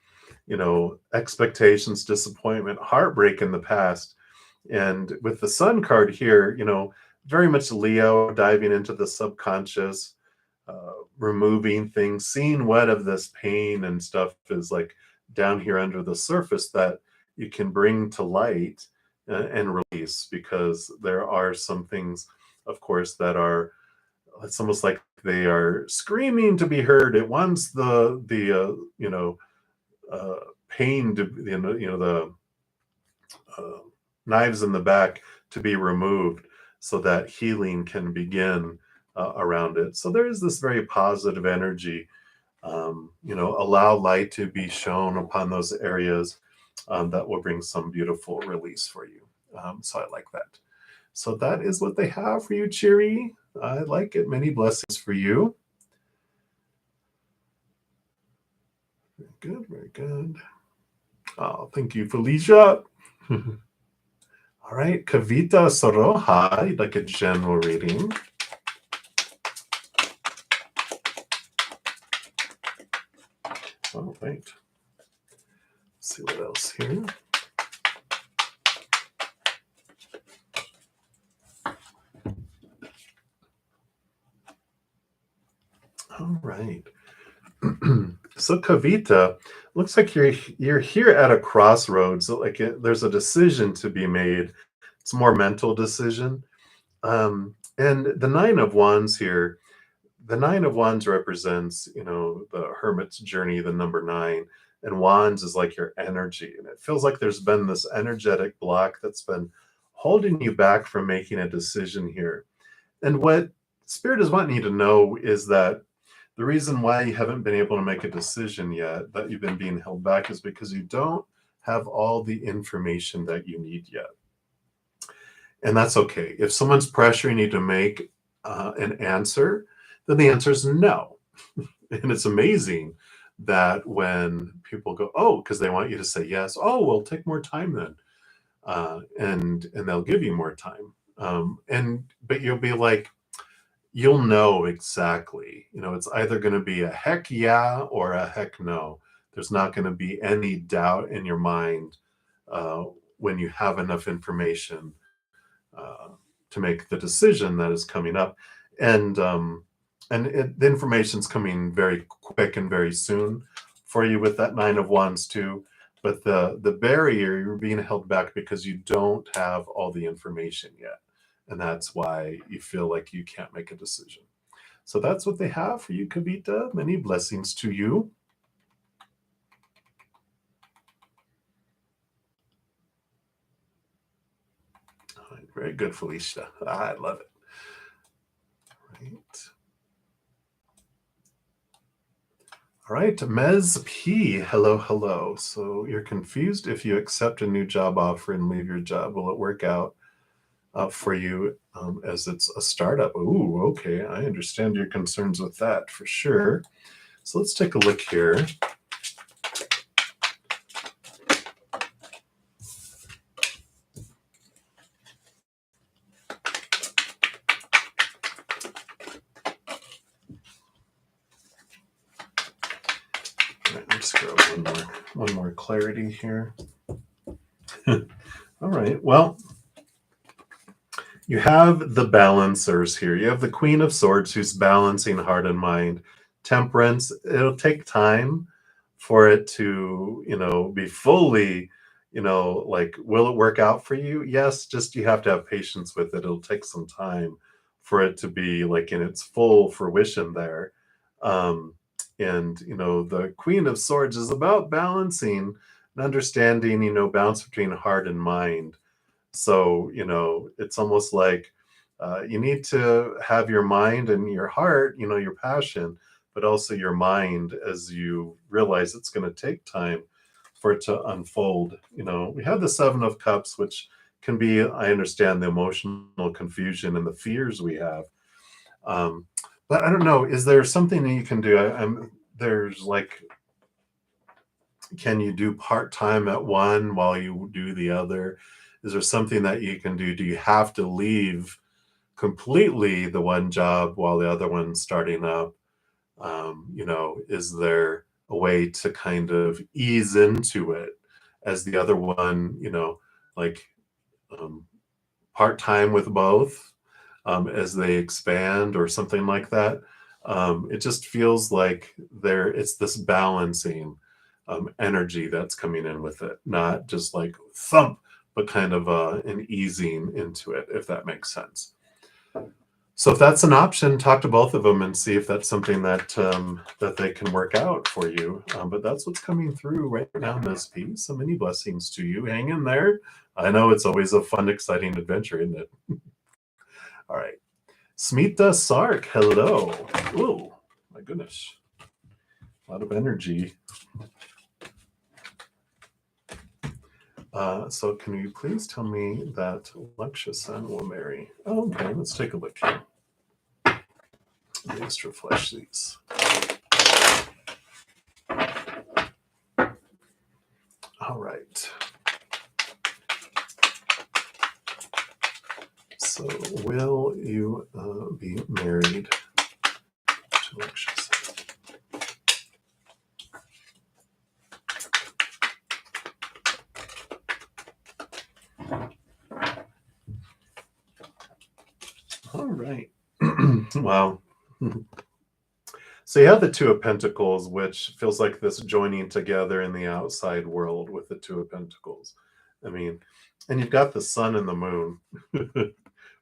expectations, disappointment, heartbreak in the past. And with the Sun card here, very much Leo, diving into the subconscious, removing things, seeing what of this pain and stuff is like down here under the surface that you can bring to light and release, because there are some things, of course, that are, it's almost like they are screaming to be heard. It wants the pain to, the knives in the back to be removed so that healing can begin around it. So there is this very positive energy. Allow light to be shown upon those areas that will bring some beautiful release for you. So I like that. So that is what they have for you, Cheery. I like it. Many blessings for you. Very good, very good. Oh, thank you, Felicia. All right, Kavita Soroha, you'd like a general reading. All right. Let's see what else here. All right. So Kavita, looks like you're here at a crossroads. Like there's a decision to be made. It's a more mental decision. And the Nine of Wands here, the Nine of Wands represents, the Hermit's journey, the number 9. And Wands is like your energy. And it feels like there's been this energetic block that's been holding you back from making a decision here. And what Spirit is wanting you to know is that the reason why you haven't been able to make a decision yet, that you've been being held back, is because you don't have all the information that you need yet. And that's okay. If someone's pressuring you to make an answer, then the answer is no. And it's amazing that when people go, oh, because they want you to say yes, oh, well, take more time then. And they'll give you more time. But you'll be like, you'll know exactly, it's either going to be a heck yeah or a heck no. There's not going to be any doubt in your mind when you have enough information to make the decision that is coming up. And the information's coming very quick and very soon for you with that Nine of Wands too. But the barrier, you're being held back because you don't have all the information yet. And that's why you feel like you can't make a decision. So that's what they have for you, Kavita. Many blessings to you. All right, very good, Felicia. I love it. Right. All right, Mez P. Hello, hello. So you're confused if you accept a new job offer and leave your job. Will it work out for you as it's a startup? Ooh, okay. I understand your concerns with that for sure. So let's take a look here. Let's grab one more clarity here. All right. Well, you have the balancers here. You have the Queen of Swords who's balancing heart and mind. Temperance, it'll take time for it to, be fully, like, will it work out for you? Yes, just you have to have patience with it. It'll take some time for it to be like in its full fruition there. And the Queen of Swords is about balancing and understanding, balance between heart and mind. So, it's almost like you need to have your mind and your heart, your passion, but also your mind, as you realize it's going to take time for it to unfold. We have the Seven of Cups, which can be, I understand the emotional confusion and the fears we have. But I don't know, is there something that you can do? There's like, can you do part-time at one while you do the other? Is there something that you can do? Do you have to leave completely the one job while the other one's starting up? Is there a way to kind of ease into it as the other one, like um, part-time with both as they expand or something like that? It just feels like it's this balancing energy that's coming in with it, not just like thump, but kind of an easing into it, if that makes sense. So if that's an option, talk to both of them and see if that's something that that they can work out for you. But that's what's coming through right now, Ms. P. So many blessings to you. Hang in there. I know it's always a fun, exciting adventure, isn't it? All right. Smita Sark, hello. Oh, my goodness. A lot of energy. So can you please tell me that Wed-Sun will marry? Oh, okay, let's take a look here. Let me extra flesh these. All right. So will you be married to Wed-Sun? All right. Wow. So you have the Two of Pentacles, which feels like this joining together in the outside world with the Two of Pentacles. I mean, and you've got the Sun and the Moon,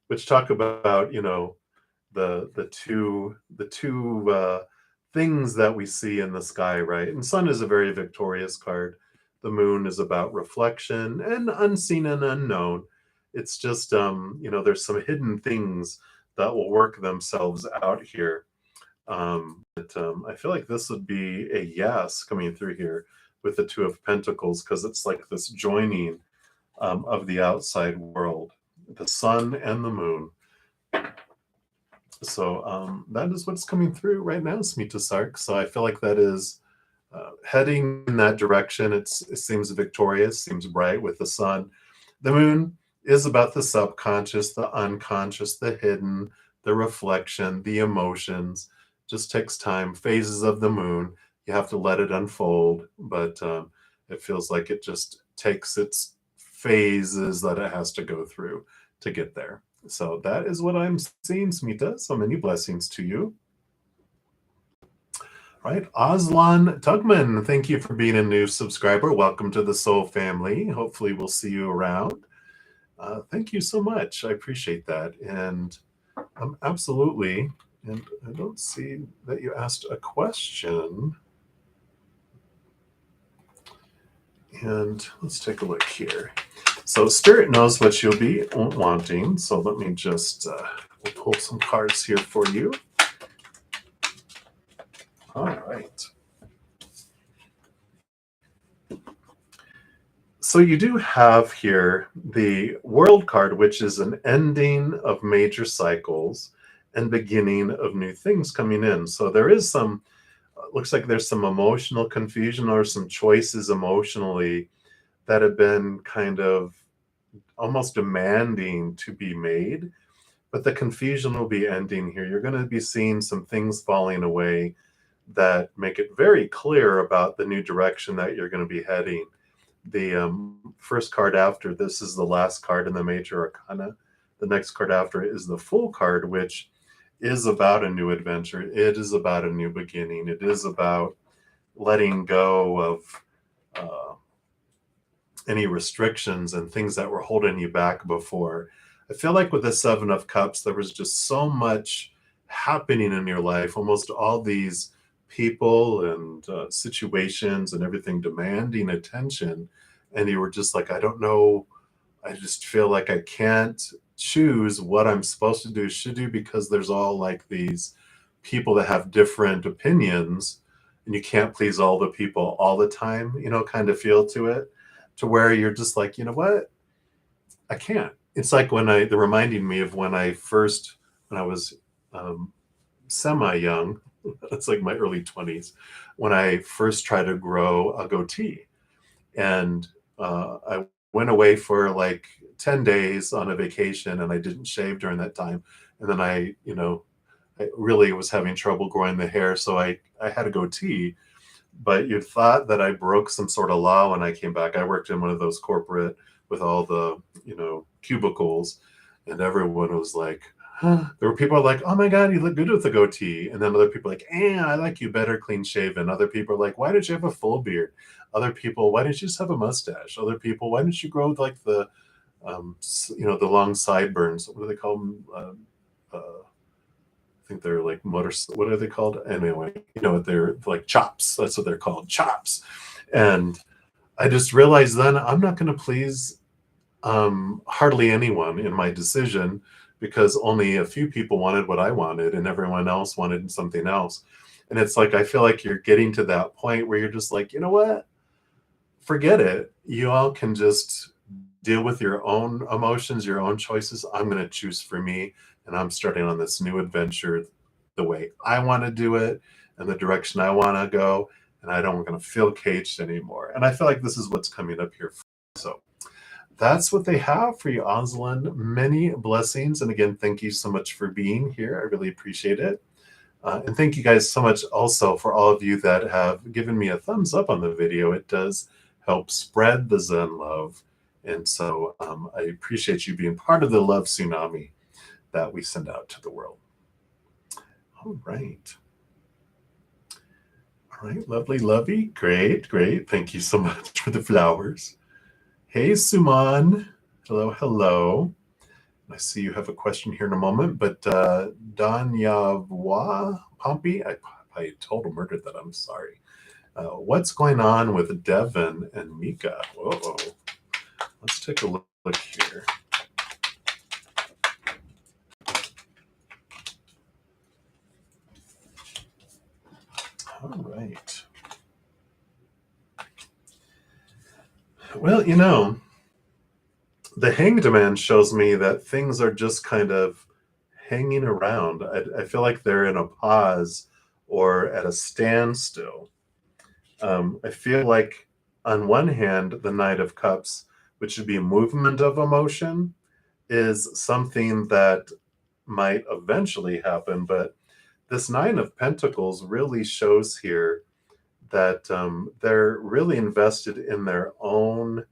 which talk about, the two things that we see in the sky, right? And Sun is a very victorious card. The Moon is about reflection and unseen and unknown. It's just, there's some hidden things that will work themselves out here. But I feel like this would be a yes coming through here with the Two of Pentacles, because it's like this joining of the outside world, the Sun and the Moon. So that is what's coming through right now, Smita Sark. So I feel like that is heading in that direction. It seems victorious, seems bright with the Sun. The Moon is about the subconscious, the unconscious, the hidden, the reflection, the emotions. Just takes time. Phases of the Moon, you have to let it unfold, but it feels like it just takes its phases that it has to go through to get there. So that is what I'm seeing, Smita. So many blessings to you. All right, Aslan Tugman, thank you for being a new subscriber. Welcome to the Soul family. Hopefully we'll see you around. Thank you so much. I appreciate that. And absolutely. And I don't see that you asked a question. And let's take a look here. So Spirit knows what you'll be wanting. So let me just we'll pull some cards here for you. All right. So you do have here the World card, which is an ending of major cycles and beginning of new things coming in. So there is some, looks like there's some emotional confusion or some choices emotionally that have been kind of almost demanding to be made, but the confusion will be ending here. You're going to be seeing some things falling away that make it very clear about the new direction that you're going to be heading. The first card after this is the last card in the major arcana. The next card after it is the Fool card, which is about a new adventure. It is about a new beginning. It is about letting go of any restrictions and things that were holding you back before. I feel like with the Seven of Cups, there was just so much happening in your life, almost all these people and situations and everything demanding attention. And you were just like, I don't know. I just feel like I can't choose what I'm supposed to do, should do, because there's all like these people that have different opinions and you can't please all the people all the time, kind of feel to it, to where you're just like, you know what? I can't. It's like they're reminding me of when I was semi young, it's like my early 20s, when I first tried to grow a goatee. And I went away for like 10 days on a vacation and I didn't shave during that time. And then I really was having trouble growing the hair. So I had a goatee, but you'd thought that I broke some sort of law when I came back. I worked in one of those corporate with all the, cubicles, and everyone was like, huh. There were people like, oh my God, you look good with a goatee. And then other people like, I like you better clean shaven. Other people are like, why did you have a full beard? Other people, why didn't you just have a mustache? Other people, why didn't you grow like the long sideburns? What do they call them? I think they're like what are they called? Anyway, they're like chops. That's what they're called, chops. And I just realized then I'm not going to please hardly anyone in my decision, because only a few people wanted what I wanted and everyone else wanted something else. And it's like, I feel like you're getting to that point where you're just like, you know what? Forget it. You all can just deal with your own emotions, your own choices. I'm going to choose for me. And I'm starting on this new adventure the way I want to do it and the direction I want to go. And I don't going to feel caged anymore. And I feel like this is what's coming up here. So that's what they have for you, Osland. Many blessings. And again, thank you so much for being here. I really appreciate it. And thank you guys so much also for all of you that have given me a thumbs up on the video. It does help spread the Zen love. And so I appreciate you being part of the love tsunami that we send out to the world. All right. All right, lovely, lovey. Great, great. Thank you so much for the flowers. Hey, Suman. Hello, hello. I see you have a question here in a moment, but Danyavwa Pompey, I total murdered that. I'm sorry. What's going on with Devin and Mika? Whoa. Let's take a look here. All right. Well, the Hanged Man shows me that things are just kind of hanging around. I feel like they're in a pause or at a standstill. I feel like on one hand, the Knight of Cups, which should be a movement of emotion, is something that might eventually happen. But this Nine of Pentacles really shows here that they're really invested in their own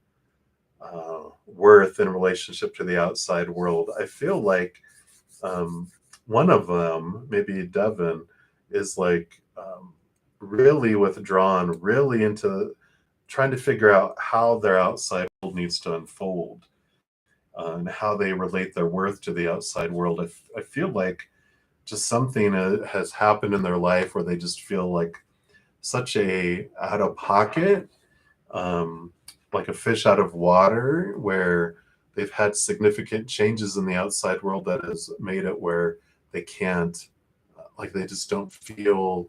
worth in relationship to the outside world. I feel like one of them, maybe Devin, is like really withdrawn, really into trying to figure out how their outside world needs to unfold and how they relate their worth to the outside world. I feel like just something has happened in their life where they just feel like such a out of pocket, like a fish out of water, where they've had significant changes in the outside world that has made it where they can't, like they just don't feel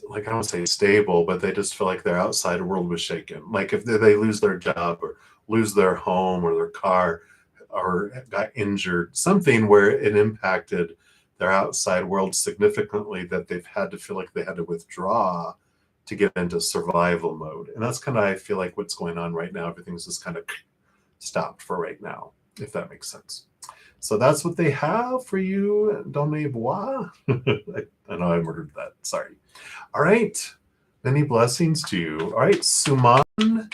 like, I don't want to say stable, but they just feel like their outside world was shaken. Like if they lose their job or lose their home or their car or got injured, something where it impacted their outside world significantly, that they've had to feel like they had to withdraw to get into survival mode. And that's kind of, I feel like, what's going on right now. Everything's just kind of stopped for right now, if that makes sense. So that's what they have for you, Donne Bois. I know I murdered that. Sorry. All right. Many blessings to you. All right. Suman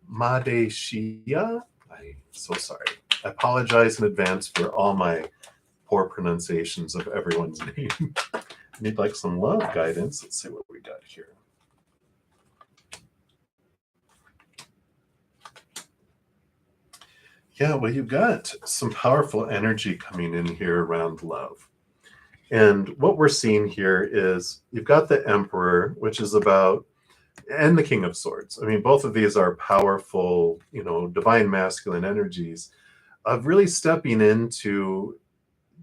Madeshia. I'm so sorry. I apologize in advance for all my poor pronunciations of everyone's name. I need like some love guidance. Let's see what we got here. Yeah, well, you've got some powerful energy coming in here around love. And what we're seeing here is you've got the Emperor, which is about, and the King of Swords. I mean, both of these are powerful, divine masculine energies of really stepping into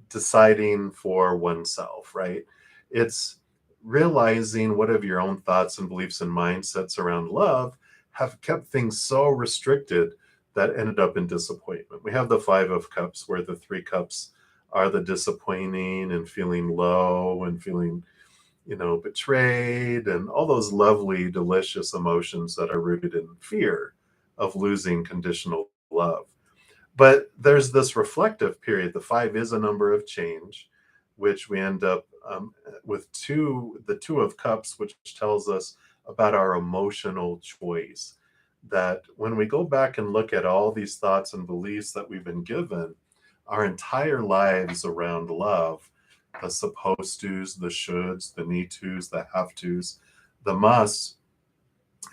deciding for oneself, right? It's realizing what of your own thoughts and beliefs and mindsets around love have kept things so restricted that ended up in disappointment. We have the Five of Cups, where the three cups are the disappointing and feeling low and feeling, betrayed, and all those lovely, delicious emotions that are rooted in fear of losing conditional love. But there's this reflective period. The five is a number of change, which we end up with the Two of Cups, which tells us about our emotional choice. That when we go back and look at all these thoughts and beliefs that we've been given, our entire lives around love, the supposed tos, the shoulds, the need tos, the have tos, the musts,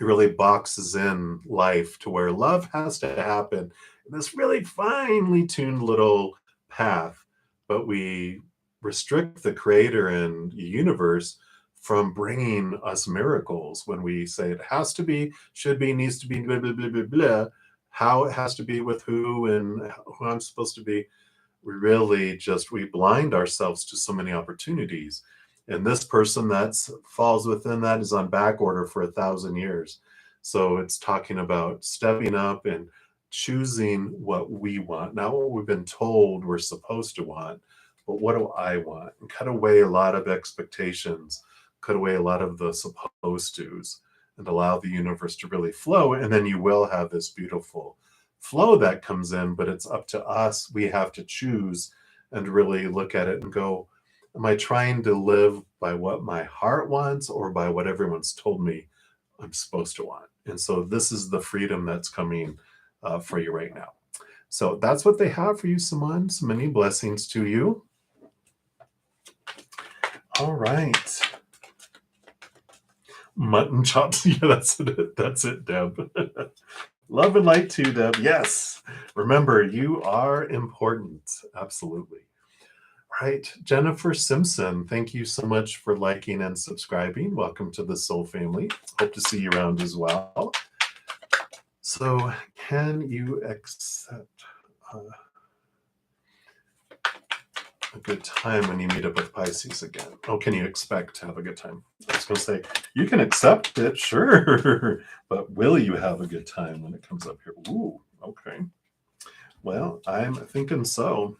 it really boxes in life to where love has to happen in this really finely tuned little path, but we restrict the creator and universe from bringing us miracles when we say it has to be, should be, needs to be, blah, blah, blah, blah, blah, how it has to be with who and who I'm supposed to be. We blind ourselves to so many opportunities, and this person that falls within that is on back order for 1,000 years. So it's talking about stepping up and choosing what we want, not what we've been told we're supposed to want, but what do I want, and cut away a lot of expectations, cut away a lot of the supposed to's, and allow the universe to really flow. And then you will have this beautiful flow that comes in, but it's up to us. We have to choose and really look at it and go, am I trying to live by what my heart wants or by what everyone's told me I'm supposed to want? And so this is the freedom that's coming for you right now. So that's what they have for you, Simon. So many blessings to you. All right. Mutton chops. Yeah, that's it. That's it, Deb. Love and light to you, Deb. Yes. Remember, you are important. Absolutely. All right. Jennifer Simpson, thank you so much for liking and subscribing. Welcome to the Soul family. Hope to see you around as well. So, can you accept a good time when you meet up with Pisces again? Oh, can you expect to have a good time? I was going to say, you can accept it, sure, but will you have a good time when it comes up here? Ooh, okay. Well, I'm thinking so.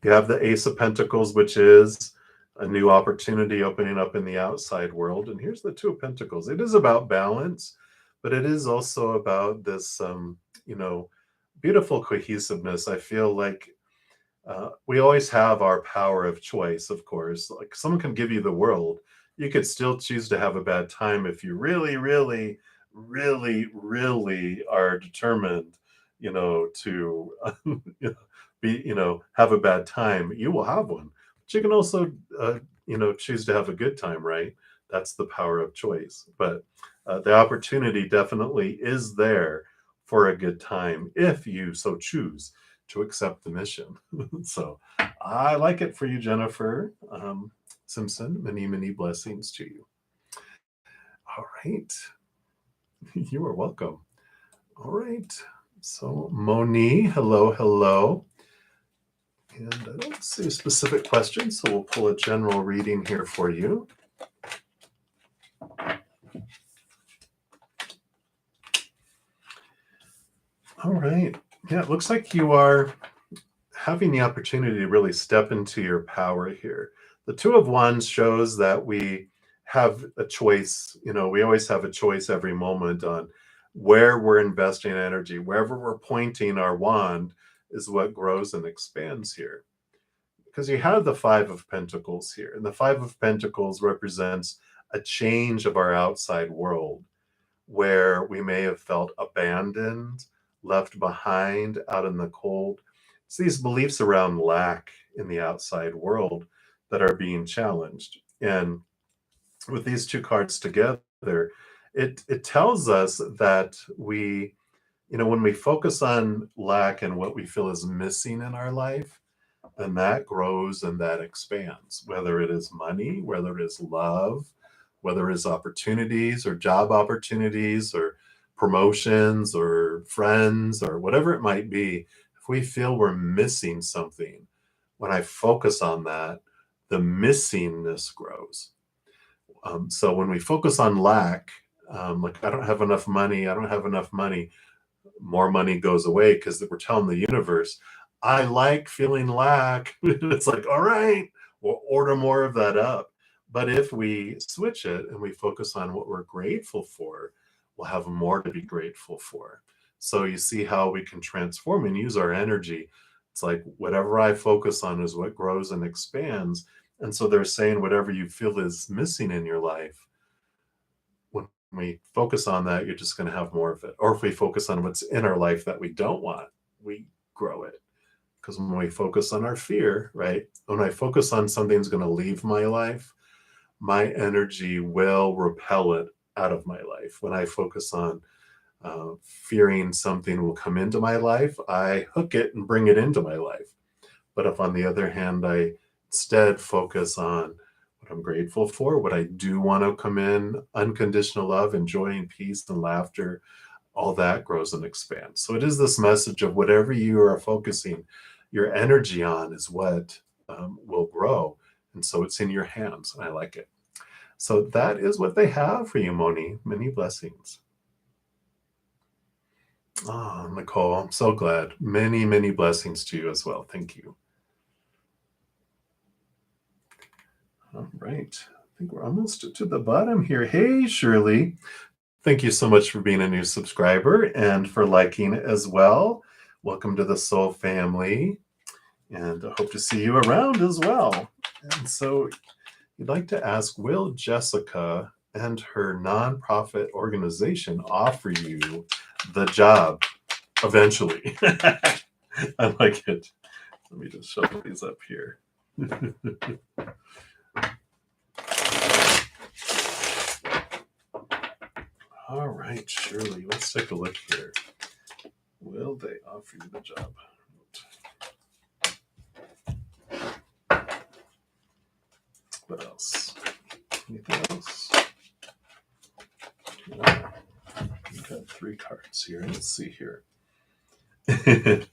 You have the Ace of Pentacles, which is a new opportunity opening up in the outside world. And here's the Two of Pentacles. It is about balance, but it is also about this, beautiful cohesiveness. I feel like we always have our power of choice, of course. Like someone can give you the world. You could still choose to have a bad time if you really, really, really, really are determined, to have a bad time. You will have one. But you can also, choose to have a good time, right? That's the power of choice. But the opportunity definitely is there for a good time if you so choose to accept the mission. So I like it for you, Jennifer Simpson. Many, many blessings to you. All right. You are welcome. All right. So Moni, hello, hello. And I don't see a specific question, so we'll pull a general reading here for you. All right. Yeah, it looks like you are having the opportunity to really step into your power here. The Two of Wands shows that we have a choice. We always have a choice every moment on where we're investing energy. Wherever we're pointing our wand is what grows and expands here. Because you have the Five of Pentacles here. And the Five of Pentacles represents a change of our outside world where we may have felt abandoned, left behind, out in the cold. It's these beliefs around lack in the outside world that are being challenged. And with these two cards together, it tells us that we, when we focus on lack and what we feel is missing in our life, then that grows and that expands, whether it is money, whether it is love, whether it is opportunities or job opportunities or promotions or friends or whatever it might be. If we feel we're missing something, when I focus on that, the missingness grows. So when we focus on lack, like I don't have enough money, I don't have enough money, more money goes away because we're telling the universe, I like feeling lack. It's like, all right, we'll order more of that up. But if we switch it and we focus on what we're grateful for, we'll have more to be grateful for. So you see how we can transform and use our energy. It's like whatever I focus on is what grows and expands. And so they're saying whatever you feel is missing in your life, when we focus on that, you're just going to have more of it. Or if we focus on what's in our life that we don't want, we grow it. Because when we focus on our fear, right? When I focus on something's going to leave my life, my energy will repel it out of my life. When I focus on fearing something will come into my life, I hook it and bring it into my life. But if, on the other hand, I instead focus on what I'm grateful for, what I do want to come in, unconditional love, and joy and peace and laughter, all that grows and expands. So it is this message of whatever you are focusing your energy on is what will grow. And so it's in your hands. I like it. So that is what they have for you, Moni. Many blessings. Oh, Nicole, I'm so glad. Many, many blessings to you as well. Thank you. All right. I think we're almost to the bottom here. Hey, Shirley. Thank you so much for being a new subscriber and for liking as well. Welcome to the Soul family. And I hope to see you around as well. And so you'd like to ask, will Jessica and her nonprofit organization offer you the job eventually? I like it. Let me just shuffle these up here. All right, Shirley, let's take a look here. Will they offer you the job? What else? Anything else? Yeah. We've got 3 cards here. Let's see here. I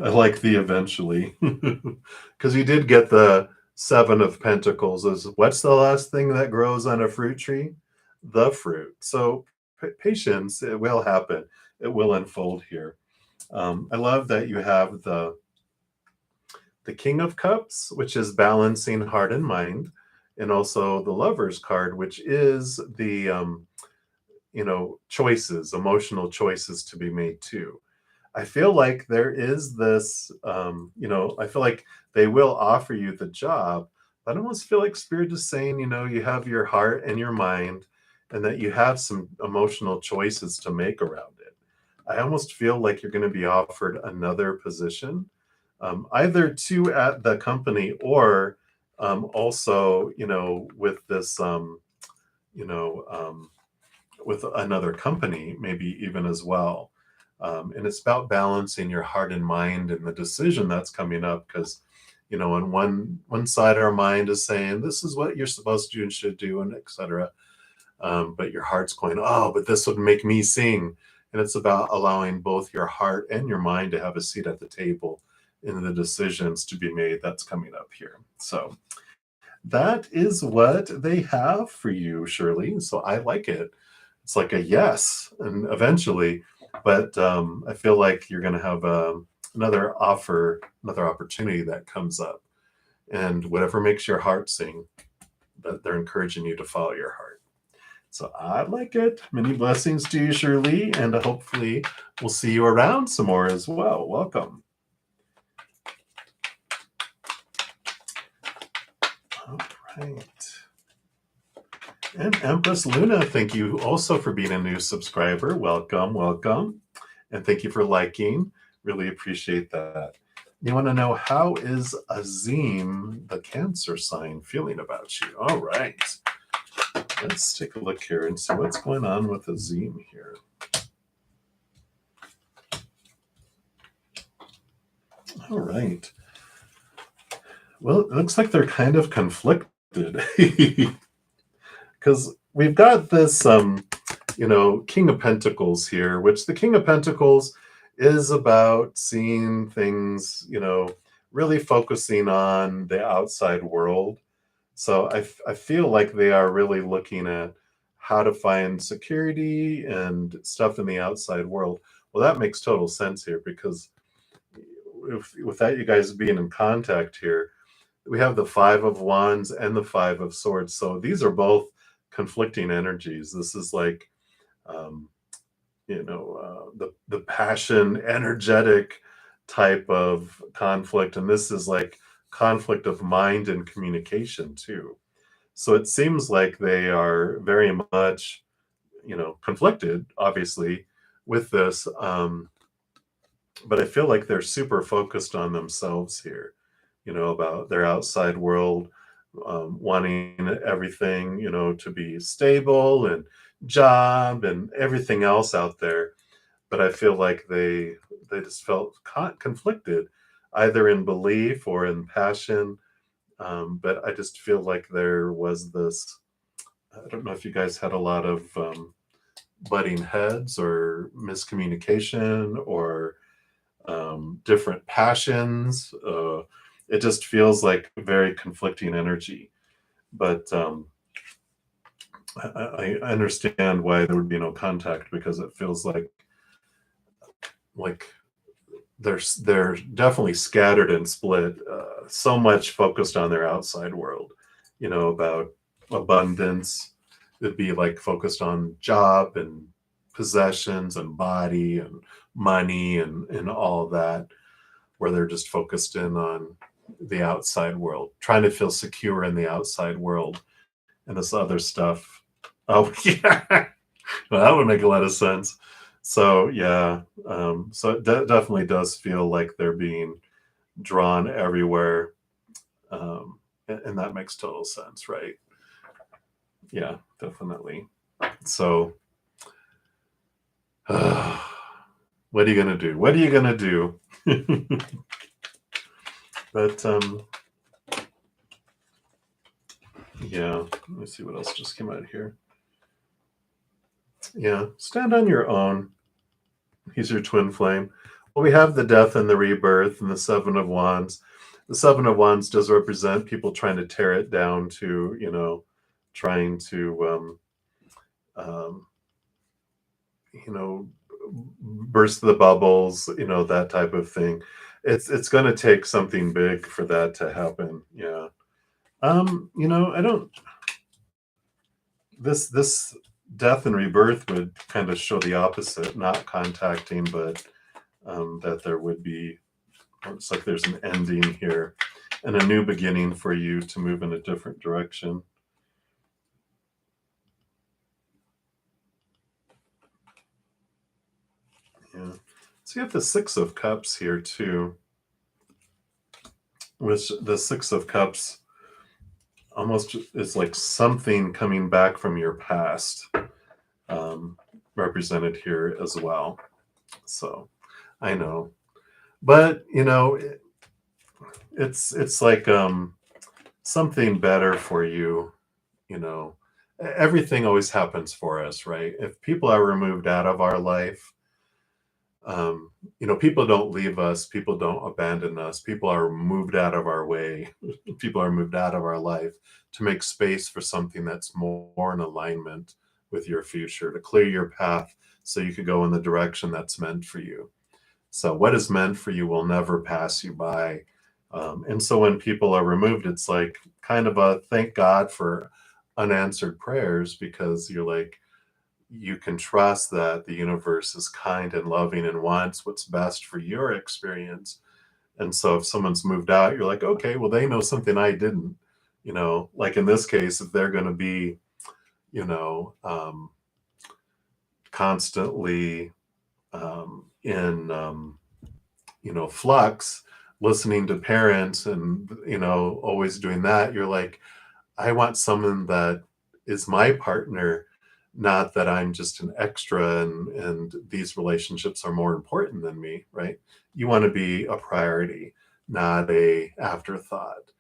like the eventually. Because you did get the 7 of Pentacles. What's the last thing that grows on a fruit tree? The fruit. So patience, it will happen. It will unfold here. I love that you have the King of Cups, which is balancing heart and mind, and also the Lover's card, which is the choices, emotional choices to be made too. I feel like there is this, I feel like they will offer you the job, but I almost feel like Spirit is saying, you have your heart and your mind, and that you have some emotional choices to make around it. I almost feel like you're going to be offered another position, either to at the company or also, with this, with another company, maybe even as well. And it's about balancing your heart and mind and the decision that's coming up, because on one side our mind is saying this is what you're supposed to do and should do, and etc. But your heart's going, oh, but this would make me sing. And it's about allowing both your heart and your mind to have a seat at the table in the decisions to be made that's coming up here. So that is what they have for you, Shirley. So I like it. It's like a yes, and eventually, but I feel like you're going to have another offer, another opportunity that comes up, and whatever makes your heart sing, that they're encouraging you to follow your heart. So I like it. Many blessings to you, Shirley, and hopefully we'll see you around some more as well. Welcome. All right. And Empress Luna, thank you also for being a new subscriber. Welcome, welcome. And thank you for liking. Really appreciate that. You want to know, how is Azim, the Cancer sign, feeling about you? All right. Let's take a look here and see what's going on with Azim here. All right. Well, it looks like they're kind of conflicted. Because we've got this, King of Pentacles here, which the King of Pentacles is about seeing things, really focusing on the outside world. So I feel like they are really looking at how to find security and stuff in the outside world. Well, that makes total sense here because without you guys being in contact here, we have the Five of Wands and the Five of Swords. So these are both conflicting energies. This is like, um, the passion, energetic type of conflict, and this is like conflict of mind and communication too. So it seems like they are very much, conflicted, obviously, with this. But I feel like they're super focused on themselves here, about their outside world, wanting everything, to be stable and job and everything else out there. But I feel like they just felt conflicted, either in belief or in passion. But I just feel like there was this. I don't know if you guys had a lot of butting heads or miscommunication or different passions. It just feels like very conflicting energy. But I understand why there would be no contact because it feels like they're definitely scattered and split. So much focused on their outside world, about abundance. It'd be like focused on job and possessions and body and money and all that, where they're just focused in on the outside world, trying to feel secure in the outside world, and this other stuff. Oh, yeah, well, that would make a lot of sense. So yeah, so it definitely does feel like they're being drawn everywhere, and that makes total sense, right? Yeah, definitely. So, what are you gonna do? What are you gonna do? But yeah, let me see what else just came out here. Yeah, stand on your own. He's your twin flame. Well, we have the death and the rebirth and the Seven of Wands. The Seven of Wands does represent people trying to tear it down to, trying to, um, you know, burst the bubbles, that type of thing. It's going to take something big for that to happen. Yeah. I don't. This death and rebirth would kind of show the opposite, not contacting, but that there would be, it's like there's an ending here and a new beginning for you to move in a different direction. Yeah. So you have the Six of Cups here too, which the Six of Cups almost is like something coming back from your past, um, represented here as well. So I know, but it's like something better for you. You know, everything always happens for us, right? If people are removed out of our life, people don't leave us, people don't abandon us, people are moved out of our way, people are moved out of our life to make space for something that's more in alignment with your future, to clear your path so you could go in the direction that's meant for you. So what is meant for you will never pass you by. And so when people are removed, it's like kind of a thank God for unanswered prayers, because you're like, you can trust that the universe is kind and loving and wants what's best for your experience. And so if someone's moved out, you're like, okay, well, they know something I didn't, like in this case, if they're going to be, you know, um, constantly in, flux, listening to parents and, always doing that, you're like, I want someone that is my partner, not that I'm just an extra and these relationships are more important than me, right? You want to be a priority, not a afterthought.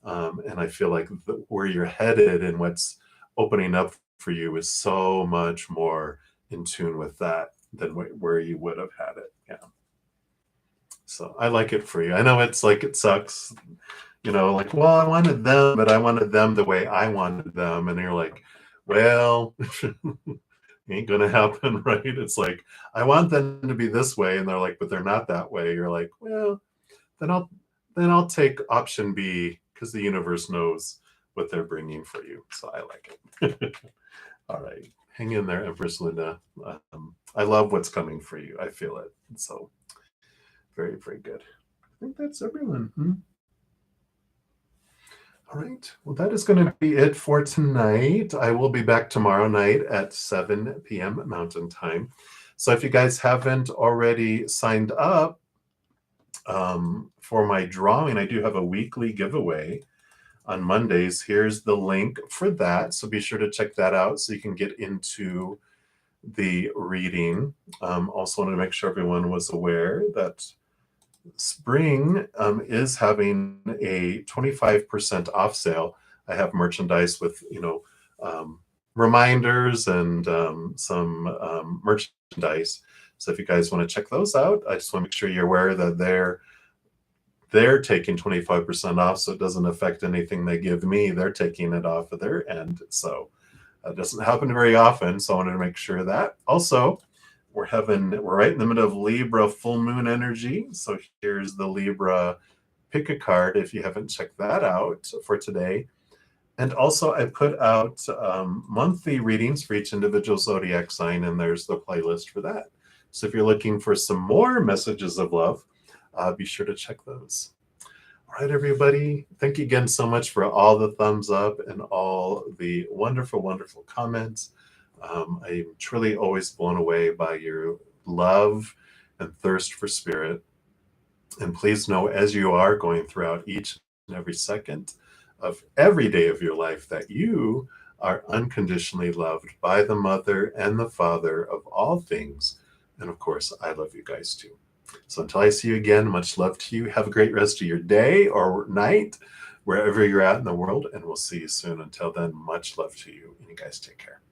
And I feel like where you're headed and what's opening up for you is so much more in tune with that than where you would have had it. Yeah. So I like it for you. I know it's like it sucks, like, well, I wanted them, but I wanted them the way I wanted them. And you're like, well, ain't gonna happen, right? It's like, I want them to be this way, and they're like, but they're not that way. You're like, well, then I'll take option B because the universe knows what they're bringing for you. So I like it. All right, hang in there, Empress Linda. I love what's coming for you. I feel it. So very, very good. I think that's everyone. All right. Well, that is going to be it for tonight. I will be back tomorrow night at 7 p.m. Mountain Time. So if you guys haven't already signed up for my drawing, I do have a weekly giveaway on Mondays. Here's the link for that. So be sure to check that out so you can get into the reading. Also wanted to make sure everyone was aware that spring is having a 25% off sale. I have merchandise with, reminders and some merchandise. So if you guys want to check those out, I just want to make sure you're aware that they're taking 25% off, so it doesn't affect anything they give me. They're taking it off of their end. So that doesn't happen very often. So I wanted to make sure of that. Also, we're right in the middle of Libra full moon energy. So here's the Libra pick a card if you haven't checked that out for today. And also I put out monthly readings for each individual zodiac sign, and there's the playlist for that. So if you're looking for some more messages of love, be sure to check those. All right, everybody. Thank you again so much for all the thumbs up and all the wonderful, wonderful comments. I'm truly always blown away by your love and thirst for spirit. And please know, as you are going throughout each and every second of every day of your life, that you are unconditionally loved by the Mother and the Father of all things. And of course, I love you guys too. So until I see you again, much love to you. Have a great rest of your day or night, wherever you're at in the world, and we'll see you soon. Until then, much love to you, and you guys take care.